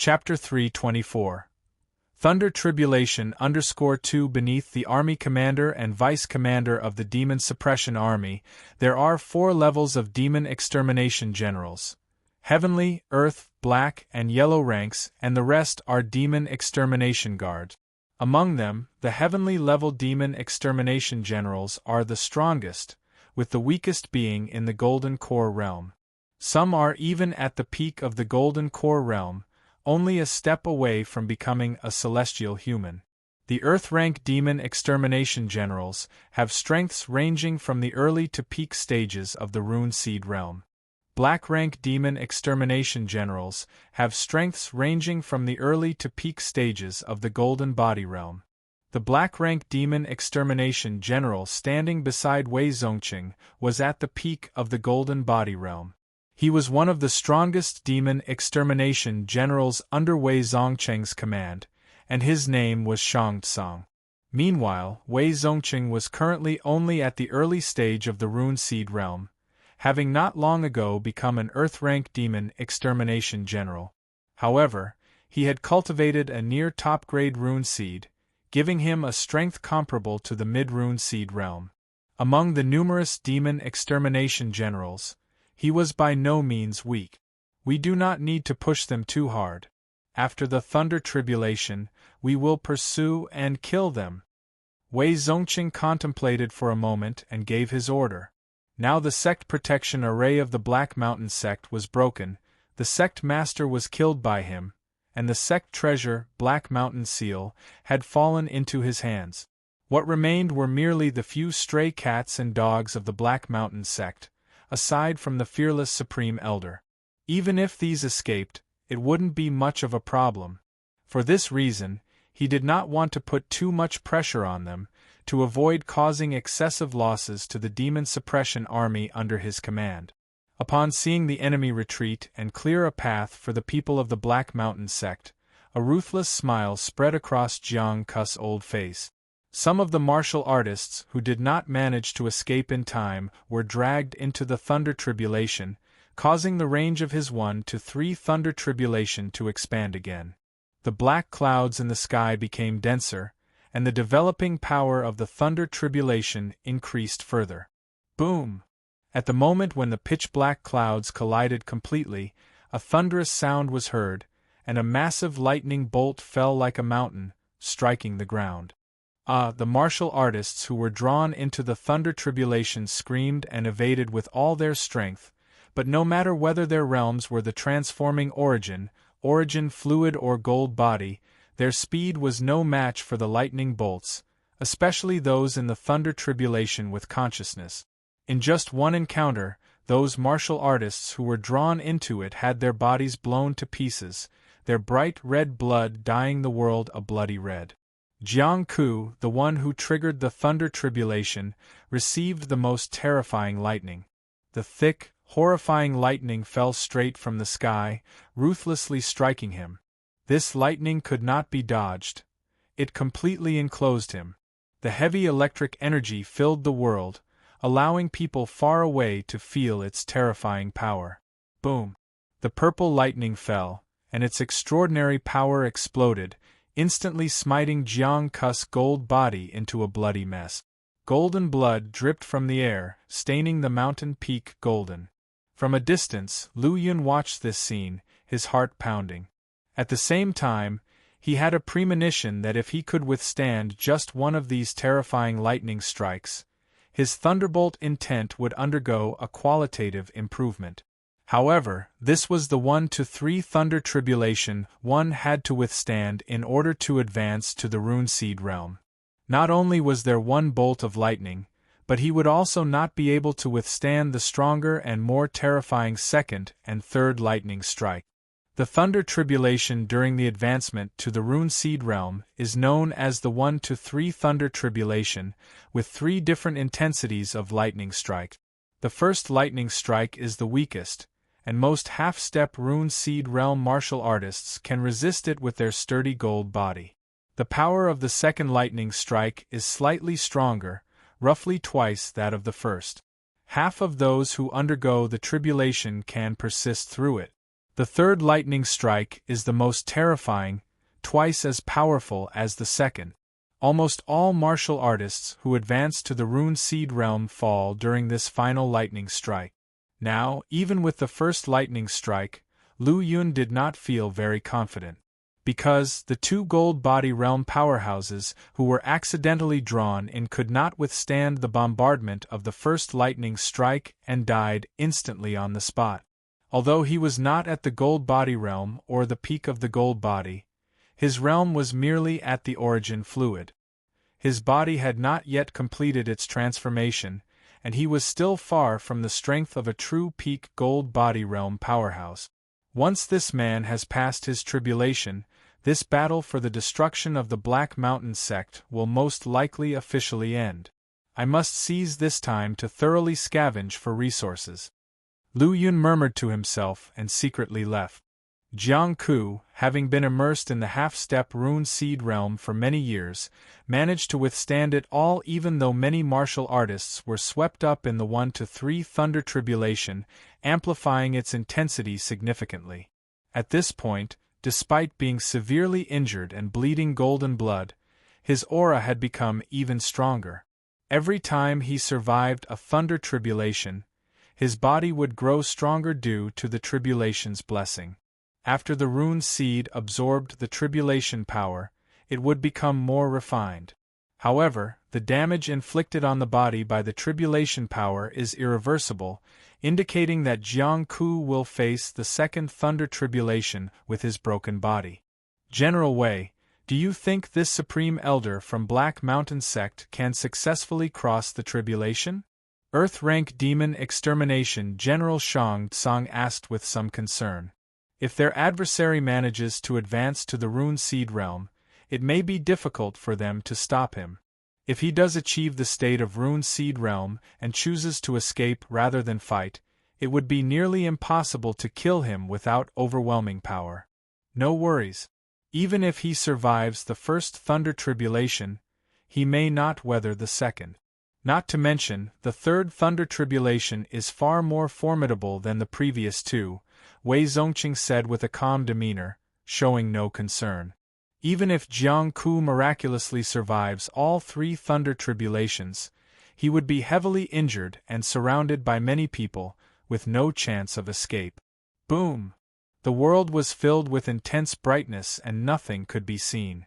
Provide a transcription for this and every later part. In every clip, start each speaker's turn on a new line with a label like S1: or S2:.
S1: Chapter 324. Thunder Tribulation _2 Beneath the Army Commander and Vice Commander of the Demon Suppression Army, there are 4 levels of Demon Extermination Generals. Heavenly, Earth, Black, and Yellow ranks, and the rest are Demon Extermination Guards. Among them, the Heavenly level Demon Extermination Generals are the strongest, with the weakest being in the Golden Core realm. Some are even at the peak of the Golden Core realm, only a step away from becoming a celestial human. The Earth-rank Demon Extermination Generals have strengths ranging from the early to peak stages of the Rune Seed realm. Black-rank Demon Extermination Generals have strengths ranging from the early to peak stages of the Golden Body realm. The Black-rank Demon Extermination General standing beside Wei Zongqing was at the peak of the Golden Body realm. He was one of the strongest Demon Extermination Generals under Wei Zongqing's command, and his name was Shang Tsung. Meanwhile, Wei Zongqing was currently only at the early stage of the Rune Seed realm, having not long ago become an Earth-rank Demon Extermination General. However, he had cultivated a near top-grade Rune Seed, giving him a strength comparable to the mid-Rune Seed realm. Among the numerous Demon Extermination Generals, he was by no means weak. We do not need to push them too hard. After the Thunder Tribulation, we will pursue and kill them. Wei Zongqing contemplated for a moment and gave his order. Now the sect protection array of the Black Mountain sect was broken, the sect master was killed by him, and the sect treasure, Black Mountain Seal, had fallen into his hands. What remained were merely the few stray cats and dogs of the Black Mountain sect, aside from the fearless Supreme Elder. Even if these escaped, it wouldn't be much of a problem. For this reason, he did not want to put too much pressure on them, to avoid causing excessive losses to the Demon Suppression Army under his command. Upon seeing the enemy retreat and clear a path for the people of the Black Mountain sect, a ruthless smile spread across Jiang Ku's old face. Some of the martial artists who did not manage to escape in time were dragged into the Thunder Tribulation, causing the range of his 1 to 3 Thunder Tribulation to expand again. The black clouds in the sky became denser, and the developing power of the Thunder Tribulation increased further. Boom! At the moment when the pitch-black clouds collided completely, a thunderous sound was heard, and a massive lightning bolt fell like a mountain, striking the ground. The martial artists who were drawn into the Thunder Tribulation screamed and evaded with all their strength, but no matter whether their realms were the transforming origin fluid or gold body, their speed was no match for the lightning bolts, especially those in the Thunder Tribulation with consciousness. In just one encounter, those martial artists who were drawn into it had their bodies blown to pieces, their bright red blood dyeing the world a bloody red. Jiang Ku, the one who triggered the Thunder Tribulation, received the most terrifying lightning. The thick, horrifying lightning fell straight from the sky, ruthlessly striking him. This lightning could not be dodged. It completely enclosed him. The heavy electric energy filled the world, allowing people far away to feel its terrifying power. Boom! The purple lightning fell, and its extraordinary power exploded, instantly smiting Jiang Ku's gold body into a bloody mess. Golden blood dripped from the air, staining the mountain peak golden. From a distance, Lu Yun watched this scene, his heart pounding. At the same time, he had a premonition that if he could withstand just one of these terrifying lightning strikes, his thunderbolt intent would undergo a qualitative improvement. However, this was the 1 to 3 Thunder Tribulation one had to withstand in order to advance to the Rune Seed realm. Not only was there one bolt of lightning, but he would also not be able to withstand the stronger and more terrifying second and third lightning strike. The Thunder Tribulation during the advancement to the Rune Seed realm is known as the 1 to 3 Thunder Tribulation, with 3 different intensities of lightning strike. The first lightning strike is the weakest, and most half-step Rune Seed realm martial artists can resist it with their sturdy gold body. The power of the second lightning strike is slightly stronger, roughly twice that of the first. Half of those who undergo the tribulation can persist through it. The third lightning strike is the most terrifying, twice as powerful as the second. Almost all martial artists who advance to the rune seed realm fall during this final lightning strike. Now, even with the first lightning strike, Lu Yun did not feel very confident. Because the two gold body realm powerhouses who were accidentally drawn in could not withstand the bombardment of the first lightning strike and died instantly on the spot. Although he was not at the gold body realm or the peak of the gold body, his realm was merely at the origin fluid. His body had not yet completed its transformation, and he was still far from the strength of a true peak gold body realm powerhouse. Once this man has passed his tribulation, this battle for the destruction of the Black Mountain sect will most likely officially end. I must seize this time to thoroughly scavenge for resources. Lu Yun murmured to himself and secretly left. Jiang Ku, having been immersed in the half-step rune seed realm for many years, managed to withstand it all even though many martial artists were swept up in the 1-3 thunder tribulation, amplifying its intensity significantly. At this point, despite being severely injured and bleeding golden blood, his aura had become even stronger. Every time he survived a thunder tribulation, his body would grow stronger due to the tribulation's blessing. After the rune seed absorbed the tribulation power, it would become more refined. However, the damage inflicted on the body by the tribulation power is irreversible, indicating that Jiang Ku will face the second thunder tribulation with his broken body. General Wei, do you think this Supreme Elder from Black Mountain sect can successfully cross the tribulation? Earth-rank Demon Extermination General Shang Tsung asked with some concern. If their adversary manages to advance to the rune seed realm, it may be difficult for them to stop him. If he does achieve the state of rune seed realm and chooses to escape rather than fight, it would be nearly impossible to kill him without overwhelming power. No worries. Even if he survives the first thunder tribulation, he may not weather the second. Not to mention, the third thunder tribulation is far more formidable than the previous two, Wei Zongqing said with a calm demeanor, showing no concern. Even if Jiang Ku miraculously survives all three thunder tribulations, he would be heavily injured and surrounded by many people, with no chance of escape. Boom! The world was filled with intense brightness and nothing could be seen.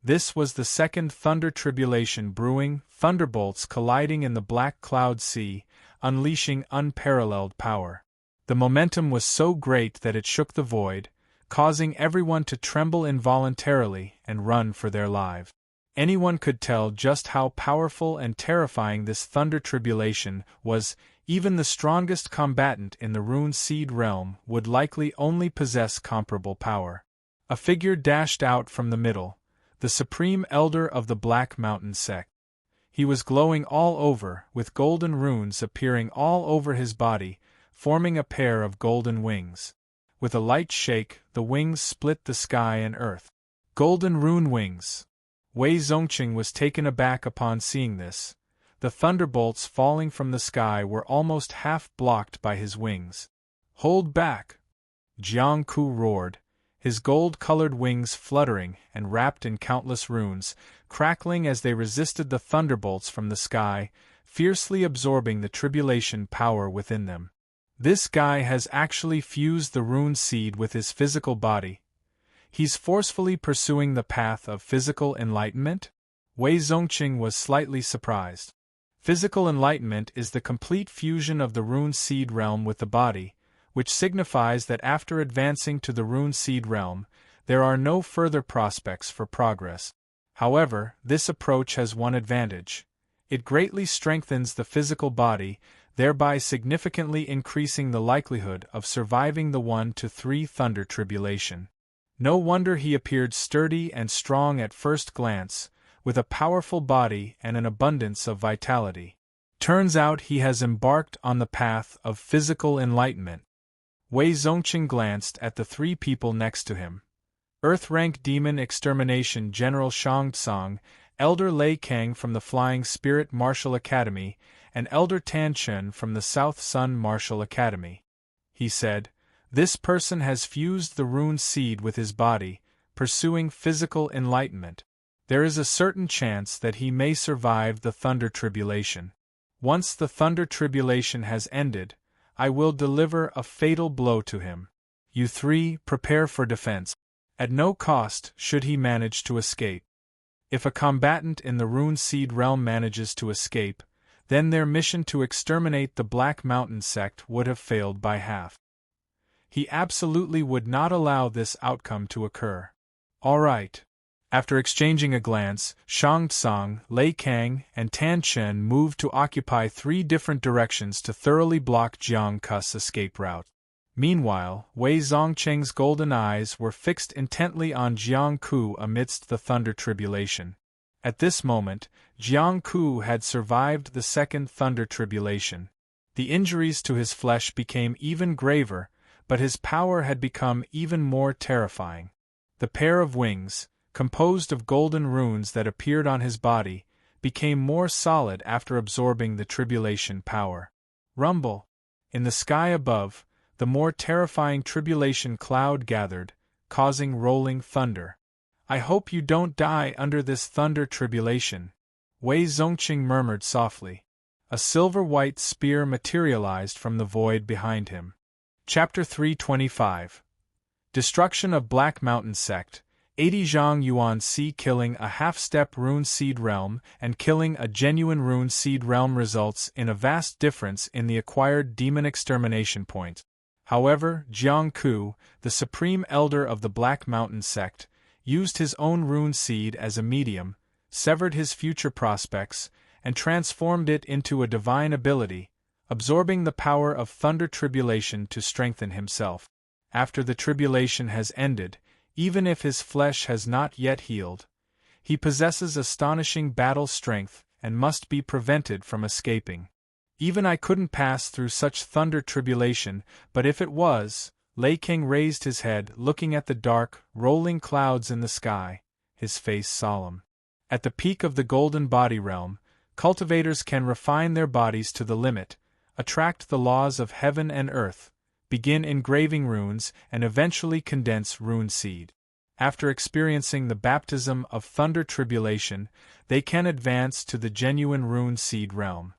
S1: This was the second thunder tribulation brewing, thunderbolts colliding in the black cloud sea, unleashing unparalleled power. The momentum was so great that it shook the void, causing everyone to tremble involuntarily and run for their lives. Anyone could tell just how powerful and terrifying this thunder tribulation was. Even the strongest combatant in the rune seed realm would likely only possess comparable power. A figure dashed out from the middle, the Supreme Elder of the Black Mountain sect. He was glowing all over, with golden runes appearing all over his body, forming a pair of golden wings. With a light shake, the wings split the sky and earth. Golden rune wings! Wei Zongqing was taken aback upon seeing this. The thunderbolts falling from the sky were almost half blocked by his wings. Hold back! Jiang Ku roared, his gold-colored wings fluttering and wrapped in countless runes, crackling as they resisted the thunderbolts from the sky, fiercely absorbing the tribulation power within them. This guy has actually fused the rune seed with his physical body. He's forcefully pursuing the path of physical enlightenment? Wei Zongqing was slightly surprised. Physical enlightenment is the complete fusion of the rune seed realm with the body, which signifies that after advancing to the rune seed realm, there are no further prospects for progress. However, this approach has one advantage. It greatly strengthens the physical body, thereby significantly increasing the likelihood of surviving the 1-3 thunder tribulation. No wonder he appeared sturdy and strong at first glance, with a powerful body and an abundance of vitality. Turns out he has embarked on the path of physical enlightenment. Wei Zongqing glanced at the three people next to him. Earth-rank Demon Extermination General Shang Tsung, Elder Lei Kang from the Flying Spirit Martial Academy, and Elder Tan Chen from the South Sun Martial Academy. He said, This person has fused the rune seed with his body, pursuing physical enlightenment. There is a certain chance that he may survive the thunder tribulation. Once the thunder tribulation has ended, I will deliver a fatal blow to him. You three, prepare for defense. At no cost should he manage to escape. If a combatant in the rune seed realm manages to escape, then their mission to exterminate the Black Mountain sect would have failed by half. He absolutely would not allow this outcome to occur. All right. After exchanging a glance, Shang Tsung, Lei Kang, and Tan Chen moved to occupy 3 different directions to thoroughly block Jiang Ku's escape route. Meanwhile, Wei Zongcheng's golden eyes were fixed intently on Jiang Ku amidst the thunder tribulation. At this moment, Jiang Ku had survived the second thunder tribulation. The injuries to his flesh became even graver, but his power had become even more terrifying. The pair of wings, composed of golden runes that appeared on his body, became more solid after absorbing the tribulation power. Rumble! In the sky above, the more terrifying tribulation cloud gathered, causing rolling thunder. I hope you don't die under this thunder tribulation, Wei Zongqing murmured softly. A silver-white spear materialized from the void behind him. Chapter 325. Destruction of Black Mountain Sect. 80 Zhang Yuan C. Killing a half-step rune seed realm and killing a genuine rune seed realm results in a vast difference in the acquired demon extermination point. However, Jiang Ku, the supreme elder of the Black Mountain sect, used his own rune seed as a medium, severed his future prospects, and transformed it into a divine ability, absorbing the power of thunder tribulation to strengthen himself. After the tribulation has ended, even if his flesh has not yet healed, he possesses astonishing battle strength and must be prevented from escaping. Even I couldn't pass through such thunder tribulation, but if it was, Lei King raised his head, looking at the dark, rolling clouds in the sky, his face solemn. At the peak of the golden body realm, cultivators can refine their bodies to the limit, attract the laws of heaven and earth, begin engraving runes, and eventually condense rune seed. After experiencing the baptism of thunder tribulation, they can advance to the genuine rune seed realm.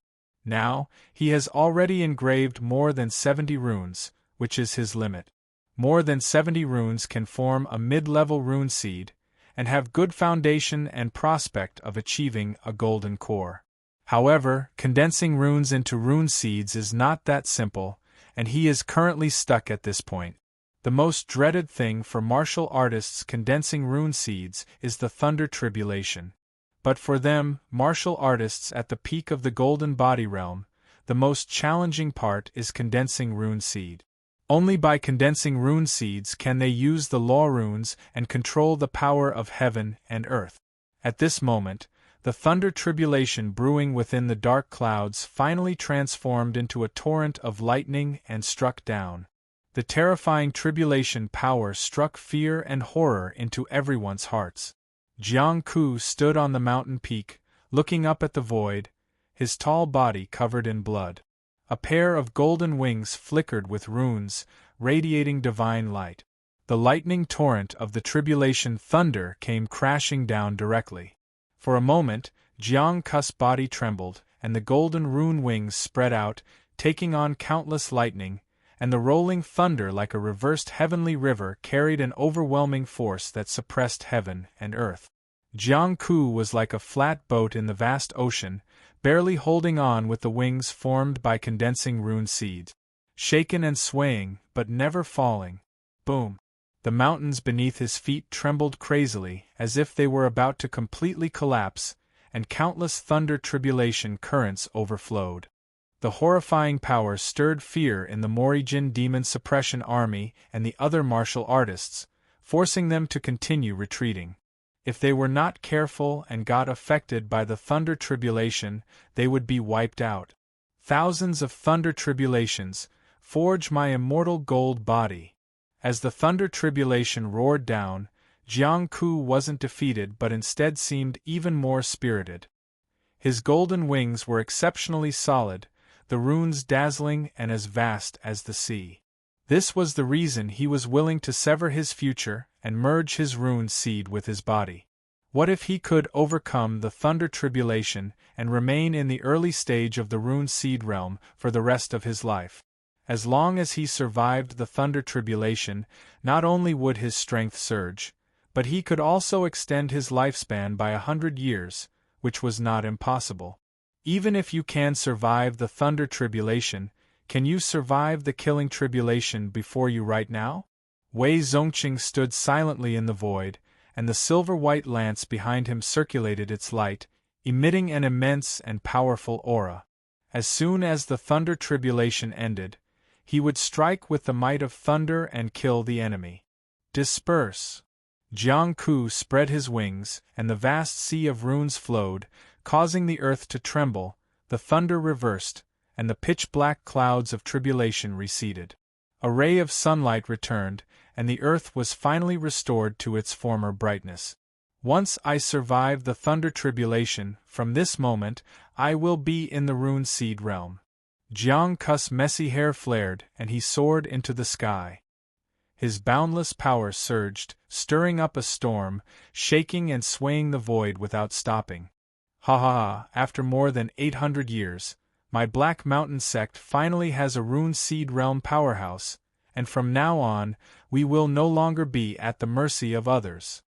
S1: Now, he has already engraved more than 70 runes, which is his limit. More than 70 runes can form a mid-level rune seed, and have good foundation and prospect of achieving a golden core. However, condensing runes into rune seeds is not that simple, and he is currently stuck at this point. The most dreaded thing for martial artists condensing rune seeds is the thunder tribulation. But for them, martial artists at the peak of the golden body realm, the most challenging part is condensing rune seed. Only by condensing rune seeds can they use the law runes and control the power of heaven and earth. At this moment, the thunder tribulation brewing within the dark clouds finally transformed into a torrent of lightning and struck down. The terrifying tribulation power struck fear and horror into everyone's hearts. Jiang Ku stood on the mountain peak, looking up at the void, his tall body covered in blood. A pair of golden wings flickered with runes, radiating divine light. The lightning torrent of the tribulation thunder came crashing down directly. For a moment, Jiang Ku's body trembled, and the golden rune wings spread out, taking on countless lightning, and the rolling thunder like a reversed heavenly river carried an overwhelming force that suppressed heaven and earth. Jiang Ku was like a flat boat in the vast ocean, barely holding on with the wings formed by condensing rune seeds. Shaken and swaying, but never falling. Boom! The mountains beneath his feet trembled crazily, as if they were about to completely collapse, and countless thunder tribulation currents overflowed. The horrifying power stirred fear in the Morijin demon suppression army and the other martial artists, forcing them to continue retreating. If they were not careful and got affected by the thunder tribulation, they would be wiped out. Thousands of thunder tribulations, forge my immortal gold body. As the thunder tribulation roared down, Jiang Ku wasn't defeated but instead seemed even more spirited. His golden wings were exceptionally solid, the runes dazzling and as vast as the sea. This was the reason he was willing to sever his future and merge his rune seed with his body. What if he could overcome the thunder tribulation and remain in the early stage of the rune seed realm for the rest of his life? As long as he survived the thunder tribulation, not only would his strength surge, but he could also extend his lifespan by 100 years, which was not impossible. Even if you can survive the thunder tribulation, can you survive the killing tribulation before you right now? Wei Zongqing stood silently in the void, and the silver-white lance behind him circulated its light, emitting an immense and powerful aura. As soon as the thunder tribulation ended, he would strike with the might of thunder and kill the enemy. Disperse! Jiang Ku spread his wings, and the vast sea of runes flowed, causing the earth to tremble, the thunder reversed, and the pitch-black clouds of tribulation receded. A ray of sunlight returned, and the earth was finally restored to its former brightness. Once I survive the thunder tribulation, from this moment, I will be in the rune seed realm. Jiang Ku's messy hair flared, and he soared into the sky. His boundless power surged, stirring up a storm, shaking and swaying the void without stopping. Ha ha ha, after more than 800 years, my Black Mountain sect finally has a rune seed realm powerhouse, and from now on, we will no longer be at the mercy of others.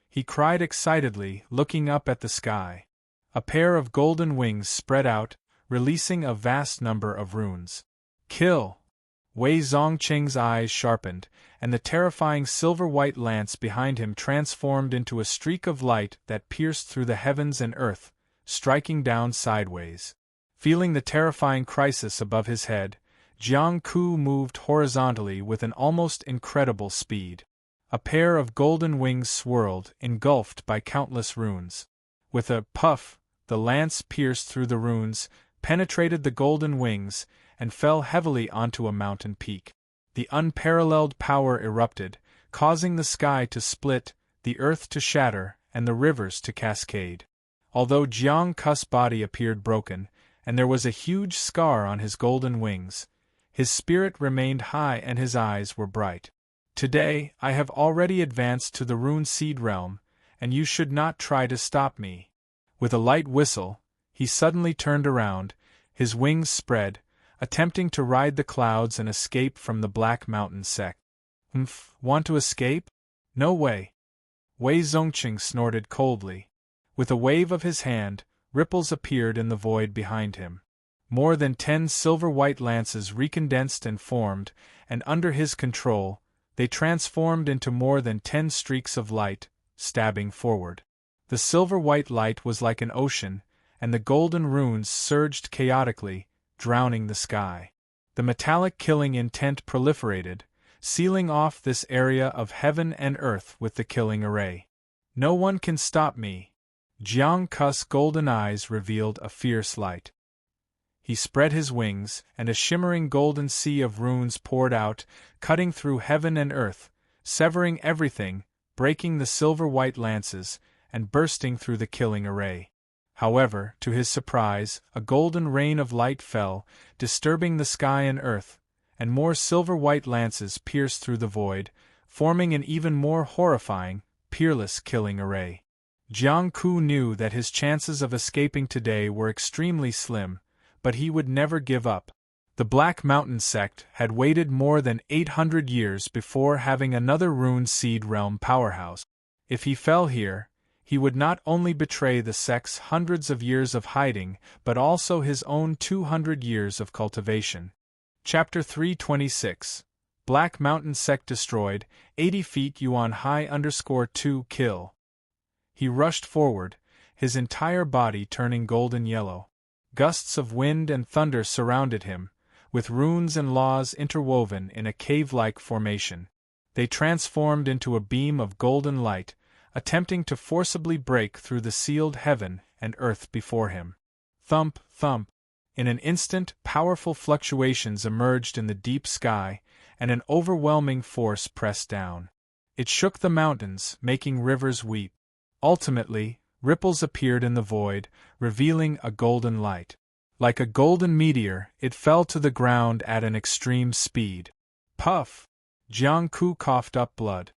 S1: He cried excitedly, looking up at the sky. A pair of golden wings spread out, releasing a vast number of runes. Kill! Wei Zongqing's eyes sharpened, and the terrifying silver-white lance behind him transformed into a streak of light that pierced through the heavens and earth, striking down sideways. Feeling the terrifying crisis above his head, Jiang Ku moved horizontally with an almost incredible speed. A pair of golden wings swirled, engulfed by countless runes. With a puff, the lance pierced through the runes, penetrated the golden wings, and fell heavily onto a mountain peak. The unparalleled power erupted, causing the sky to split, the earth to shatter, and the rivers to cascade. Although Jiang Ku's body appeared broken, and there was a huge scar on his golden wings, his spirit remained high and his eyes were bright. Today, I have already advanced to the rune seed realm, and you should not try to stop me. With a light whistle, he suddenly turned around, his wings spread, attempting to ride the clouds and escape from the Black Mountain sect. Want to escape? No way. Wei Zongqing snorted coldly. With a wave of his hand, ripples appeared in the void behind him. More than 10 silver-white lances recondensed and formed, and under his control, they transformed into more than 10 streaks of light, stabbing forward. The silver-white light was like an ocean, and the golden runes surged chaotically, drowning the sky. The metallic killing intent proliferated, sealing off this area of heaven and earth with the killing array. No one can stop me. Jiang Ku's golden eyes revealed a fierce light. He spread his wings, and a shimmering golden sea of runes poured out, cutting through heaven and earth, severing everything, breaking the silver-white lances, and bursting through the killing array. However, to his surprise, a golden rain of light fell, disturbing the sky and earth, and more silver-white lances pierced through the void, forming an even more horrifying, peerless killing array. Jiang Ku knew that his chances of escaping today were extremely slim, but he would never give up. The Black Mountain sect had waited more than 800 years before having another rune seed realm powerhouse. If he fell here, he would not only betray the sect's hundreds of years of hiding, but also his own 200 years of cultivation. Chapter 326 Black Mountain Sect Destroyed, 80 feet Yuan High _2 Kill. He rushed forward, his entire body turning golden yellow. Gusts of wind and thunder surrounded him, with runes and laws interwoven in a cave-like formation. They transformed into a beam of golden light, attempting to forcibly break through the sealed heaven and earth before him. Thump, thump. In an instant, powerful fluctuations emerged in the deep sky, and an overwhelming force pressed down. It shook the mountains, making rivers weep. Ultimately, ripples appeared in the void, revealing a golden light. Like a golden meteor, it fell to the ground at an extreme speed. Puff! Jiang-Ku coughed up blood.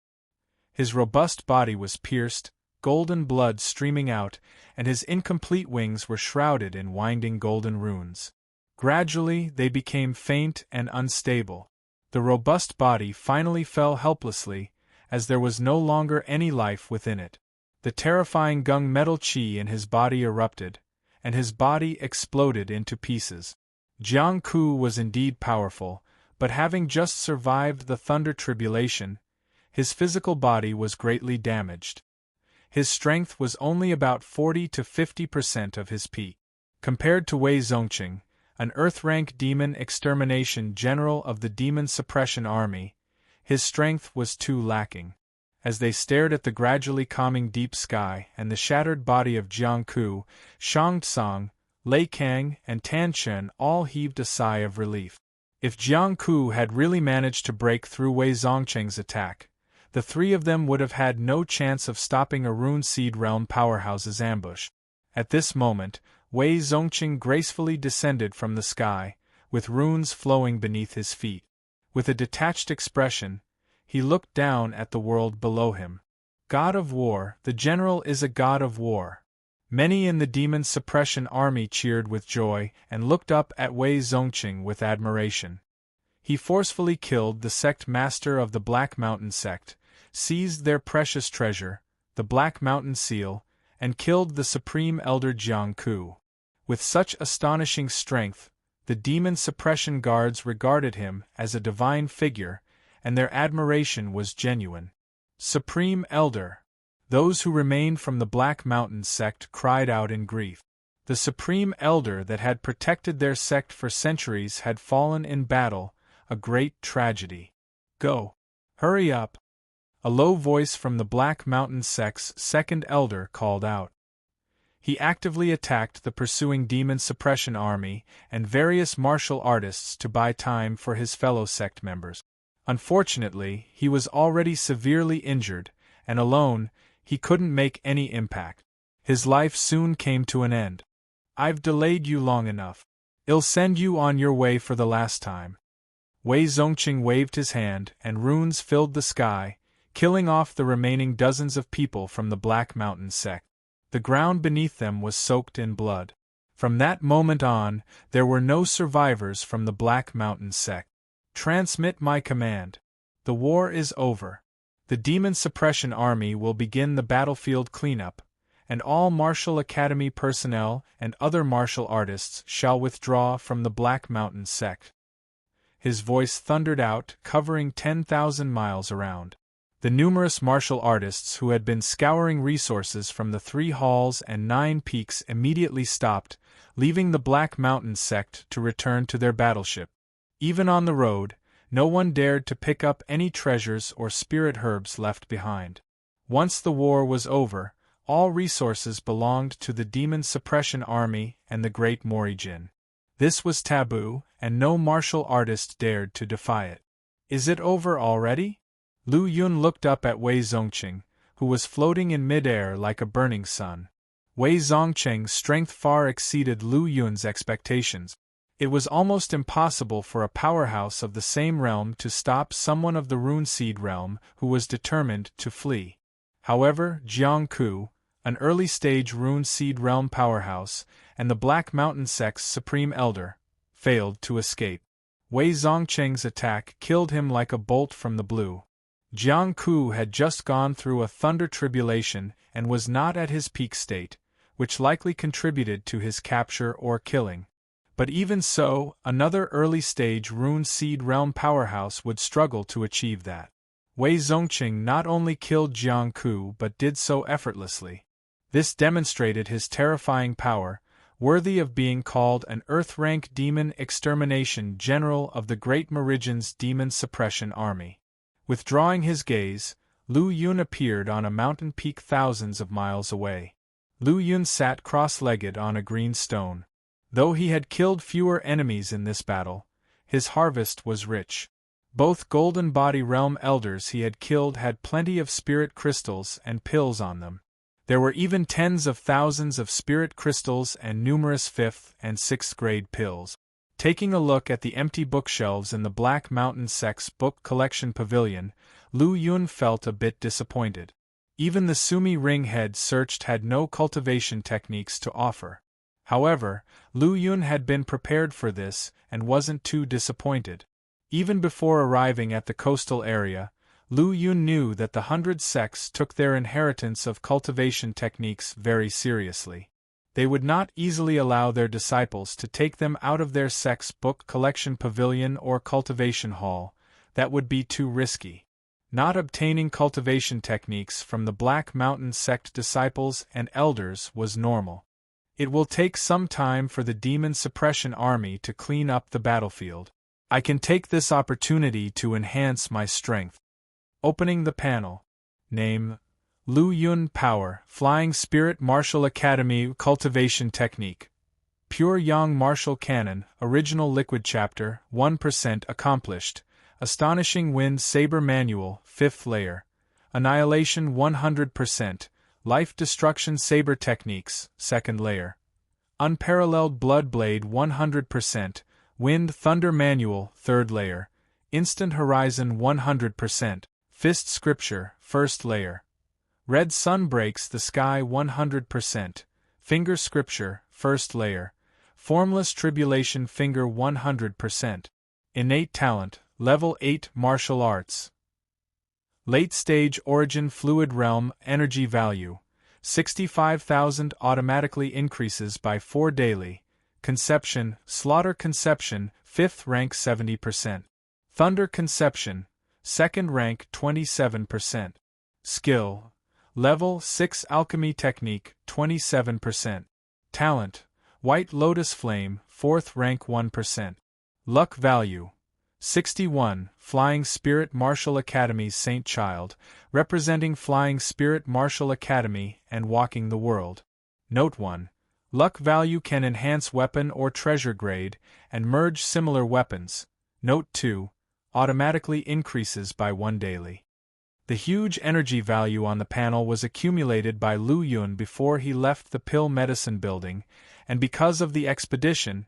S1: His robust body was pierced, golden blood streaming out, and his incomplete wings were shrouded in winding golden runes. Gradually, they became faint and unstable. The robust body finally fell helplessly, as there was no longer any life within it. The terrifying gung-metal chi in his body erupted, and his body exploded into pieces. Jiang-Ku was indeed powerful, but having just survived the thunder tribulation, his physical body was greatly damaged. His strength was only about 40 to 50% of his peak. Compared to Wei Zongqing, an Earth-rank demon extermination general of the Demon Suppression Army, his strength was too lacking. As they stared at the gradually calming deep sky and the shattered body of Jiang-Ku, Shang Tsung, Lei Kang, and Tan Chen all heaved a sigh of relief. If Jiang-Ku had really managed to break through Wei Zongqing's attack, the three of them would have had no chance of stopping a Rune Seed Realm powerhouse's ambush. At this moment, Wei Zongqing gracefully descended from the sky, with runes flowing beneath his feet. With a detached expression, he looked down at the world below him. God of War, the general is a god of war. Many in the Demon Suppression Army cheered with joy and looked up at Wei Zongqing with admiration. He forcefully killed the sect master of the Black Mountain sect, seized their precious treasure, the Black Mountain seal, and killed the Supreme Elder Jiang-Ku. With such astonishing strength, the Demon Suppression Guards regarded him as a divine figure, and their admiration was genuine. Supreme Elder! Those who remained from the Black Mountain sect cried out in grief. The Supreme Elder that had protected their sect for centuries had fallen in battle, a great tragedy. Go! Hurry up! A low voice from the Black Mountain sect's second elder called out. He actively attacked the pursuing Demon Suppression Army and various martial artists to buy time for his fellow sect members. Unfortunately, he was already severely injured, and alone, he couldn't make any impact. His life soon came to an end. I've delayed you long enough. I'll send you on your way for the last time. Wei Zongqing waved his hand, and runes filled the sky, killing off the remaining dozens of people from the Black Mountain sect. The ground beneath them was soaked in blood. From that moment on, there were no survivors from the Black Mountain sect. Transmit my command. The war is over. The Demon Suppression Army will begin the battlefield cleanup, and all Martial Academy personnel and other martial artists shall withdraw from the Black Mountain sect. His voice thundered out, covering 10,000 miles around. The numerous martial artists who had been scouring resources from the 3 halls and 9 peaks immediately stopped, leaving the Black Mountain sect to return to their battleship. Even on the road, no one dared to pick up any treasures or spirit herbs left behind. Once the war was over, all resources belonged to the Demon Suppression Army and the Great Morijin. This was taboo, and no martial artist dared to defy it. Is it over already? Lu Yun looked up at Wei Zongqing, who was floating in midair like a burning sun. Wei Zongqing's strength far exceeded Lu Yun's expectations. It was almost impossible for a powerhouse of the same realm to stop someone of the Rune Seed realm who was determined to flee. However, Jiang-Ku, an early-stage Rune Seed realm powerhouse, and the Black Mountain sect's Supreme Elder, failed to escape. Wei Zongqing's attack killed him like a bolt from the blue. Jiang-Ku had just gone through a thunder tribulation and was not at his peak state, which likely contributed to his capture or killing. But even so, another early-stage Rune Seed realm powerhouse would struggle to achieve that. Wei Zongqing not only killed Jiang-Ku but did so effortlessly. This demonstrated his terrifying power, worthy of being called an Earth-rank demon extermination general of the Great Morijin's Demon Suppression Army. Withdrawing his gaze, Lu Yun appeared on a mountain peak thousands of miles away. Lu Yun sat cross-legged on a green stone. Though he had killed fewer enemies in this battle, his harvest was rich. Both Golden Body Realm elders he had killed had plenty of spirit crystals and pills on them. There were even tens of thousands of spirit crystals and numerous 5th and 6th grade pills. Taking a look at the empty bookshelves in the Black Mountain Sect's book collection pavilion, Lu Yun felt a bit disappointed. Even the Sumi ring head searched had no cultivation techniques to offer. However, Lu Yun had been prepared for this and wasn't too disappointed. Even before arriving at the coastal area, Lu Yun knew that the 100 sects took their inheritance of cultivation techniques very seriously. They would not easily allow their disciples to take them out of their sect's book collection pavilion or cultivation hall. That would be too risky. Not obtaining cultivation techniques from the Black Mountain Sect disciples and elders was normal. It will take some time for the demon suppression army to clean up the battlefield. I can take this opportunity to enhance my strength. Opening the panel. Name: Lu Yun Power, Flying Spirit Martial Academy Cultivation Technique. Pure Yang Martial Cannon, Original Liquid Chapter, 1% accomplished. Astonishing Wind Saber Manual, 5th layer. Annihilation 100%. Life Destruction Saber Techniques, 2nd layer. Unparalleled Blood Blade 100%. Wind Thunder Manual, 3rd layer. Instant Horizon 100%. Fist Scripture, 1st layer. Red Sun Breaks the Sky 100%. Finger Scripture, 1st layer. Formless Tribulation Finger 100%. Innate Talent, Level 8 Martial Arts. Late Stage Origin Fluid Realm Energy Value 65,000 automatically increases by 4 daily. Conception, Slaughter Conception, 5th rank 70%. Thunder Conception, 2nd rank 27%. Skill, Level 6 Alchemy Technique, 27%. Talent, White Lotus Flame, 4th rank 1%. Luck Value, 61, Flying Spirit Martial Academy Saint Child, representing Flying Spirit Martial Academy and Walking the World. Note 1. Luck value can enhance weapon or treasure grade, and merge similar weapons. Note 2. Automatically increases by 1 daily. The huge energy value on the panel was accumulated by Lu Yun before he left the pill medicine building, and because of the expedition,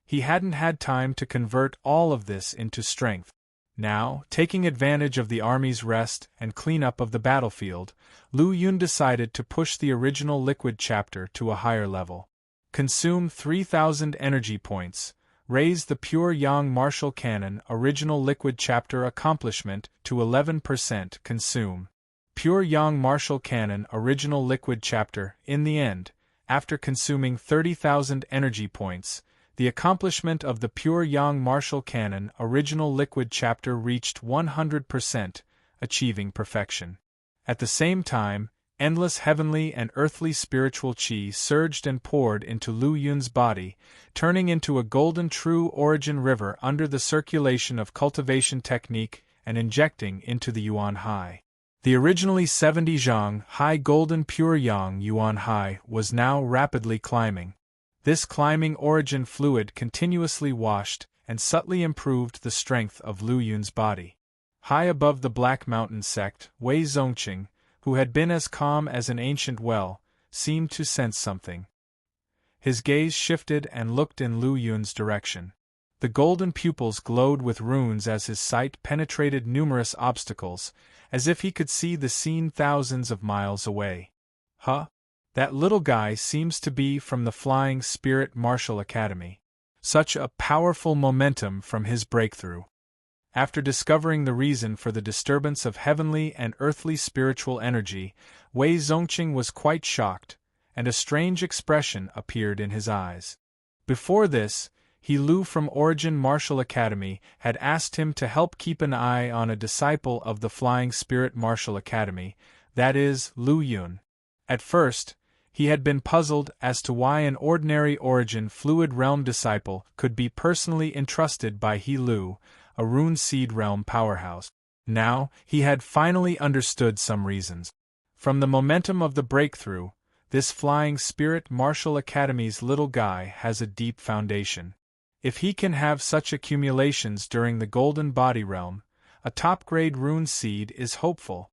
S1: he hadn't had time to convert all of this into strength. Now, taking advantage of the army's rest and cleanup of the battlefield, Lu Yun decided to push the original liquid chapter to a higher level. Consume 3,000 energy points. Raise the Pure Yang Martial Cannon original liquid chapter accomplishment to 11%. Consume Pure Yang Martial Cannon original liquid chapter. In the end, after consuming 30,000 energy points, the accomplishment of the Pure Yang Martial Cannon original liquid chapter reached 100%, achieving perfection. At the same time, endless heavenly and earthly spiritual chi surged and poured into Lu Yun's body, turning into a golden true origin river under the circulation of cultivation technique and injecting into the Yuan Hai. The originally 70 zhang high golden pure Yang Yuan Hai was now rapidly climbing. This climbing origin fluid continuously washed and subtly improved the strength of Lu Yun's body. High above the Black Mountain Sect, Wei Zongqing, who had been as calm as an ancient well, seemed to sense something. His gaze shifted and looked in Lu Yun's direction. The golden pupils glowed with runes as his sight penetrated numerous obstacles, as if he could see the scene thousands of miles away. Huh? That little guy seems to be from the Flying Spirit Martial Academy. Such a powerful momentum from his breakthrough. After discovering the reason for the disturbance of heavenly and earthly spiritual energy, Wei Zongqing was quite shocked, and a strange expression appeared in his eyes. Before this, He Lu from Origin Martial Academy had asked him to help keep an eye on a disciple of the Flying Spirit Martial Academy, that is, Lu Yun. At first, he had been puzzled as to why an ordinary Origin Fluid Realm disciple could be personally entrusted by He Lu, a Rune Seed Realm powerhouse. Now, he had finally understood some reasons. From the momentum of the breakthrough, this Flying Spirit Martial Academy's little guy has a deep foundation. If he can have such accumulations during the Golden Body Realm, a top-grade Rune Seed is hopeful.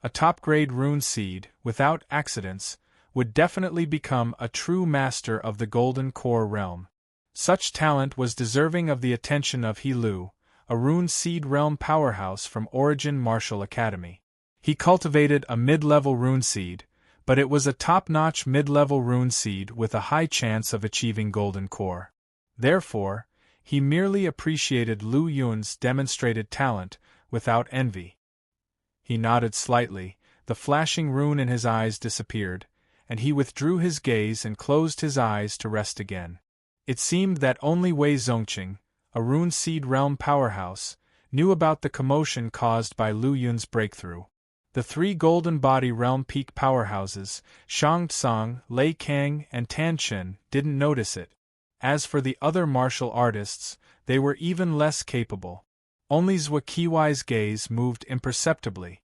S1: A top-grade Rune Seed, without accidents, would definitely become a true master of the Golden Core Realm. Such talent was deserving of the attention of He Lu, a rune seed realm powerhouse from Origin Martial Academy. He cultivated a mid-level rune seed, but it was a top-notch mid-level rune seed with a high chance of achieving golden core. Therefore, he merely appreciated Lu Yun's demonstrated talent, without envy. He nodded slightly, the flashing rune in his eyes disappeared, and he withdrew his gaze and closed his eyes to rest again. It seemed that only Wei Zongqing, a rune seed realm powerhouse, knew about the commotion caused by Lu Yun's breakthrough. The three Golden Body realm peak powerhouses, Shang Tsung, Lei Kang, and Tan Chen, didn't notice it. As for the other martial artists, they were even less capable. Only Zhou Qiwai's gaze moved imperceptibly.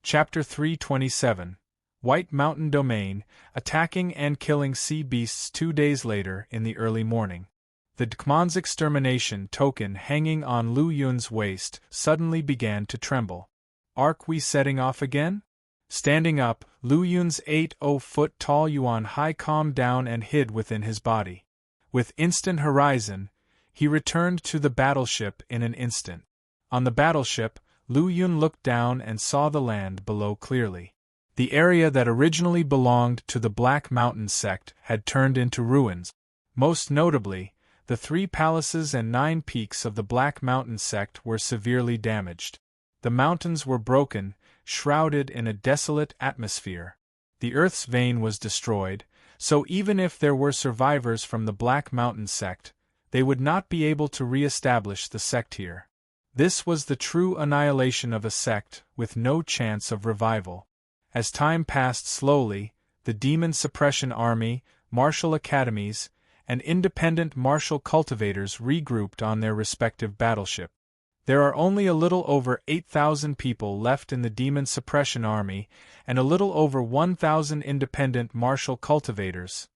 S1: Chapter 327 White Mountain Domain, attacking and killing sea beasts 2 days later in the early morning. The Dkmon's extermination token hanging on Lu Yun's waist suddenly began to tremble. "Are we setting off again?" Standing up, Lu Yun's 80-foot-tall Yuan Hai calmed down and hid within his body. With instant horizon, he returned to the battleship in an instant. On the battleship, Lu Yun looked down and saw the land below clearly. The area that originally belonged to the Black Mountain sect had turned into ruins. Most notably, the 3 palaces and 9 peaks of the Black Mountain sect were severely damaged. The mountains were broken, shrouded in a desolate atmosphere. The Earth's vein was destroyed, so even if there were survivors from the Black Mountain sect, they would not be able to re-establish the sect here. This was the true annihilation of a sect with no chance of revival. As time passed slowly, the Demon Suppression Army, martial academies, and independent martial cultivators regrouped on their respective battleship. There are only a little over 8,000 people left in the Demon Suppression Army and a little over 1,000 independent martial cultivators.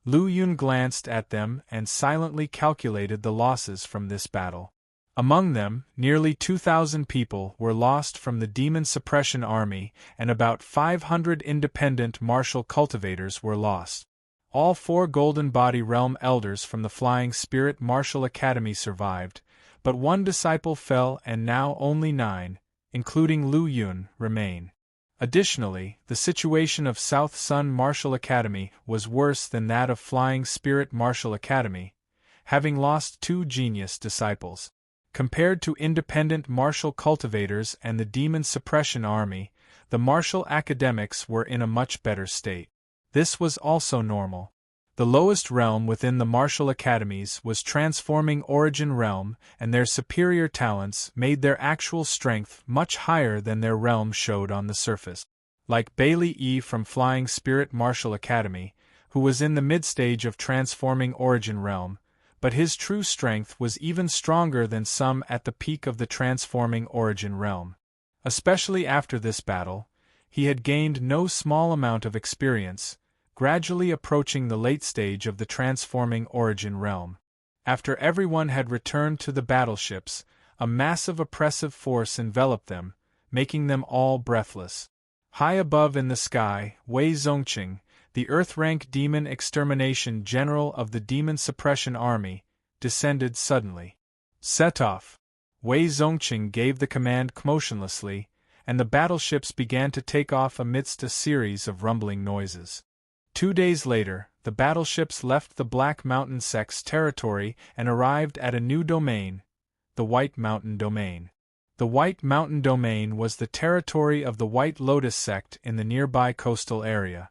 S1: Lu Yun glanced at them and silently calculated the losses from this battle. Among them, nearly 2,000 people were lost from the Demon Suppression Army and about 500 independent martial cultivators were lost. All 4 Golden Body Realm elders from the Flying Spirit Martial Academy survived, but 1 disciple fell and now only 9, including Lu Yun, remain. Additionally, the situation of South Sun Martial Academy was worse than that of Flying Spirit Martial Academy, having lost 2 genius disciples. Compared to independent martial cultivators and the Demon Suppression Army, the martial academics were in a much better state. This was also normal. The lowest realm within the martial academies was Transforming Origin Realm, and their superior talents made their actual strength much higher than their realm showed on the surface. Like Bailey E. from Flying Spirit Martial Academy, who was in the mid-stage of Transforming Origin Realm, but his true strength was even stronger than some at the peak of the Transforming Origin Realm. Especially after this battle, he had gained no small amount of experience, gradually approaching the late stage of the Transforming Origin Realm. After everyone had returned to the battleships, a massive oppressive force enveloped them, making them all breathless. High above in the sky, Wei Zongqing, the Earth-rank demon extermination general of the Demon Suppression Army, descended suddenly. Set off! Wei Zongqing gave the command motionlessly, and the battleships began to take off amidst a series of rumbling noises. 2 days later, the battleships left the Black Mountain sect's territory and arrived at a new domain, the White Mountain Domain. The White Mountain Domain was the territory of the White Lotus sect in the nearby coastal area.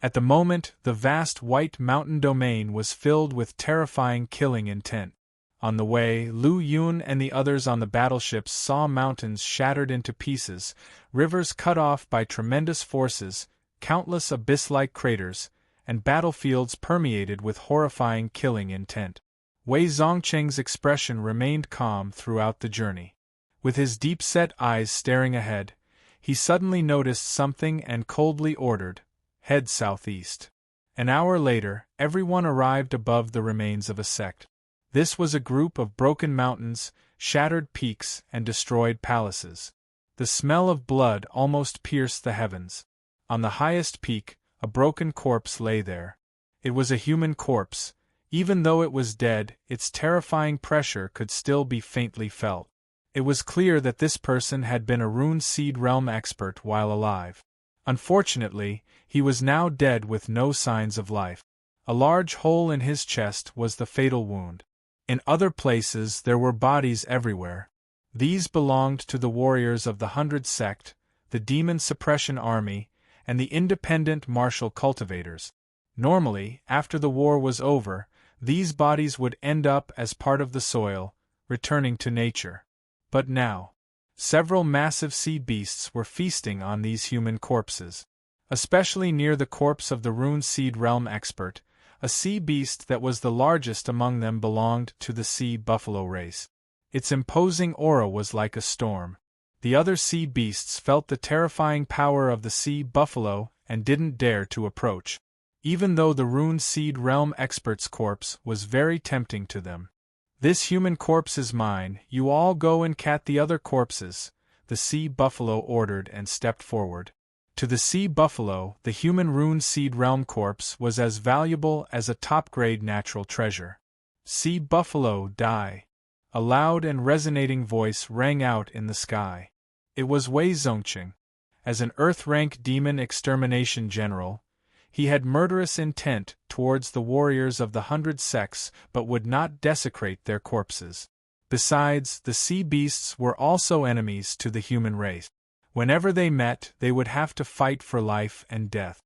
S1: At the moment, the vast White Mountain Domain was filled with terrifying killing intent. On the way, Lu Yun and the others on the battleships saw mountains shattered into pieces, rivers cut off by tremendous forces, countless abyss-like craters, and battlefields permeated with horrifying killing intent. Wei Zongqing's expression remained calm throughout the journey. With his deep-set eyes staring ahead, he suddenly noticed something and coldly ordered, "Head southeast." An hour later, everyone arrived above the remains of a sect. This was a group of broken mountains, shattered peaks, and destroyed palaces. The smell of blood almost pierced the heavens. On the highest peak, a broken corpse lay there. It was a human corpse, Even though it was dead, its terrifying pressure could still be faintly felt. It was clear that this person had been a rune seed realm expert while alive. Unfortunately, he was now dead with no signs of life. A large hole in his chest was the fatal wound. In other places there were bodies everywhere. These belonged to the warriors of the 100 sect, the demon suppression army, and the independent martial cultivators. Normally, after the war was over, these bodies would end up as part of the soil, returning to nature. But now, several massive sea beasts were feasting on these human corpses. Especially near the corpse of the rune seed realm expert, a sea beast that was the largest among them belonged to the sea buffalo race. Its imposing aura was like a storm. The other sea beasts felt the terrifying power of the sea buffalo and didn't dare to approach, even though the rune seed realm expert's corpse was very tempting to them. "This human corpse is mine, you all go and cat the other corpses," the sea buffalo ordered and stepped forward. To the sea buffalo, the human rune seed realm corpse was as valuable as a top-grade natural treasure. "Sea buffalo, die!" A loud and resonating voice rang out in the sky. It was Wei Zongqing. As an Earth-rank demon extermination general, he had murderous intent towards the warriors of the 100 sects but would not desecrate their corpses. Besides, the sea beasts were also enemies to the human race. Whenever they met, they would have to fight for life and death.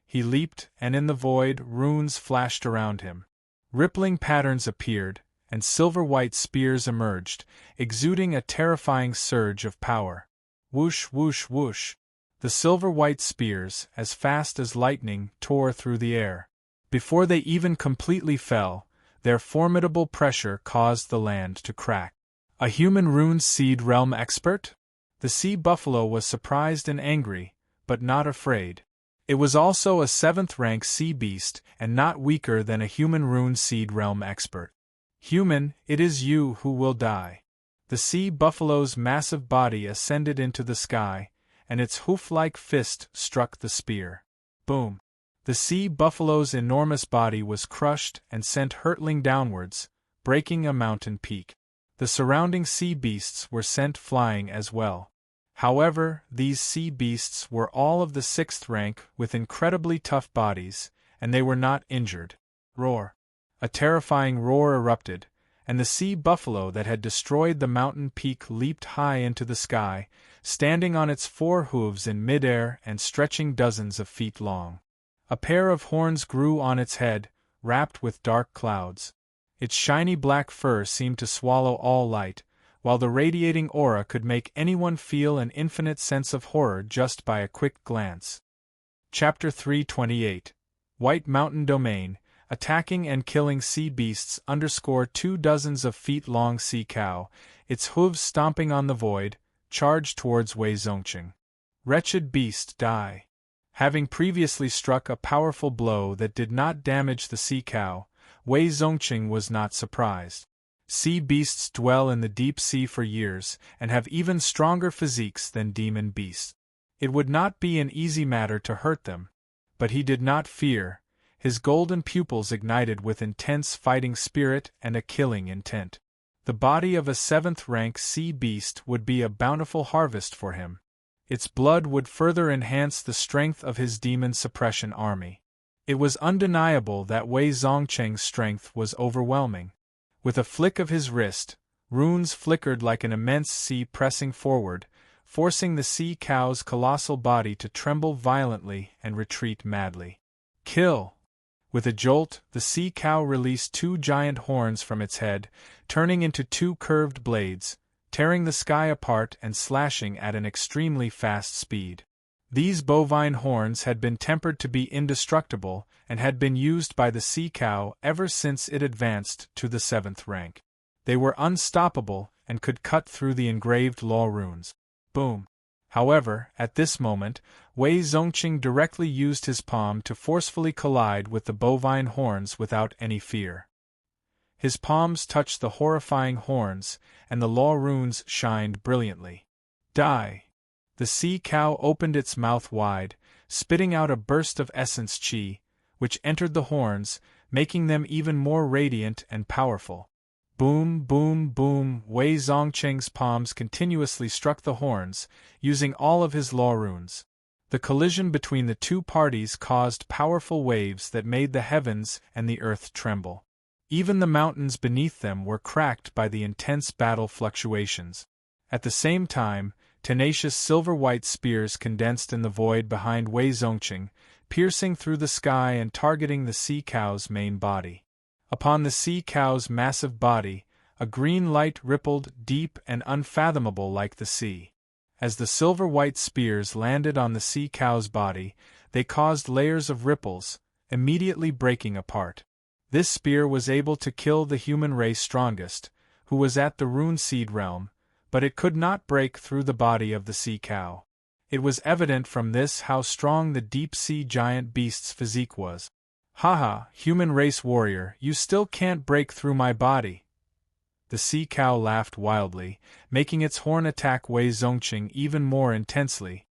S1: He leaped, and in the void, runes flashed around him. Rippling patterns appeared, and silver-white spears emerged, exuding a terrifying surge of power. Whoosh, whoosh, whoosh. The silver-white spears, as fast as lightning, tore through the air. Before they even completely fell, their formidable pressure caused the land to crack. A human rune seed realm expert? The sea buffalo was surprised and angry, but not afraid. It was also a 7th-rank sea beast and not weaker than a human rune seed realm expert. "Human, it is you who will die." The sea buffalo's massive body ascended into the sky, and its hoof-like fist struck the spear. Boom! The sea buffalo's enormous body was crushed and sent hurtling downwards, breaking a mountain peak. The surrounding sea beasts were sent flying as well. However, these sea beasts were all of the 6th rank with incredibly tough bodies, and they were not injured. Roar! A terrifying roar erupted, and the sea buffalo that had destroyed the mountain peak leaped high into the sky, standing on its 4 hooves in midair and stretching dozens of feet long. A pair of horns grew on its head, wrapped with dark clouds. Its shiny black fur seemed to swallow all light, while the radiating aura could make anyone feel an infinite sense of horror just by a quick glance. Chapter 328. White Mountain Domain. Attacking and killing sea beasts _ 2 dozens of feet-long sea cow, its hooves stomping on the void, charged towards Wei Zongqing. Wretched beast, die! Having previously struck a powerful blow that did not damage the sea cow, Wei Zongqing was not surprised. Sea beasts dwell in the deep sea for years and have even stronger physiques than demon beasts. It would not be an easy matter to hurt them. But he did not fear. His golden pupils ignited with intense fighting spirit and a killing intent. The body of a 7th-rank sea beast would be a bountiful harvest for him. Its blood would further enhance the strength of his demon suppression army. It was undeniable that Wei Zongqing's strength was overwhelming. With a flick of his wrist, runes flickered like an immense sea pressing forward, forcing the sea cow's colossal body to tremble violently and retreat madly. Kill! With a jolt, the sea cow released 2 giant horns from its head, turning into 2 curved blades, tearing the sky apart and slashing at an extremely fast speed. These bovine horns had been tempered to be indestructible and had been used by the sea cow ever since it advanced to the 7th rank. They were unstoppable and could cut through the engraved law runes. Boom! However, at this moment, Wei Zongqing directly used his palm to forcefully collide with the bovine horns without any fear. His palms touched the horrifying horns, and the law runes shined brilliantly. Die! The sea cow opened its mouth wide, spitting out a burst of essence qi, which entered the horns, making them even more radiant and powerful. Boom, boom, boom, Wei Zongqing's palms continuously struck the horns, using all of his law runes. The collision between the two parties caused powerful waves that made the heavens and the earth tremble. Even the mountains beneath them were cracked by the intense battle fluctuations. At the same time, tenacious silver-white spears condensed in the void behind Wei Zongqing, piercing through the sky and targeting the sea cow's main body. Upon the sea cow's massive body, a green light rippled deep and unfathomable like the sea. As the silver-white spears landed on the sea cow's body, they caused layers of ripples, immediately breaking apart. This spear was able to kill the human race strongest, who was at the rune seed realm, but it could not break through the body of the sea cow. It was evident from this how strong the deep-sea giant beast's physique was. "Haha, human race warrior, you still can't break through my body." The sea cow laughed wildly, making its horn attack Wei Zongqing even more intensely.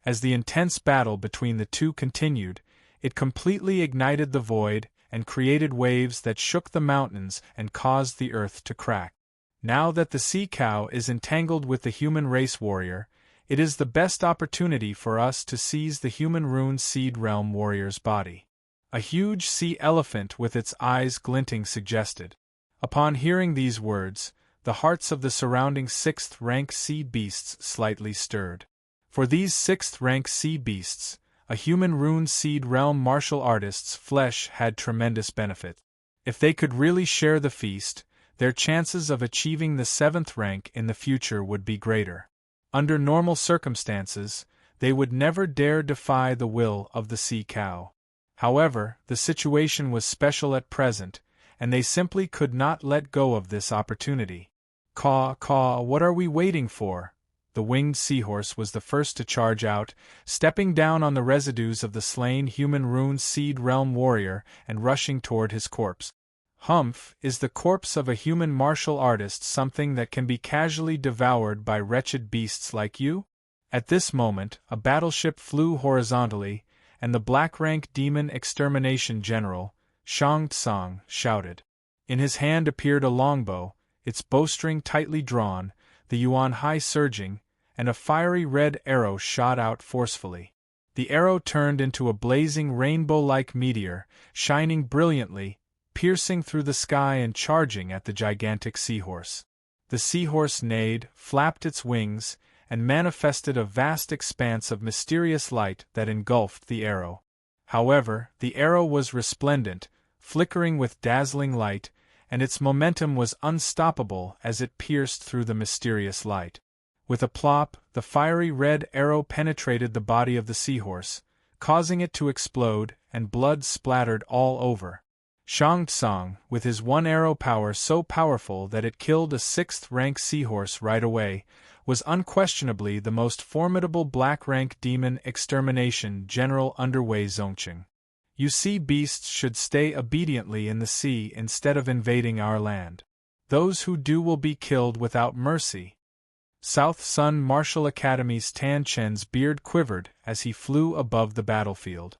S1: As the intense battle between the two continued, it completely ignited the void and created waves that shook the mountains and caused the earth to crack. Now that the sea cow is entangled with the human race warrior, it is the best opportunity for us to seize the human rune seed realm warrior's body. A huge sea elephant with its eyes glinting suggested. Upon hearing these words, the hearts of the surrounding sixth-rank sea beasts slightly stirred. For these sixth-rank sea beasts, a human rune seed realm martial artist's flesh had tremendous benefit. If they could really share the feast, their chances of achieving the 7th rank in the future would be greater. Under normal circumstances, they would never dare defy the will of the sea cow. However, the situation was special at present, and they simply could not let go of this opportunity. "Caw, caw, what are we waiting for?" The winged seahorse was the first to charge out, stepping down on the residues of the slain human rune seed realm warrior and rushing toward his corpse. "Humph, is the corpse of a human martial artist something that can be casually devoured by wretched beasts like you?" At this moment, a battleship flew horizontally, and the black-rank demon extermination general, Shang Tsung, shouted. In his hand appeared a longbow, its bowstring tightly drawn, the yuan high surging, and a fiery red arrow shot out forcefully. The arrow turned into a blazing rainbow-like meteor, shining brilliantly, piercing through the sky and charging at the gigantic seahorse. The seahorse neighed, flapped its wings, and manifested a vast expanse of mysterious light that engulfed the arrow. However, the arrow was resplendent, flickering with dazzling light, and its momentum was unstoppable as it pierced through the mysterious light. With a plop, the fiery red arrow penetrated the body of the seahorse, causing it to explode, and blood splattered all over. Shang Tsung, with his one arrow power so powerful that it killed a 6th-rank seahorse right away, was unquestionably the most formidable black-rank demon extermination general under Wei Zongqing. You sea beasts should stay obediently in the sea instead of invading our land. Those who do will be killed without mercy. South Sun Martial Academy's Tan Chen's beard quivered as he flew above the battlefield.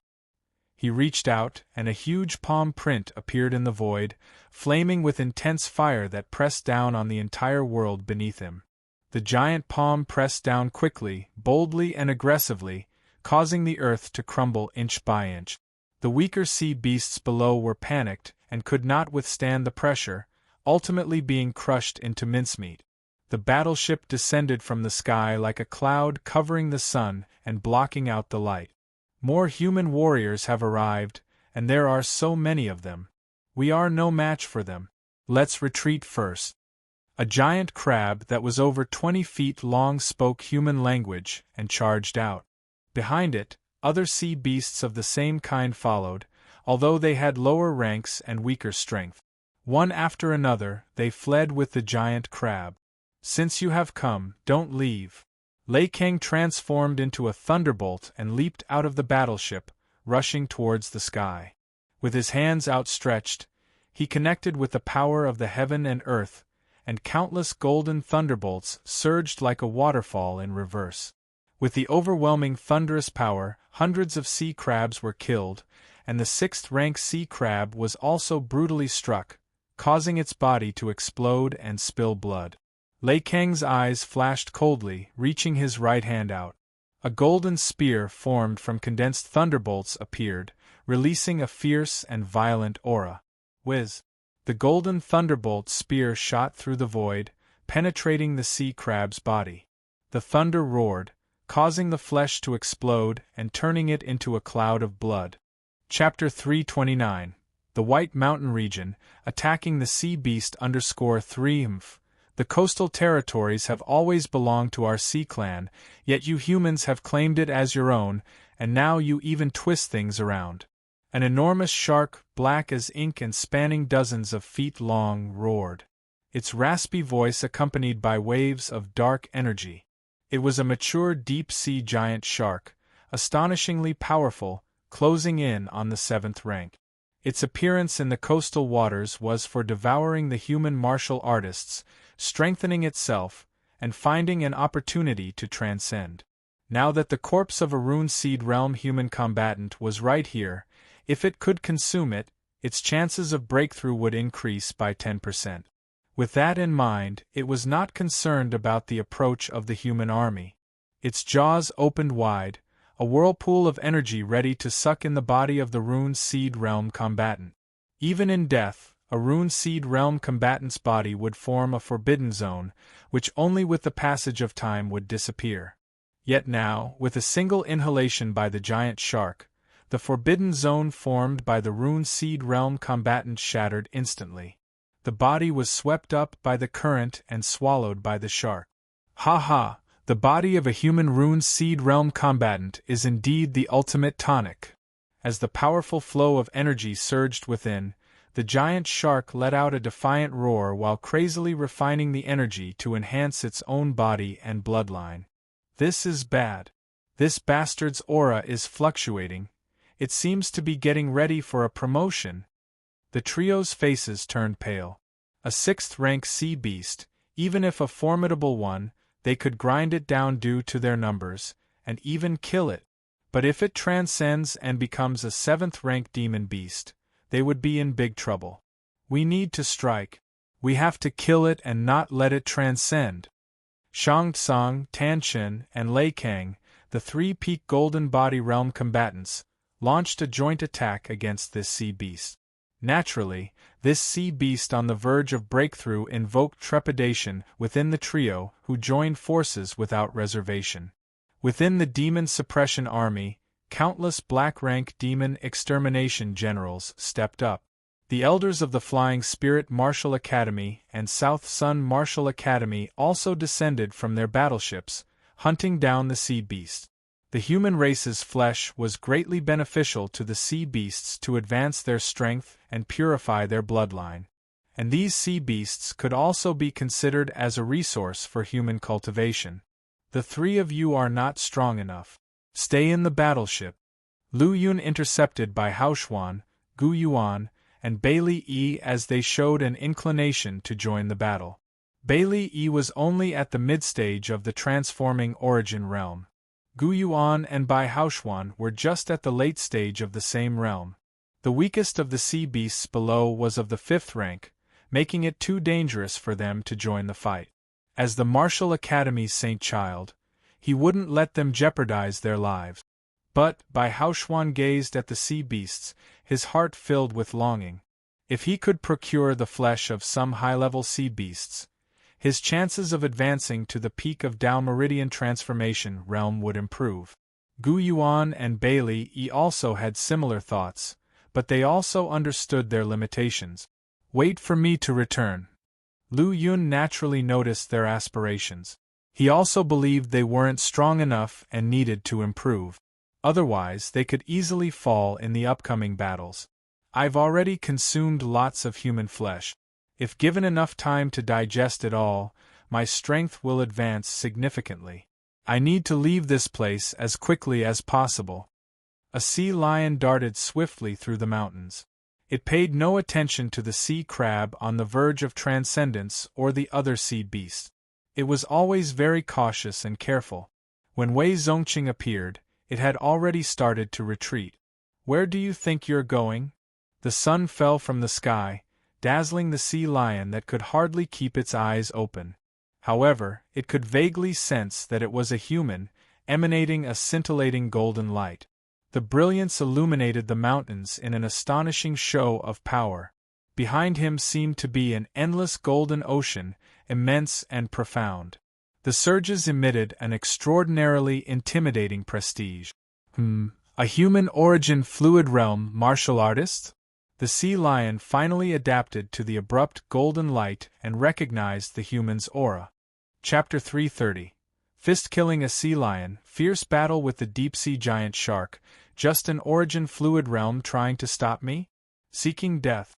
S1: He reached out, and a huge palm print appeared in the void, flaming with intense fire that pressed down on the entire world beneath him. The giant palm pressed down quickly, boldly and aggressively, causing the earth to crumble inch by inch. The weaker sea beasts below were panicked and could not withstand the pressure, ultimately being crushed into mincemeat. The battleship descended from the sky like a cloud covering the sun and blocking out the light. More human warriors have arrived, and there are so many of them. We are no match for them. Let's retreat first. A giant crab that was over 20 feet long spoke human language and charged out. Behind it, other sea beasts of the same kind followed, although they had lower ranks and weaker strength. One after another, they fled with the giant crab. "Since you have come, don't leave." Lei Kang transformed into a thunderbolt and leaped out of the battleship, rushing towards the sky. With his hands outstretched, he connected with the power of the heaven and earth, and countless golden thunderbolts surged like a waterfall in reverse. With the overwhelming thunderous power, hundreds of sea crabs were killed, and the 6th-rank sea crab was also brutally struck, causing its body to explode and spill blood. Lei Kang's eyes flashed coldly, reaching his right hand out. A golden spear formed from condensed thunderbolts appeared, releasing a fierce and violent aura. Whiz! The golden thunderbolt spear shot through the void, penetrating the sea crab's body. The thunder roared, causing the flesh to explode and turning it into a cloud of blood. Chapter 329. The White Mountain Region, attacking the sea beast _3. The coastal territories have always belonged to our sea clan, yet you humans have claimed it as your own, and now you even twist things around. An enormous shark, black as ink and spanning dozens of feet long, roared. Its raspy voice accompanied by waves of dark energy. It was a mature deep-sea giant shark, astonishingly powerful, closing in on the 7th rank. Its appearance in the coastal waters was for devouring the human martial artists, strengthening itself, and finding an opportunity to transcend. Now that the corpse of a rune-seed realm human combatant was right here, if it could consume it, its chances of breakthrough would increase by 10%. With that in mind, it was not concerned about the approach of the human army. Its jaws opened wide, a whirlpool of energy ready to suck in the body of the rune-seed realm combatant. Even in death, a rune-seed realm combatant's body would form a forbidden zone, which only with the passage of time would disappear. Yet now, with a single inhalation by the giant shark, the forbidden zone formed by the rune-seed realm combatant shattered instantly. The body was swept up by the current and swallowed by the shark. Ha ha! The body of a human rune-seed realm combatant is indeed the ultimate tonic. As the powerful flow of energy surged within, the giant shark let out a defiant roar while crazily refining the energy to enhance its own body and bloodline. This is bad. This bastard's aura is fluctuating. It seems to be getting ready for a promotion. The trio's faces turned pale. A 6th-rank sea beast, even if a formidable one, they could grind it down due to their numbers, and even kill it. But if it transcends and becomes a 7th-rank demon beast, they would be in big trouble. We need to strike. We have to kill it and not let it transcend. Shang Tsung, Tan Chen, and Lei Kang, the 3-peak Golden Body Realm combatants, launched a joint attack against this sea beast. Naturally, this sea beast on the verge of breakthrough invoked trepidation within the trio, who joined forces without reservation. Within the Demon Suppression Army, countless black-rank demon extermination generals stepped up. The elders of the Flying Spirit Martial Academy and South Sun Martial Academy also descended from their battleships, hunting down the sea beast. The human race's flesh was greatly beneficial to the sea beasts to advance their strength and purify their bloodline. And these sea beasts could also be considered as a resource for human cultivation. The 3 of you are not strong enough. Stay in the battleship. Lu Yun intercepted by Hao Xuan, Gu Yuan, and Bailey Yi as they showed an inclination to join the battle. Bailey Yi was only at the mid-stage of the transforming origin realm. Gu Yuan and Bai Haoxuan were just at the late stage of the same realm. The weakest of the sea beasts below was of the 5th rank, making it too dangerous for them to join the fight. As the Martial Academy's saint child, he wouldn't let them jeopardize their lives. But, Bai Haoxuan gazed at the sea beasts, his heart filled with longing. If he could procure the flesh of some high-level sea beasts, his chances of advancing to the peak of Dao Meridian Transformation realm would improve. Gu Yuan and Bailey Yi also had similar thoughts, but they also understood their limitations. Wait for me to return. Lu Yun naturally noticed their aspirations. He also believed they weren't strong enough and needed to improve. Otherwise, they could easily fall in the upcoming battles. I've already consumed lots of human flesh. If given enough time to digest it all, my strength will advance significantly. I need to leave this place as quickly as possible. A sea lion darted swiftly through the mountains. It paid no attention to the sea crab on the verge of transcendence or the other sea beasts. It was always very cautious and careful. When Wei Zongqing appeared, it had already started to retreat. Where do you think you're going? The sun fell from the sky, dazzling the sea lion that could hardly keep its eyes open. However, it could vaguely sense that it was a human, emanating a scintillating golden light. The brilliance illuminated the mountains in an astonishing show of power. Behind him seemed to be an endless golden ocean, immense and profound. The surges emitted an extraordinarily intimidating prestige. A human origin fluid realm martial artist? The sea lion finally adapted to the abrupt golden light and recognized the human's aura. Chapter 330. Fist killing a sea lion, fierce battle with the deep-sea giant shark, just an origin fluid realm trying to stop me? Seeking death.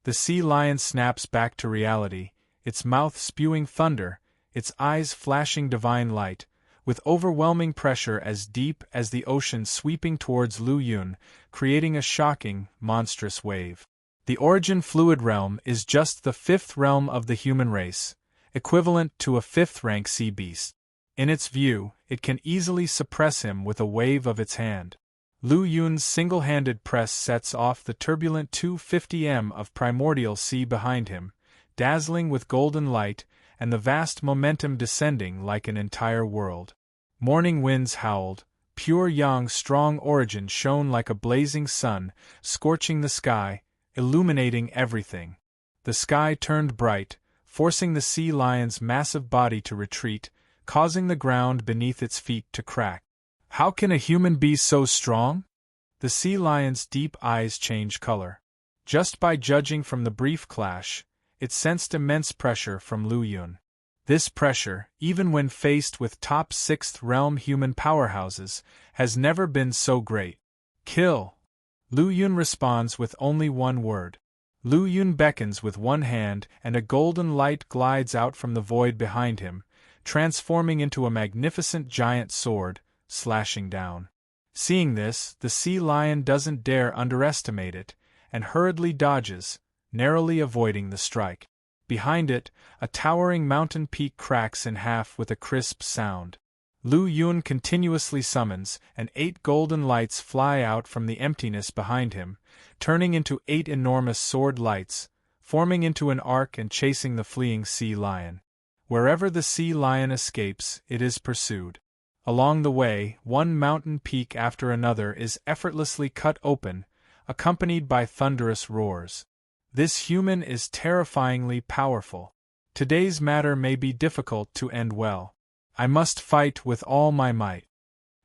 S1: The sea lion snaps back to reality, its mouth spewing thunder, its eyes flashing divine light, with overwhelming pressure as deep as the ocean sweeping towards Lu Yun, creating a shocking, monstrous wave. The origin fluid realm is just the fifth realm of the human race, equivalent to a fifth-rank sea beast. In its view, it can easily suppress him with a wave of its hand. Lu Yun's single-handed press sets off the turbulent 250 m of primordial sea behind him, dazzling with golden light, and the vast momentum descending like an entire world. Morning winds howled, pure yang strong origin shone like a blazing sun, scorching the sky, illuminating everything. The sky turned bright, forcing the sea lion's massive body to retreat, causing the ground beneath its feet to crack. How can a human be so strong? The sea lion's deep eyes changed color. Just by judging from the brief clash, it sensed immense pressure from Lu Yun. This pressure, even when faced with top sixth-realm human powerhouses, has never been so great. Kill! Lu Yun responds with only one word. Lu Yun beckons with one hand and a golden light glides out from the void behind him, transforming into a magnificent giant sword, slashing down. Seeing this, the sea lion doesn't dare underestimate it, and hurriedly dodges, narrowly avoiding the strike. Behind it, a towering mountain peak cracks in half with a crisp sound. Lu Yun continuously summons, and 8 golden lights fly out from the emptiness behind him, turning into 8 enormous sword lights, forming into an arc and chasing the fleeing sea lion. Wherever the sea lion escapes, it is pursued. Along the way, one mountain peak after another is effortlessly cut open, accompanied by thunderous roars. This human is terrifyingly powerful. Today's matter may be difficult to end well. I must fight with all my might.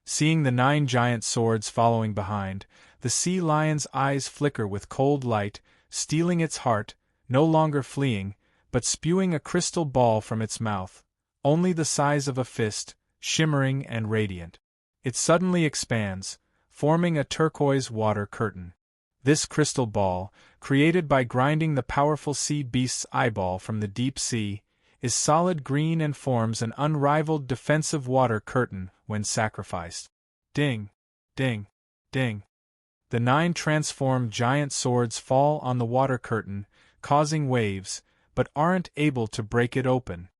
S1: Seeing the 9 giant swords following behind, the sea lion's eyes flicker with cold light, stealing its heart, no longer fleeing, but spewing a crystal ball from its mouth, only the size of a fist, shimmering and radiant. It suddenly expands, forming a turquoise water curtain. This crystal ball, created by grinding the powerful sea beast's eyeball from the deep sea, is solid green and forms an unrivaled defensive water curtain when sacrificed. Ding! Ding! Ding! The 9 transformed giant swords fall on the water curtain, causing waves, but aren't able to break it open.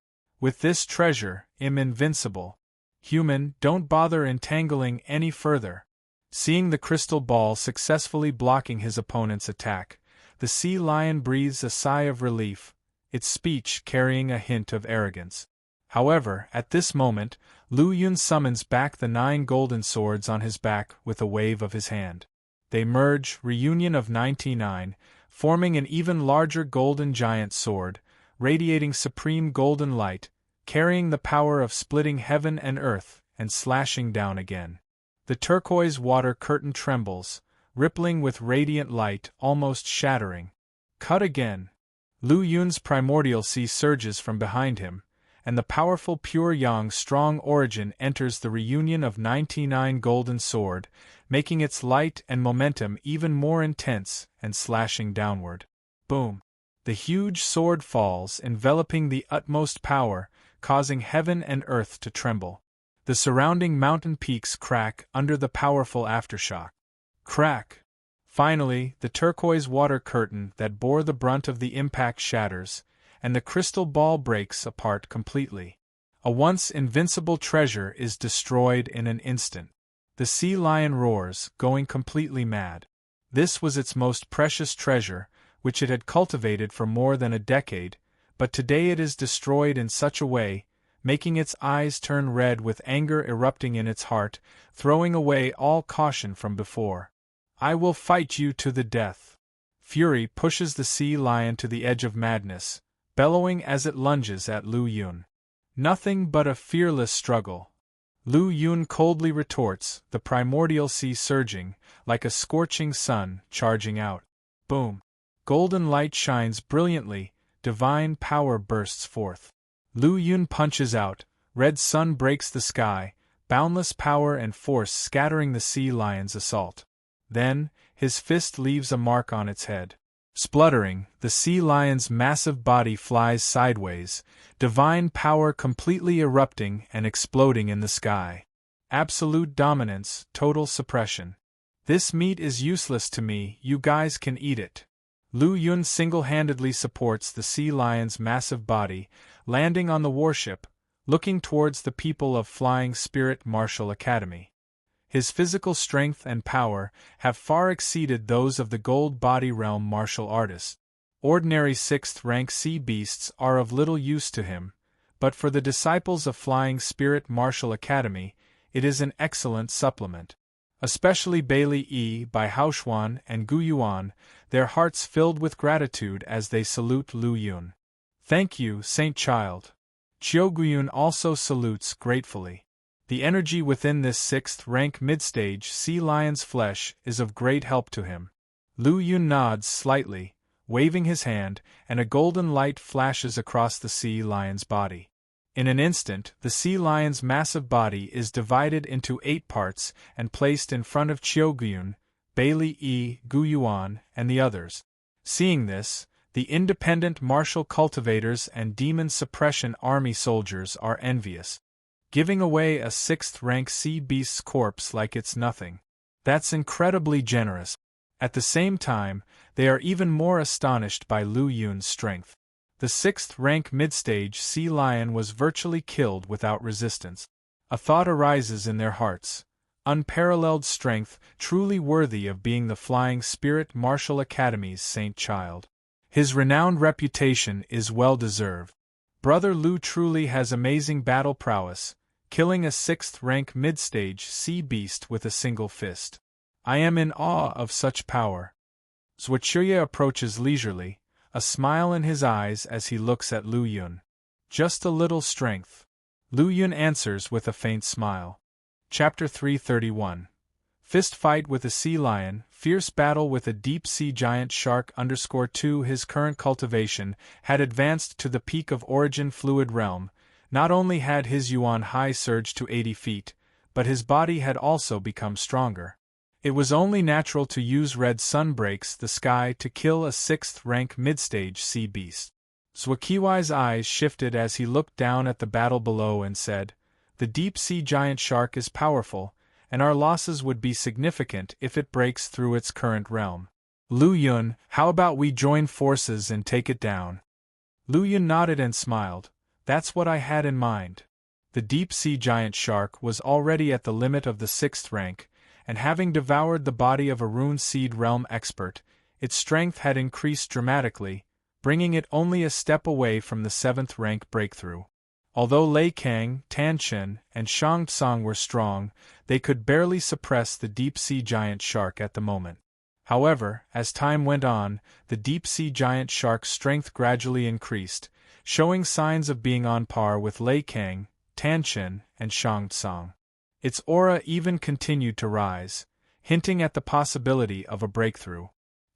S1: With this treasure, I'm invincible. Human, don't bother entangling any further. Seeing the crystal ball successfully blocking his opponent's attack, the sea lion breathes a sigh of relief, its speech carrying a hint of arrogance. However, at this moment, Lu Yun summons back the 9 golden swords on his back with a wave of his hand. They merge, reunion of 99, forming an even larger golden giant sword, radiating supreme golden light, carrying the power of splitting heaven and earth, and slashing down again. The turquoise water curtain trembles, rippling with radiant light, almost shattering. Cut again. Lu Yun's primordial sea surges from behind him, and the powerful pure yang strong origin enters the reunion of 99 golden sword, making its light and momentum even more intense and slashing downward. Boom! The huge sword falls, enveloping the utmost power, causing heaven and earth to tremble. The surrounding mountain peaks crack under the powerful aftershock. Crack! Finally, the turquoise water curtain that bore the brunt of the impact shatters, and the crystal ball breaks apart completely. A once invincible treasure is destroyed in an instant. The sea lion roars, going completely mad. This was its most precious treasure, which it had cultivated for more than a decade, but today it is destroyed in such a way, making its eyes turn red with anger erupting in its heart, throwing away all caution from before. I will fight you to the death. Fury pushes the sea lion to the edge of madness, bellowing as it lunges at Lu Yun. Nothing but a fearless struggle. Lu Yun coldly retorts, the primordial sea surging, like a scorching sun, charging out. Boom! Golden light shines brilliantly, divine power bursts forth. Lu Yun punches out, red sun breaks the sky, boundless power and force scattering the sea lion's assault. Then, his fist leaves a mark on its head. Spluttering, the sea lion's massive body flies sideways, divine power completely erupting and exploding in the sky. Absolute dominance, total suppression. This meat is useless to me, you guys can eat it. Lu Yun single-handedly supports the sea lion's massive body, landing on the warship, looking towards the people of Flying Spirit Martial Academy. His physical strength and power have far exceeded those of the Gold Body Realm martial artists. Ordinary 6th rank sea beasts are of little use to him, but for the disciples of Flying Spirit Martial Academy, it is an excellent supplement. Especially Bailey Yi by Haoshuan and Gu Yuan, their hearts filled with gratitude as they salute Lu Yun. Thank you, Saint Child. Chiu Guyun also salutes gratefully. The energy within this 6th rank midstage sea lion's flesh is of great help to him. Lu Yun nods slightly, waving his hand, and a golden light flashes across the sea lion's body. In an instant, the sea lion's massive body is divided into 8 parts and placed in front of Chiu Guyun, Bailey Yi, Gu Yuan, and the others. Seeing this, the independent martial cultivators and demon suppression army soldiers are envious. Giving away a 6th rank sea beast's corpse like it's nothing. That's incredibly generous. At the same time, they are even more astonished by Lu Yun's strength. The 6th rank midstage sea lion was virtually killed without resistance. A thought arises in their hearts. Unparalleled strength, truly worthy of being the Flying Spirit Martial Academy's Saint Child. His renowned reputation is well deserved. Brother Lu truly has amazing battle prowess, killing a 6th rank midstage sea beast with a single fist. I am in awe of such power. Zhuochuya approaches leisurely, a smile in his eyes as he looks at Lu Yun. Just a little strength. Lu Yun answers with a faint smile. Chapter 331. Fist fight with a sea lion, fierce battle with a deep-sea giant shark _2. His current cultivation had advanced to the peak of origin fluid realm. Not only had his yuan high surged to 80 feet, but his body had also become stronger. It was only natural to use red sun breaks the sky to kill a 6th rank midstage sea beast. Zhuoqiwai's eyes shifted as he looked down at the battle below and said, "The deep-sea giant shark is powerful, and our losses would be significant if it breaks through its current realm. Lu Yun, how about we join forces and take it down?" Lu Yun nodded and smiled. That's what I had in mind. The deep-sea giant shark was already at the limit of the 6th rank, and having devoured the body of a rune seed realm expert, its strength had increased dramatically, bringing it only a step away from the 7th rank breakthrough. Although Lei Kang, Tan Chen, and Shang Tsang were strong, they could barely suppress the deep-sea giant shark at the moment. However, as time went on, the deep-sea giant shark's strength gradually increased, showing signs of being on par with Lei Kang, Tan Chen, and Shang Tsang. Its aura even continued to rise, hinting at the possibility of a breakthrough.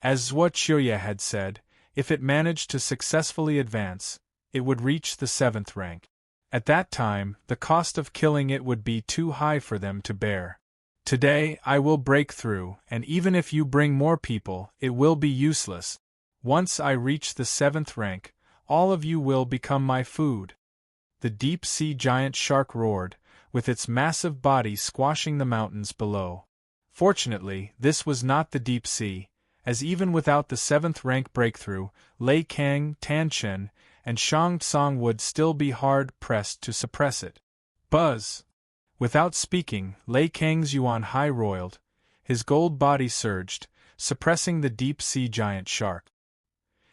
S1: As Zhuochuya had said, if it managed to successfully advance, it would reach the 7th rank. At that time, the cost of killing it would be too high for them to bear. Today, I will break through, and even if you bring more people, it will be useless. Once I reach the 7th rank, all of you will become my food. The deep-sea giant shark roared, with its massive body squashing the mountains below. Fortunately, this was not the deep sea, as even without the 7th rank breakthrough, Lei Kang, Tan Chen, and Shang Tsang would still be hard-pressed to suppress it. Buzz! Without speaking, Lei Kang's yuan high roiled, his gold body surged, suppressing the deep-sea giant shark.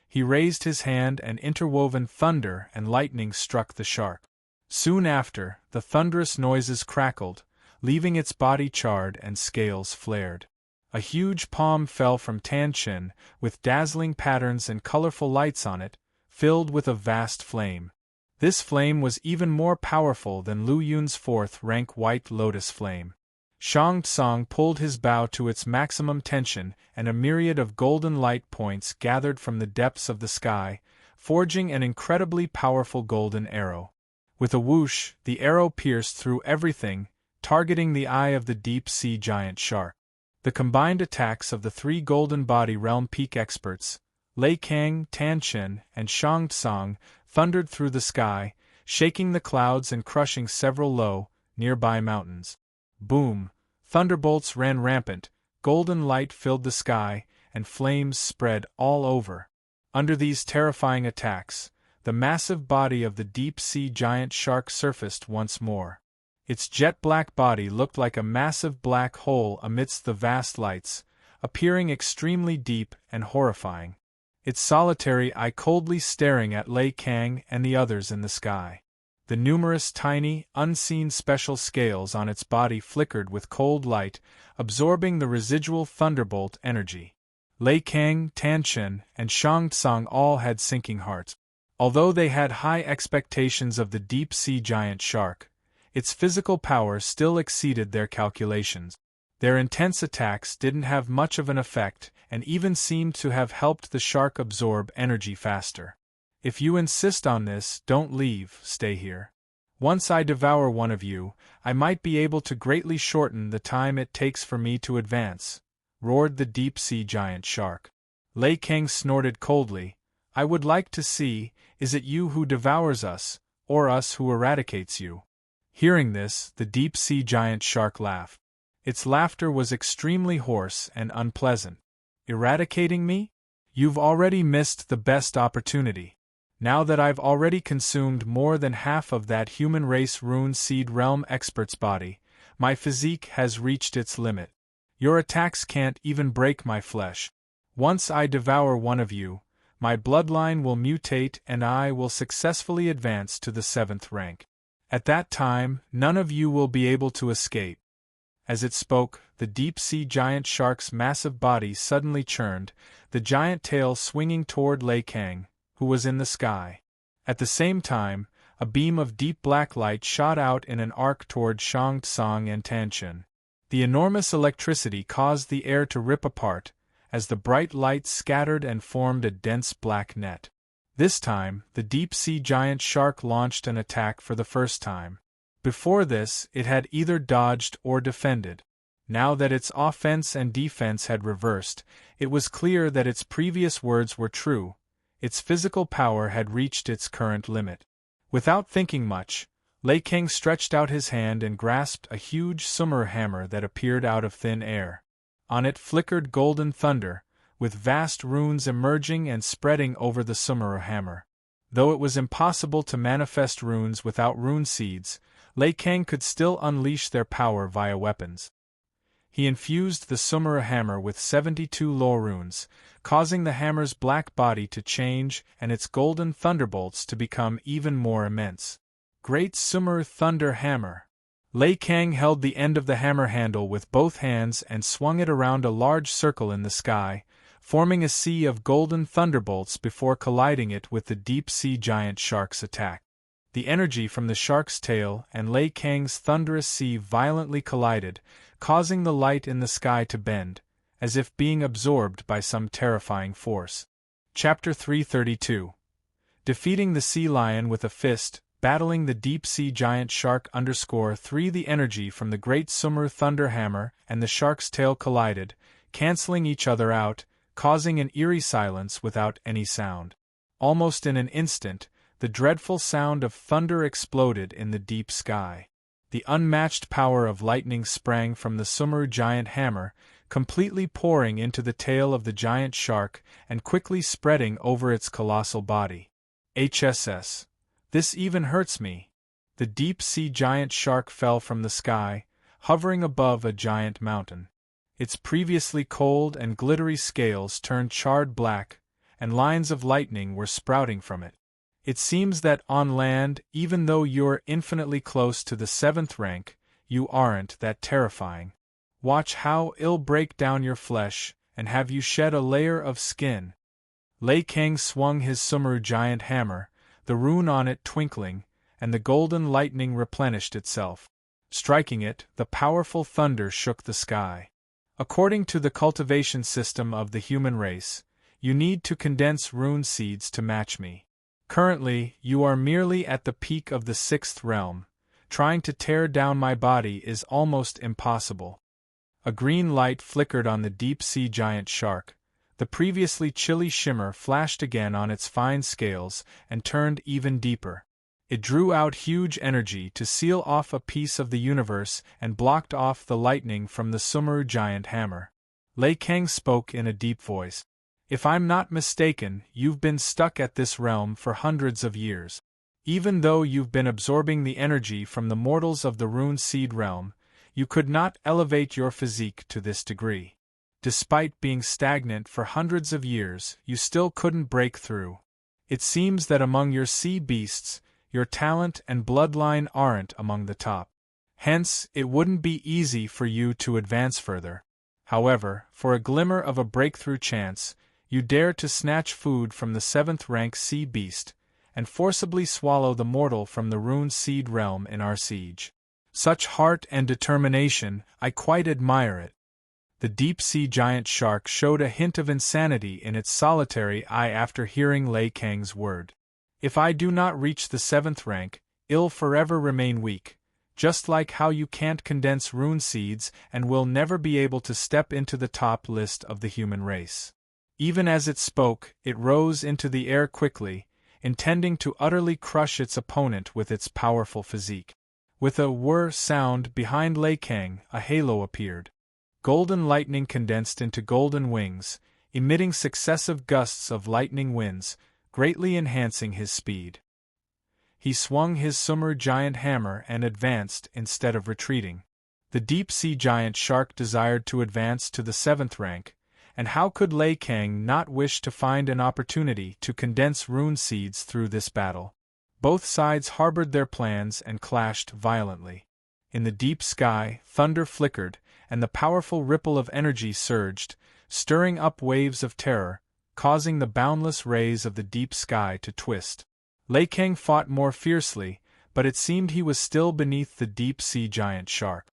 S1: He raised his hand and interwoven thunder and lightning struck the shark. Soon after, the thunderous noises crackled, leaving its body charred and scales flared. A huge palm fell from Tanshin, with dazzling patterns and colorful lights on it, filled with a vast flame. This flame was even more powerful than Lu Yun's fourth-rank White Lotus flame. Shang Tsung pulled his bow to its maximum tension, and a myriad of golden light points gathered from the depths of the sky, forging an incredibly powerful golden arrow. With a whoosh, the arrow pierced through everything, targeting the eye of the deep-sea giant shark. The combined attacks of the three Golden Body Realm peak experts, Lei Kang, Tanshin, and Shang Tsung, thundered through the sky, shaking the clouds and crushing several low, nearby mountains. Boom! Thunderbolts ran rampant, golden light filled the sky, and flames spread all over. Under these terrifying attacks, the massive body of the deep-sea giant shark surfaced once more. Its jet-black body looked like a massive black hole amidst the vast lights, appearing extremely deep and horrifying. Its solitary eye coldly staring at Lei Kang and the others in the sky. The numerous tiny, unseen special scales on its body flickered with cold light, absorbing the residual thunderbolt energy. Lei Kang, Tanshin, and Shang Tsung all had sinking hearts. Although they had high expectations of the deep-sea giant shark, its physical power still exceeded their calculations. Their intense attacks didn't have much of an effect and even seemed to have helped the shark absorb energy faster. If you insist on this, don't leave, stay here. Once I devour one of you, I might be able to greatly shorten the time it takes for me to advance, roared the deep-sea giant shark. Lei Kang snorted coldly. I would like to see, is it you who devours us, or us who eradicates you? Hearing this, the deep-sea giant shark laughed. Its laughter was extremely hoarse and unpleasant. Eradicating me? You've already missed the best opportunity. Now that I've already consumed more than half of that human race rune seed realm expert's body, my physique has reached its limit. Your attacks can't even break my flesh. Once I devour one of you, my bloodline will mutate and I will successfully advance to the 7th rank. At that time, none of you will be able to escape. As it spoke, the deep-sea giant shark's massive body suddenly churned, the giant tail swinging toward Lei Kang, who was in the sky. At the same time, a beam of deep black light shot out in an arc toward Shang Tsung and Tanshin. The enormous electricity caused the air to rip apart, as the bright light scattered and formed a dense black net. This time, the deep-sea giant shark launched an attack for the first time. Before this, it had either dodged or defended. Now that its offense and defense had reversed, it was clear that its previous words were true. Its physical power had reached its current limit. Without thinking much, Lei Kang stretched out his hand and grasped a huge sumer hammer that appeared out of thin air. On it flickered golden thunder, with vast runes emerging and spreading over the sumer hammer. Though it was impossible to manifest runes without rune seeds, Lei Kang could still unleash their power via weapons. He infused the sumer hammer with 72 law runes, causing the hammer's black body to change and its golden thunderbolts to become even more immense. Great Sumer Thunder Hammer. Lei Kang held the end of the hammer handle with both hands and swung it around a large circle in the sky, forming a sea of golden thunderbolts before colliding it with the deep-sea giant shark's attack. The energy from the shark's tail and Lei Kang's thunderous sea violently collided, causing the light in the sky to bend, as if being absorbed by some terrifying force. Chapter 332. Defeating the sea lion with a fist, battling the deep-sea giant shark _3. The energy from the great Sumer Thunder Hammer and the shark's tail collided, canceling each other out, causing an eerie silence without any sound. Almost in an instant, the dreadful sound of thunder exploded in the deep sky. The unmatched power of lightning sprang from the Sumer giant hammer, completely pouring into the tail of the giant shark and quickly spreading over its colossal body. HSS. This even hurts me. The deep-sea giant shark fell from the sky, hovering above a giant mountain. Its previously cold and glittery scales turned charred black, and lines of lightning were sprouting from it. It seems that on land, even though you're infinitely close to the 7th rank, you aren't that terrifying. Watch how it'll break down your flesh, and have you shed a layer of skin. Lei Kang swung his Sumeru giant hammer, the rune on it twinkling, and the golden lightning replenished itself. Striking it, the powerful thunder shook the sky. According to the cultivation system of the human race, you need to condense rune seeds to match me. Currently, you are merely at the peak of the 6th realm. Trying to tear down my body is almost impossible. A green light flickered on the deep-sea giant shark. The previously chilly shimmer flashed again on its fine scales and turned even deeper. It drew out huge energy to seal off a piece of the universe and blocked off the lightning from the Sumeru giant hammer. Lei Kang spoke in a deep voice. If I'm not mistaken, you've been stuck at this realm for hundreds of years. Even though you've been absorbing the energy from the mortals of the rune seed realm, you could not elevate your physique to this degree. Despite being stagnant for hundreds of years, you still couldn't break through. It seems that among your sea beasts, your talent and bloodline aren't among the top. Hence, it wouldn't be easy for you to advance further. However, for a glimmer of a breakthrough chance, you dare to snatch food from the 7th rank sea beast, and forcibly swallow the mortal from the rune seed realm in our siege. Such heart and determination, I quite admire it. The deep-sea giant shark showed a hint of insanity in its solitary eye after hearing Lei Kang's word. If I do not reach the 7th rank, I'll forever remain weak, just like how you can't condense rune seeds and will never be able to step into the top list of the human race. Even as it spoke, it rose into the air quickly, intending to utterly crush its opponent with its powerful physique. With a whir sound behind Lei Kang, a halo appeared. Golden lightning condensed into golden wings, emitting successive gusts of lightning winds, greatly enhancing his speed. He swung his Sumeru giant hammer and advanced instead of retreating. The deep-sea giant shark desired to advance to the 7th rank, and how could Lei Kang not wish to find an opportunity to condense rune seeds through this battle? Both sides harbored their plans and clashed violently. In the deep sky, thunder flickered, and the powerful ripple of energy surged, stirring up waves of terror, causing the boundless rays of the deep sky to twist. Lei Kang fought more fiercely, but it seemed he was still beneath the deep-sea giant shark.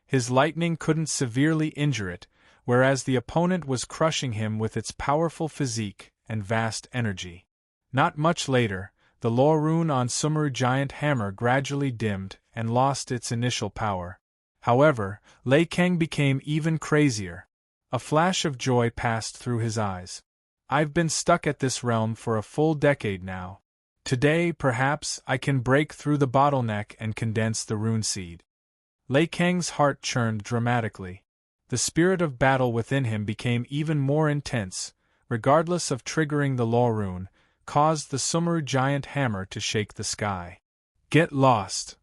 S1: His lightning couldn't severely injure it, whereas the opponent was crushing him with its powerful physique and vast energy. Not much later, the lore rune on Sumeru giant hammer gradually dimmed and lost its initial power. However, Lei Kang became even crazier. A flash of joy passed through his eyes. I've been stuck at this realm for a full decade now. Today, perhaps, I can break through the bottleneck and condense the rune seed. Lei Kang's heart churned dramatically. The spirit of battle within him became even more intense, regardless of triggering the lore rune, caused the Sumeru giant hammer to shake the sky. Get lost!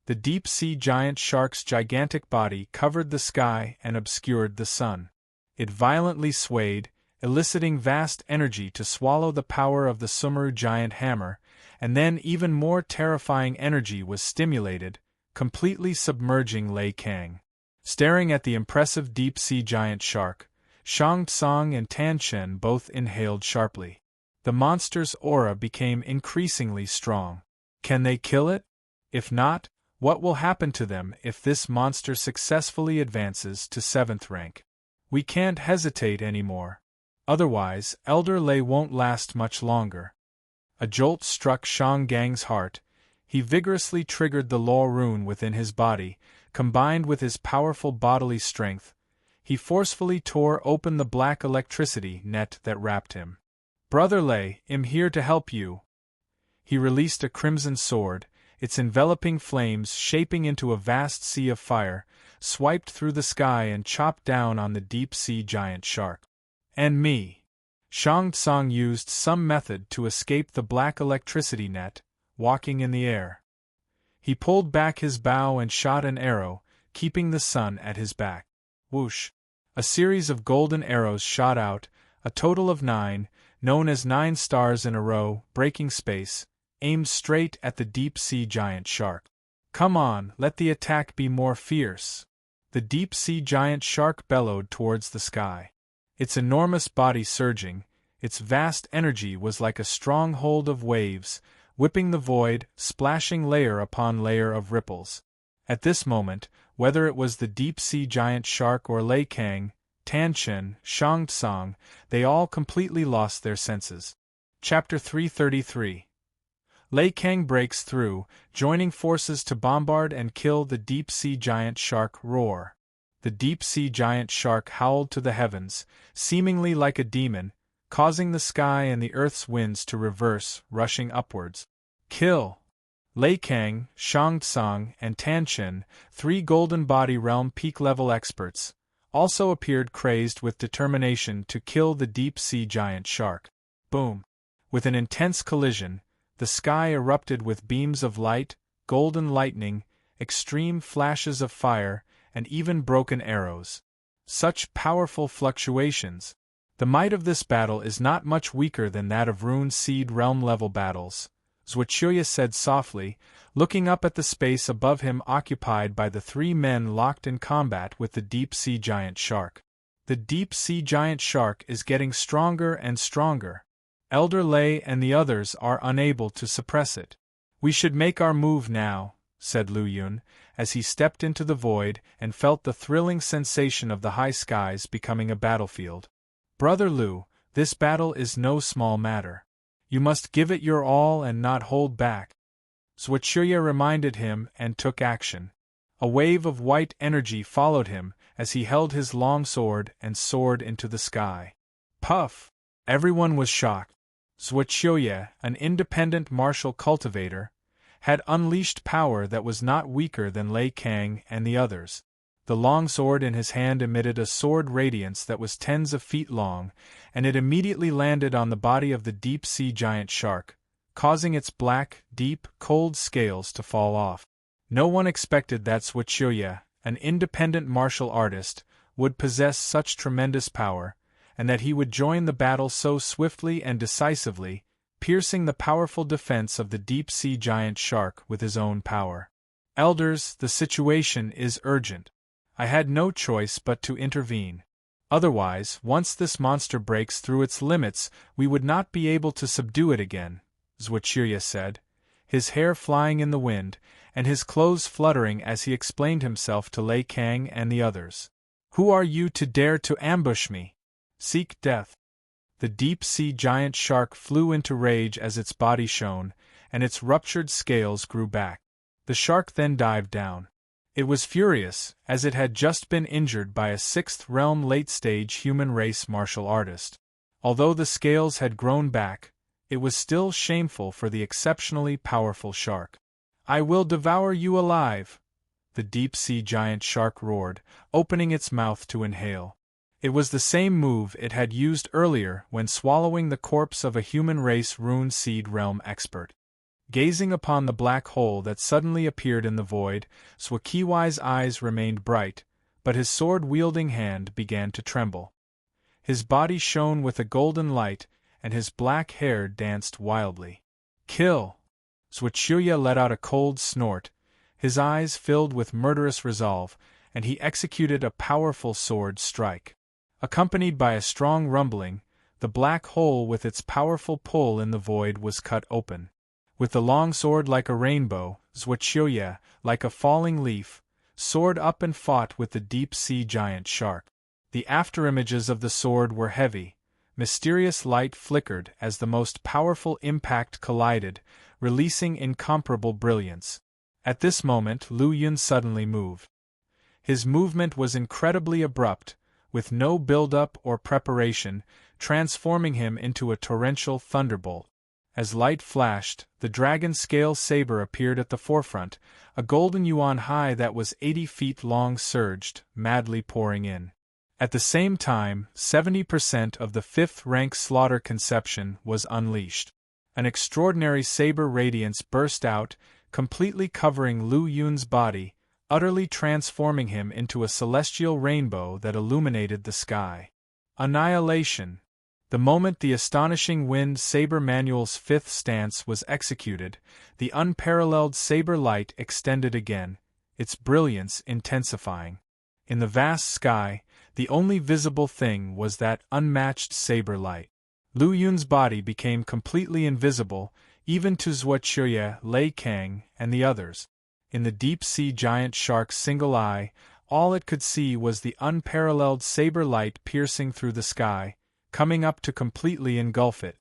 S1: The deep-sea giant shark's gigantic body covered the sky and obscured the sun. It violently swayed, eliciting vast energy to swallow the power of the Sumeru giant hammer, and then even more terrifying energy was stimulated, completely submerging Lei Kang. Staring at the impressive deep-sea giant shark, Shang Tsung and Tan Chen both inhaled sharply. The monster's aura became increasingly strong. Can they kill it? If not, what will happen to them if this monster successfully advances to 7th rank? We can't hesitate anymore. Otherwise, Elder Lei won't last much longer. A jolt struck Shang Gang's heart. He vigorously triggered the lore rune within his body, combined with his powerful bodily strength. He forcefully tore open the black electricity net that wrapped him. Brother Lei, I'm here to help you. He released a crimson sword, its enveloping flames shaping into a vast sea of fire, swiped through the sky and chopped down on the deep-sea giant shark. And me. Shang Tsung used some method to escape the black electricity net, walking in the air. He pulled back his bow and shot an arrow, keeping the sun at his back. Whoosh! A series of golden arrows shot out, a total of 9, known as 9 stars in a row, breaking space, aimed straight at the deep-sea giant shark. Come on, let the attack be more fierce. The deep-sea giant shark bellowed towards the sky. Its enormous body surging, its vast energy was like a stronghold of waves, whipping the void, splashing layer upon layer of ripples. At this moment, whether it was the deep-sea giant shark or Lei Kang, Tan Chen, Shang Tsang, they all completely lost their senses. Chapter 333. Lei Kang breaks through, joining forces to bombard and kill the deep-sea giant shark. Roar! The deep-sea giant shark howled to the heavens, seemingly like a demon, causing the sky and the earth's winds to reverse, rushing upwards. Kill! Lei Kang, Shang Tsang, and Tan Chen, 3 Golden Body Realm peak-level experts, also appeared crazed with determination to kill the deep-sea giant shark. Boom! With an intense collision, the sky erupted with beams of light, golden lightning, extreme flashes of fire, and even broken arrows. Such powerful fluctuations! The might of this battle is not much weaker than that of Rune Seed realm-level battles, Zhuochuya said softly, looking up at the space above him occupied by the 3 men locked in combat with the deep-sea giant shark. The deep-sea giant shark is getting stronger and stronger. Elder Lei and the others are unable to suppress it. We should make our move now, said Lu Yun, as he stepped into the void and felt the thrilling sensation of the high skies becoming a battlefield. Brother Lu, this battle is no small matter. You must give it your all and not hold back. Zhuochuya reminded him and took action. A wave of white energy followed him as he held his long sword and soared into the sky. Puff! Everyone was shocked. Zhuochuya, an independent martial cultivator, had unleashed power that was not weaker than Lei Kang and the others. The long sword in his hand emitted a sword radiance that was tens of feet long, and it immediately landed on the body of the deep-sea giant shark, causing its black, deep, cold scales to fall off. No one expected that Zhuochuya, an independent martial artist, would possess such tremendous power, and that he would join the battle so swiftly and decisively, piercing the powerful defense of the deep-sea giant shark with his own power. Elders, the situation is urgent. I had no choice but to intervene. Otherwise, once this monster breaks through its limits, we would not be able to subdue it again, Zhuochuya said, his hair flying in the wind, and his clothes fluttering as he explained himself to Lei Kang and the others. Who are you to dare to ambush me? Seek death. The deep-sea giant shark flew into rage as its body shone, and its ruptured scales grew back. The shark then dived down. It was furious, as it had just been injured by a 6th realm late-stage human race martial artist. Although the scales had grown back, it was still shameful for the exceptionally powerful shark. I will devour you alive! The deep-sea giant shark roared, opening its mouth to inhale. It was the same move it had used earlier when swallowing the corpse of a human race rune seed realm expert. Gazing upon the black hole that suddenly appeared in the void, Zhuochuya's eyes remained bright, but his sword-wielding hand began to tremble. His body shone with a golden light, and his black hair danced wildly. Kill! Zhuochuya let out a cold snort, his eyes filled with murderous resolve, and he executed a powerful sword strike. Accompanied by a strong rumbling, the black hole with its powerful pull in the void was cut open. With the long sword like a rainbow, Zhuochuya, like a falling leaf, soared up and fought with the deep-sea giant shark. The afterimages of the sword were heavy. Mysterious light flickered as the most powerful impact collided, releasing incomparable brilliance. At this moment Lu Yun suddenly moved. His movement was incredibly abrupt, with no build-up or preparation, transforming him into a torrential thunderbolt. As light flashed, the dragon scale saber appeared at the forefront, a golden yuan high that was 80 feet long surged, madly pouring in. At the same time, 70% of the 5th-rank slaughter conception was unleashed. An extraordinary saber radiance burst out, completely covering Lu Yun's body, utterly transforming him into a celestial rainbow that illuminated the sky. Annihilation. The moment the astonishing wind saber manual's fifth stance was executed, the unparalleled saber light extended again, its brilliance intensifying. In the vast sky, the only visible thing was that unmatched saber light. Lu Yun's body became completely invisible, even to Zhuo, Lei Kang, and the others. In the deep-sea giant shark's single eye, all it could see was the unparalleled saber light piercing through the sky, coming up to completely engulf it.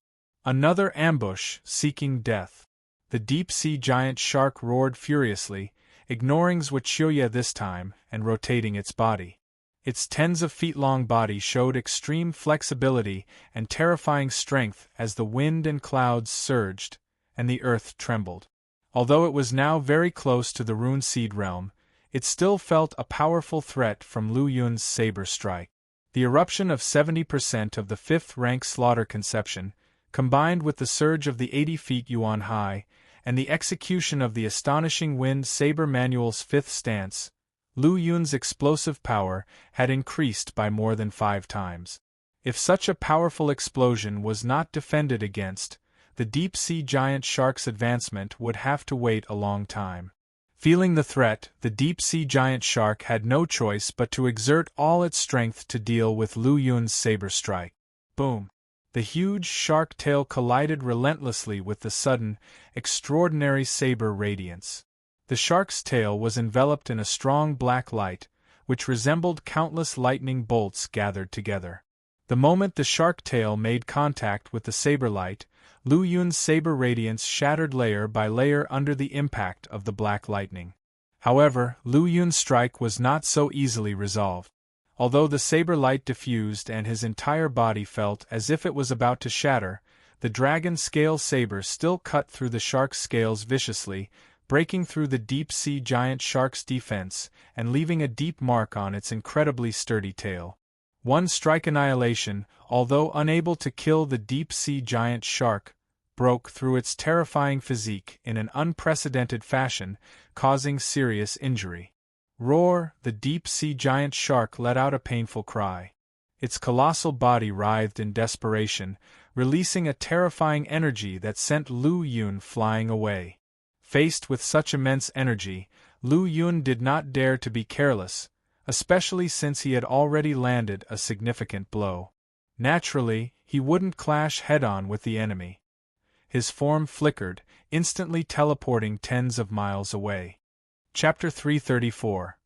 S1: Another ambush, seeking death. The deep-sea giant shark roared furiously, ignoring Zhuo this time, and rotating its body. Its tens of feet-long body showed extreme flexibility and terrifying strength as the wind and clouds surged, and the earth trembled. Although it was now very close to the Rune Seed realm, it still felt a powerful threat from Lu Yun's saber strike. The eruption of 70% of the fifth-rank slaughter conception, combined with the surge of the 80 feet yuan high, and the execution of the astonishing wind saber manual's fifth stance, Lu Yun's explosive power had increased by more than 5 times. If such a powerful explosion was not defended against, the deep-sea giant shark's advancement would have to wait a long time. Feeling the threat, the deep-sea giant shark had no choice but to exert all its strength to deal with Lu Yun's saber strike. Boom! The huge shark tail collided relentlessly with the sudden, extraordinary saber radiance. The shark's tail was enveloped in a strong black light, which resembled countless lightning bolts gathered together. The moment the shark tail made contact with the saber light, Lu Yun's saber radiance shattered layer by layer under the impact of the black lightning. However, Lu Yun's strike was not so easily resolved. Although the saber light diffused and his entire body felt as if it was about to shatter, the dragon scale saber still cut through the shark's scales viciously, breaking through the deep-sea giant shark's defense and leaving a deep mark on its incredibly sturdy tail. One strike annihilation, although unable to kill the deep-sea giant shark, broke through its terrifying physique in an unprecedented fashion, causing serious injury. Roar! The deep-sea giant shark let out a painful cry. Its colossal body writhed in desperation, releasing a terrifying energy that sent Lu Yun flying away. Faced with such immense energy, Lu Yun did not dare to be careless, especially since he had already landed a significant blow. Naturally, he wouldn't clash head-on with the enemy. His form flickered, instantly teleporting tens of miles away. Chapter 334.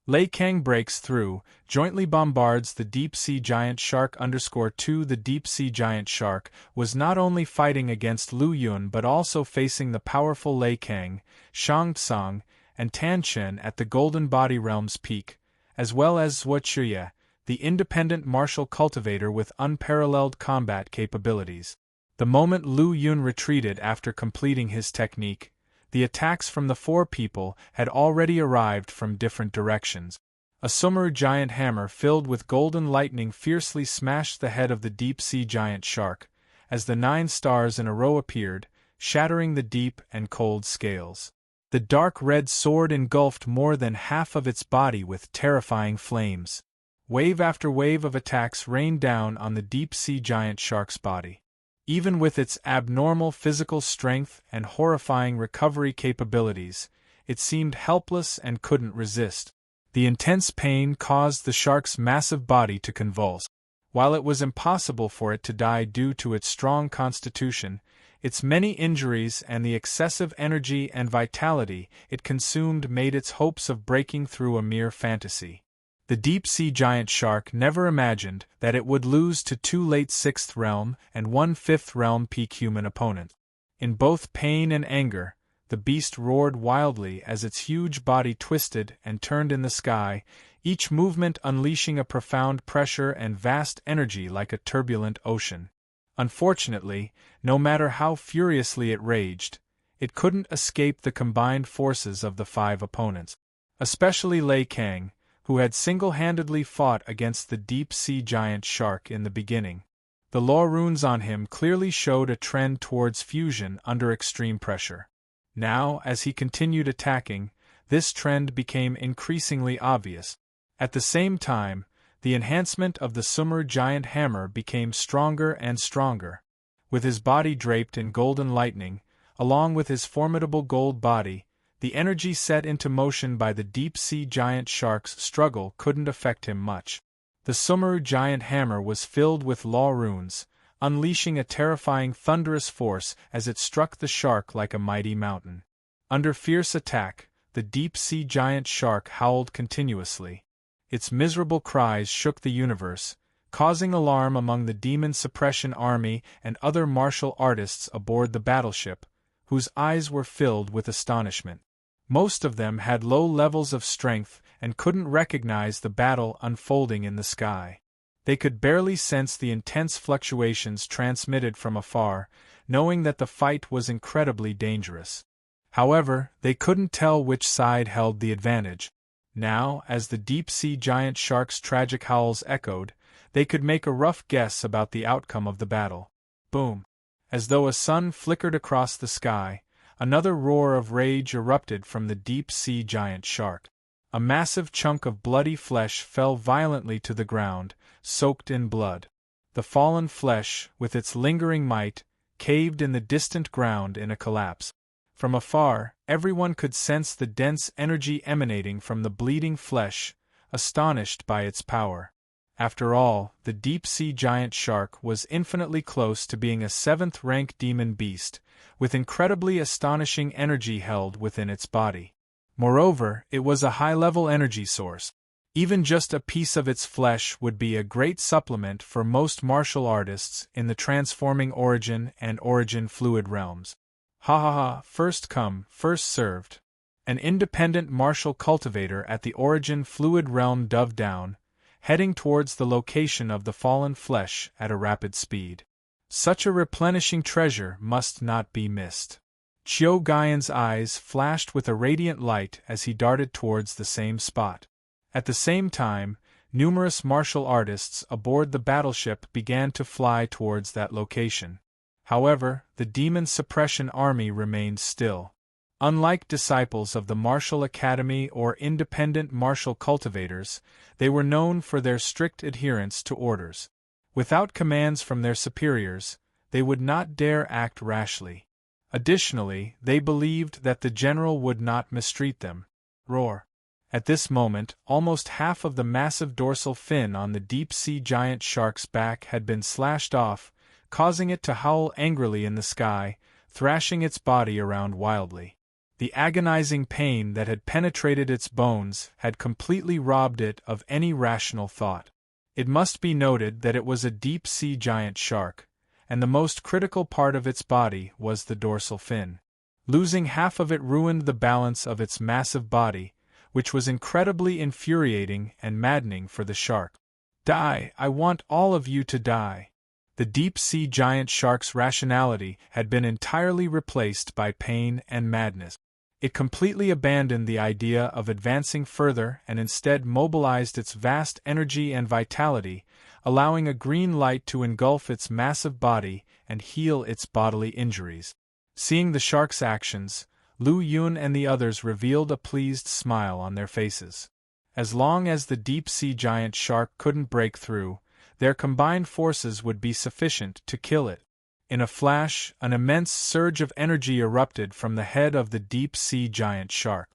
S1: Lei Kang breaks through, jointly bombards the deep-sea giant shark _2. The deep-sea giant shark was not only fighting against Lu Yun but also facing the powerful Lei Kang, Shang Tsung, and Tan Chen at the Golden Body Realm's peak, as well as Zhuo, the independent martial cultivator with unparalleled combat capabilities. The moment Lu Yun retreated after completing his technique, the attacks from the 4 people had already arrived from different directions. A Sumeru giant hammer filled with golden lightning fiercely smashed the head of the deep-sea giant shark, as the 9 stars in a row appeared, shattering the deep and cold scales. The dark red sword engulfed more than half of its body with terrifying flames. Wave after wave of attacks rained down on the deep-sea giant shark's body. Even with its abnormal physical strength and horrifying recovery capabilities, it seemed helpless and couldn't resist. The intense pain caused the shark's massive body to convulse. While it was impossible for it to die due to its strong constitution, its many injuries and the excessive energy and vitality it consumed made its hopes of breaking through a mere fantasy. The deep-sea giant shark never imagined that it would lose to 2 late 6th realm and 1 5th realm peak human opponents. In both pain and anger, the beast roared wildly as its huge body twisted and turned in the sky, each movement unleashing a profound pressure and vast energy like a turbulent ocean. Unfortunately, no matter how furiously it raged, it couldn't escape the combined forces of the 5 opponents. Especially Lei Kang, who had single-handedly fought against the deep-sea giant shark in the beginning. The law runes on him clearly showed a trend towards fusion under extreme pressure. Now, as he continued attacking, this trend became increasingly obvious. At the same time, the enhancement of the Sumer giant hammer became stronger and stronger. With his body draped in golden lightning, along with his formidable gold body, the energy set into motion by the deep-sea giant shark's struggle couldn't affect him much. The Sumer giant hammer was filled with law runes, unleashing a terrifying thunderous force as it struck the shark like a mighty mountain. Under fierce attack, the deep-sea giant shark howled continuously. Its miserable cries shook the universe, causing alarm among the demon suppression army and other martial artists aboard the battleship, whose eyes were filled with astonishment. Most of them had low levels of strength and couldn't recognize the battle unfolding in the sky. They could barely sense the intense fluctuations transmitted from afar, knowing that the fight was incredibly dangerous. However, they couldn't tell which side held the advantage. Now, as the deep-sea giant shark's tragic howls echoed, they could make a rough guess about the outcome of the battle. Boom! As though a sun flickered across the sky, another roar of rage erupted from the deep-sea giant shark. A massive chunk of bloody flesh fell violently to the ground, soaked in blood. The fallen flesh, with its lingering might, caved in the distant ground in a collapse. From afar, everyone could sense the dense energy emanating from the bleeding flesh, astonished by its power. After all, the deep-sea giant shark was infinitely close to being a 7th-rank demon beast, with incredibly astonishing energy held within its body. Moreover, it was a high-level energy source. Even just a piece of its flesh would be a great supplement for most martial artists in the transforming origin and origin fluid realms. Ha ha ha, first come, first served. An independent martial cultivator at the origin fluid realm dove down, heading towards the location of the fallen flesh at a rapid speed. Such a replenishing treasure must not be missed. Chiu Gaian's eyes flashed with a radiant light as he darted towards the same spot. At the same time, numerous martial artists aboard the battleship began to fly towards that location. However, the demon suppression army remained still. Unlike disciples of the martial academy or independent martial cultivators, they were known for their strict adherence to orders. Without commands from their superiors, they would not dare act rashly. Additionally, they believed that the general would not mistreat them. Roar! At this moment, almost half of the massive dorsal fin on the deep-sea giant shark's back had been slashed off, causing it to howl angrily in the sky, thrashing its body around wildly. The agonizing pain that had penetrated its bones had completely robbed it of any rational thought. It must be noted that it was a deep-sea giant shark, and the most critical part of its body was the dorsal fin. Losing half of it ruined the balance of its massive body, which was incredibly infuriating and maddening for the shark. Die, I want all of you to die. The deep-sea giant shark's rationality had been entirely replaced by pain and madness. It completely abandoned the idea of advancing further and instead mobilized its vast energy and vitality, allowing a green light to engulf its massive body and heal its bodily injuries. Seeing the shark's actions, Lu Yun and the others revealed a pleased smile on their faces. As long as the deep-sea giant shark couldn't break through, their combined forces would be sufficient to kill it. In a flash, an immense surge of energy erupted from the head of the deep-sea giant shark.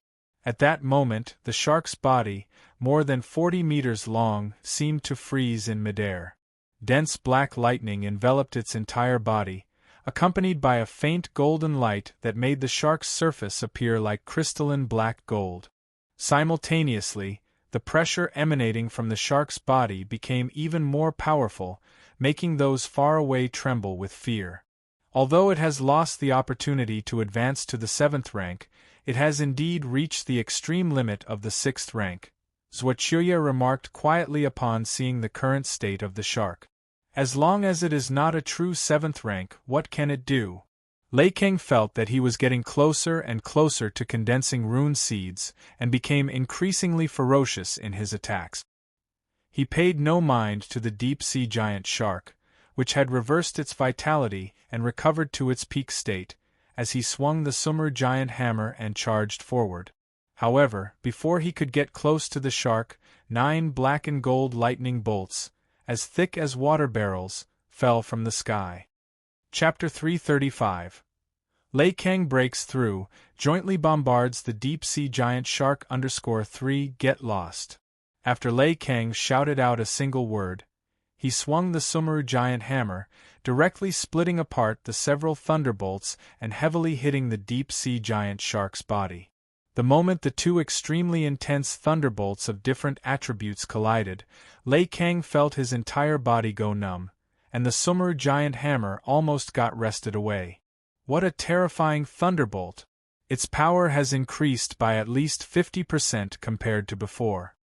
S1: At that moment, the shark's body, more than 40 meters long, seemed to freeze in midair. Dense black lightning enveloped its entire body, accompanied by a faint golden light that made the shark's surface appear like crystalline black gold. Simultaneously, the pressure emanating from the shark's body became even more powerful, making those far away tremble with fear. Although it has lost the opportunity to advance to the 7th rank, it has indeed reached the extreme limit of the 6th rank, Zhuochuya remarked quietly upon seeing the current state of the shark. As long as it is not a true 7th rank, what can it do? Lei Keng felt that he was getting closer and closer to condensing rune seeds, and became increasingly ferocious in his attacks. He paid no mind to the deep-sea giant shark, which had reversed its vitality and recovered to its peak state, as he swung the summer giant hammer and charged forward. However, before he could get close to the shark, 9 black and gold lightning bolts, as thick as water barrels, fell from the sky. Chapter 335. Lei Kang breaks through, jointly bombards the deep-sea giant shark _3 get lost. After Lei Kang shouted out a single word, he swung the summer giant hammer, directly splitting apart the several thunderbolts and heavily hitting the deep-sea giant shark's body. The moment the two extremely intense thunderbolts of different attributes collided, Lei Kang felt his entire body go numb, and the summer giant hammer almost got wrested away. What a terrifying thunderbolt! Its power has increased by at least 50% compared to before.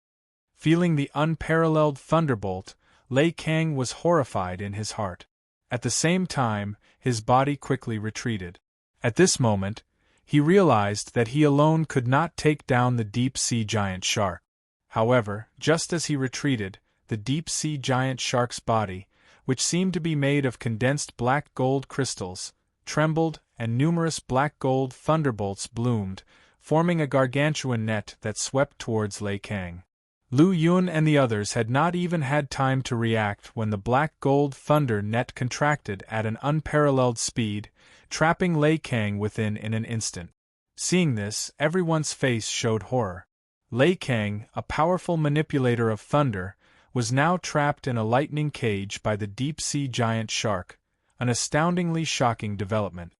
S1: Feeling the unparalleled thunderbolt, Lei Kang was horrified in his heart. At the same time, his body quickly retreated. At this moment, he realized that he alone could not take down the deep-sea giant shark. However, just as he retreated, the deep-sea giant shark's body, which seemed to be made of condensed black gold crystals, trembled, and numerous black gold thunderbolts bloomed, forming a gargantuan net that swept towards Lei Kang. Lu Yun and the others had not even had time to react when the black gold thunder net contracted at an unparalleled speed, trapping Lei Kang within in an instant. Seeing this, everyone's face showed horror. Lei Kang, a powerful manipulator of thunder, was now trapped in a lightning cage by the deep-sea giant shark, an astoundingly shocking development.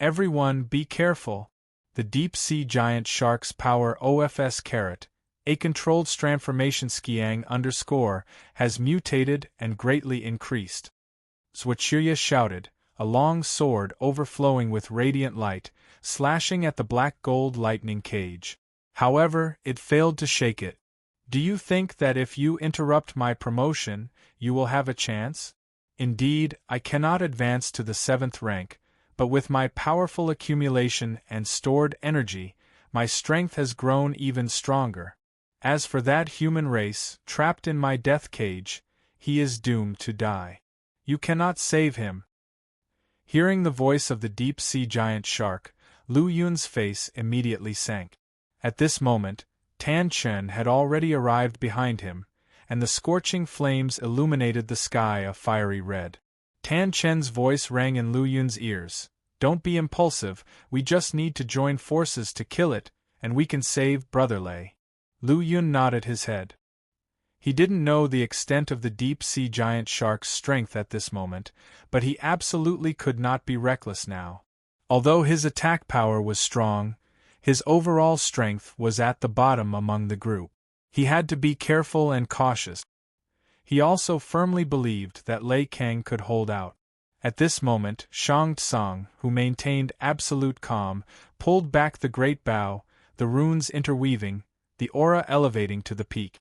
S1: Everyone be careful! The deep-sea giant shark's power OFS carat, a controlled transformation Skiang _ has mutated and greatly increased. Zhuqiya shouted, a long sword overflowing with radiant light, slashing at the black gold lightning cage. However, it failed to shake it. Do you think that if you interrupt my promotion, you will have a chance? Indeed, I cannot advance to the 7th rank, but with my powerful accumulation and stored energy, my strength has grown even stronger. As for that human race, trapped in my death cage, he is doomed to die. You cannot save him. Hearing the voice of the deep-sea giant shark, Lu Yun's face immediately sank. At this moment, Tan Chen had already arrived behind him, and the scorching flames illuminated the sky a fiery red. Tan Chen's voice rang in Lu Yun's ears. Don't be impulsive, we just need to join forces to kill it, and we can save Brother Lei. Lu Yun nodded his head. He didn't know the extent of the deep-sea giant shark's strength at this moment, but he absolutely could not be reckless now. Although his attack power was strong, his overall strength was at the bottom among the group. He had to be careful and cautious. He also firmly believed that Lei Kang could hold out. At this moment, Shang Tsung, who maintained absolute calm, pulled back the great bow, the runes interweaving, the aura elevating to the peak.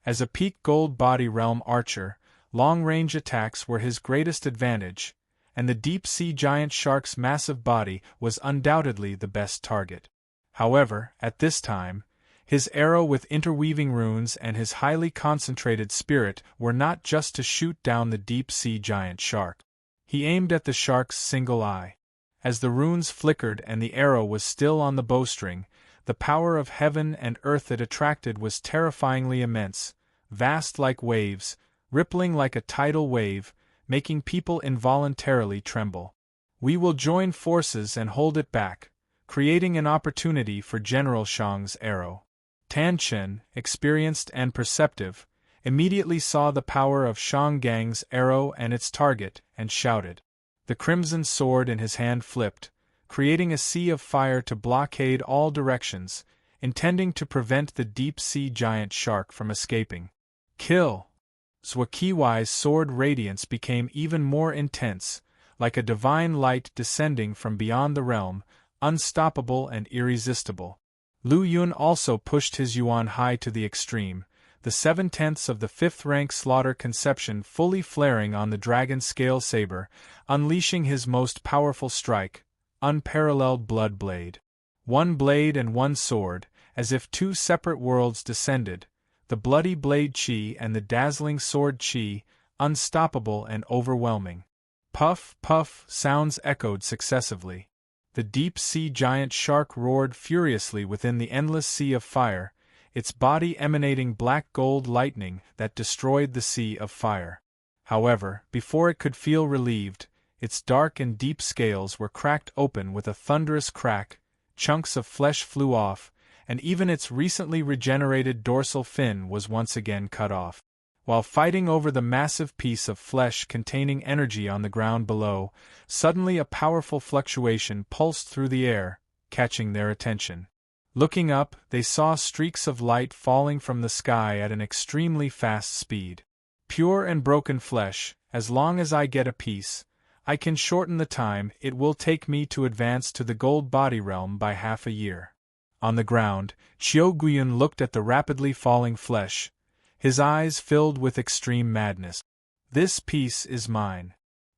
S1: As a peak gold body realm archer, long-range attacks were his greatest advantage, and the deep-sea giant shark's massive body was undoubtedly the best target. However, at this time, his arrow with interweaving runes and his highly concentrated spirit were not just to shoot down the deep-sea giant shark. He aimed at the shark's single eye. As the runes flickered and the arrow was still on the bowstring, the power of heaven and earth it attracted was terrifyingly immense, vast like waves, rippling like a tidal wave, making people involuntarily tremble. We will join forces and hold it back, creating an opportunity for General Shang's arrow. Tan Chen, experienced and perceptive, immediately saw the power of Shang Gang's arrow and its target, and shouted. The crimson sword in his hand flipped, creating a sea of fire to blockade all directions, intending to prevent the deep-sea giant shark from escaping. Kill! Zhuqiya's sword radiance became even more intense, like a divine light descending from beyond the realm, unstoppable and irresistible. Lu Yun also pushed his yuan high to the extreme, the 7/10 of the 5th rank slaughter conception fully flaring on the dragon scale saber, unleashing his most powerful strike, unparalleled blood blade. One blade and one sword, as if two separate worlds descended, the bloody blade chi and the dazzling sword chi, unstoppable and overwhelming. Puff, puff, sounds echoed successively. The deep-sea giant shark roared furiously within the endless sea of fire, its body emanating black gold lightning that destroyed the sea of fire. However, before it could feel relieved, its dark and deep scales were cracked open with a thunderous crack, chunks of flesh flew off, and even its recently regenerated dorsal fin was once again cut off. While fighting over the massive piece of flesh containing energy on the ground below, suddenly a powerful fluctuation pulsed through the air, catching their attention. Looking up, they saw streaks of light falling from the sky at an extremely fast speed. Pure and broken flesh, as long as I get a piece, I can shorten the time it will take me to advance to the gold body realm by half a year. On the ground, Chiu Guiyun looked at the rapidly falling flesh, his eyes filled with extreme madness. This piece is mine.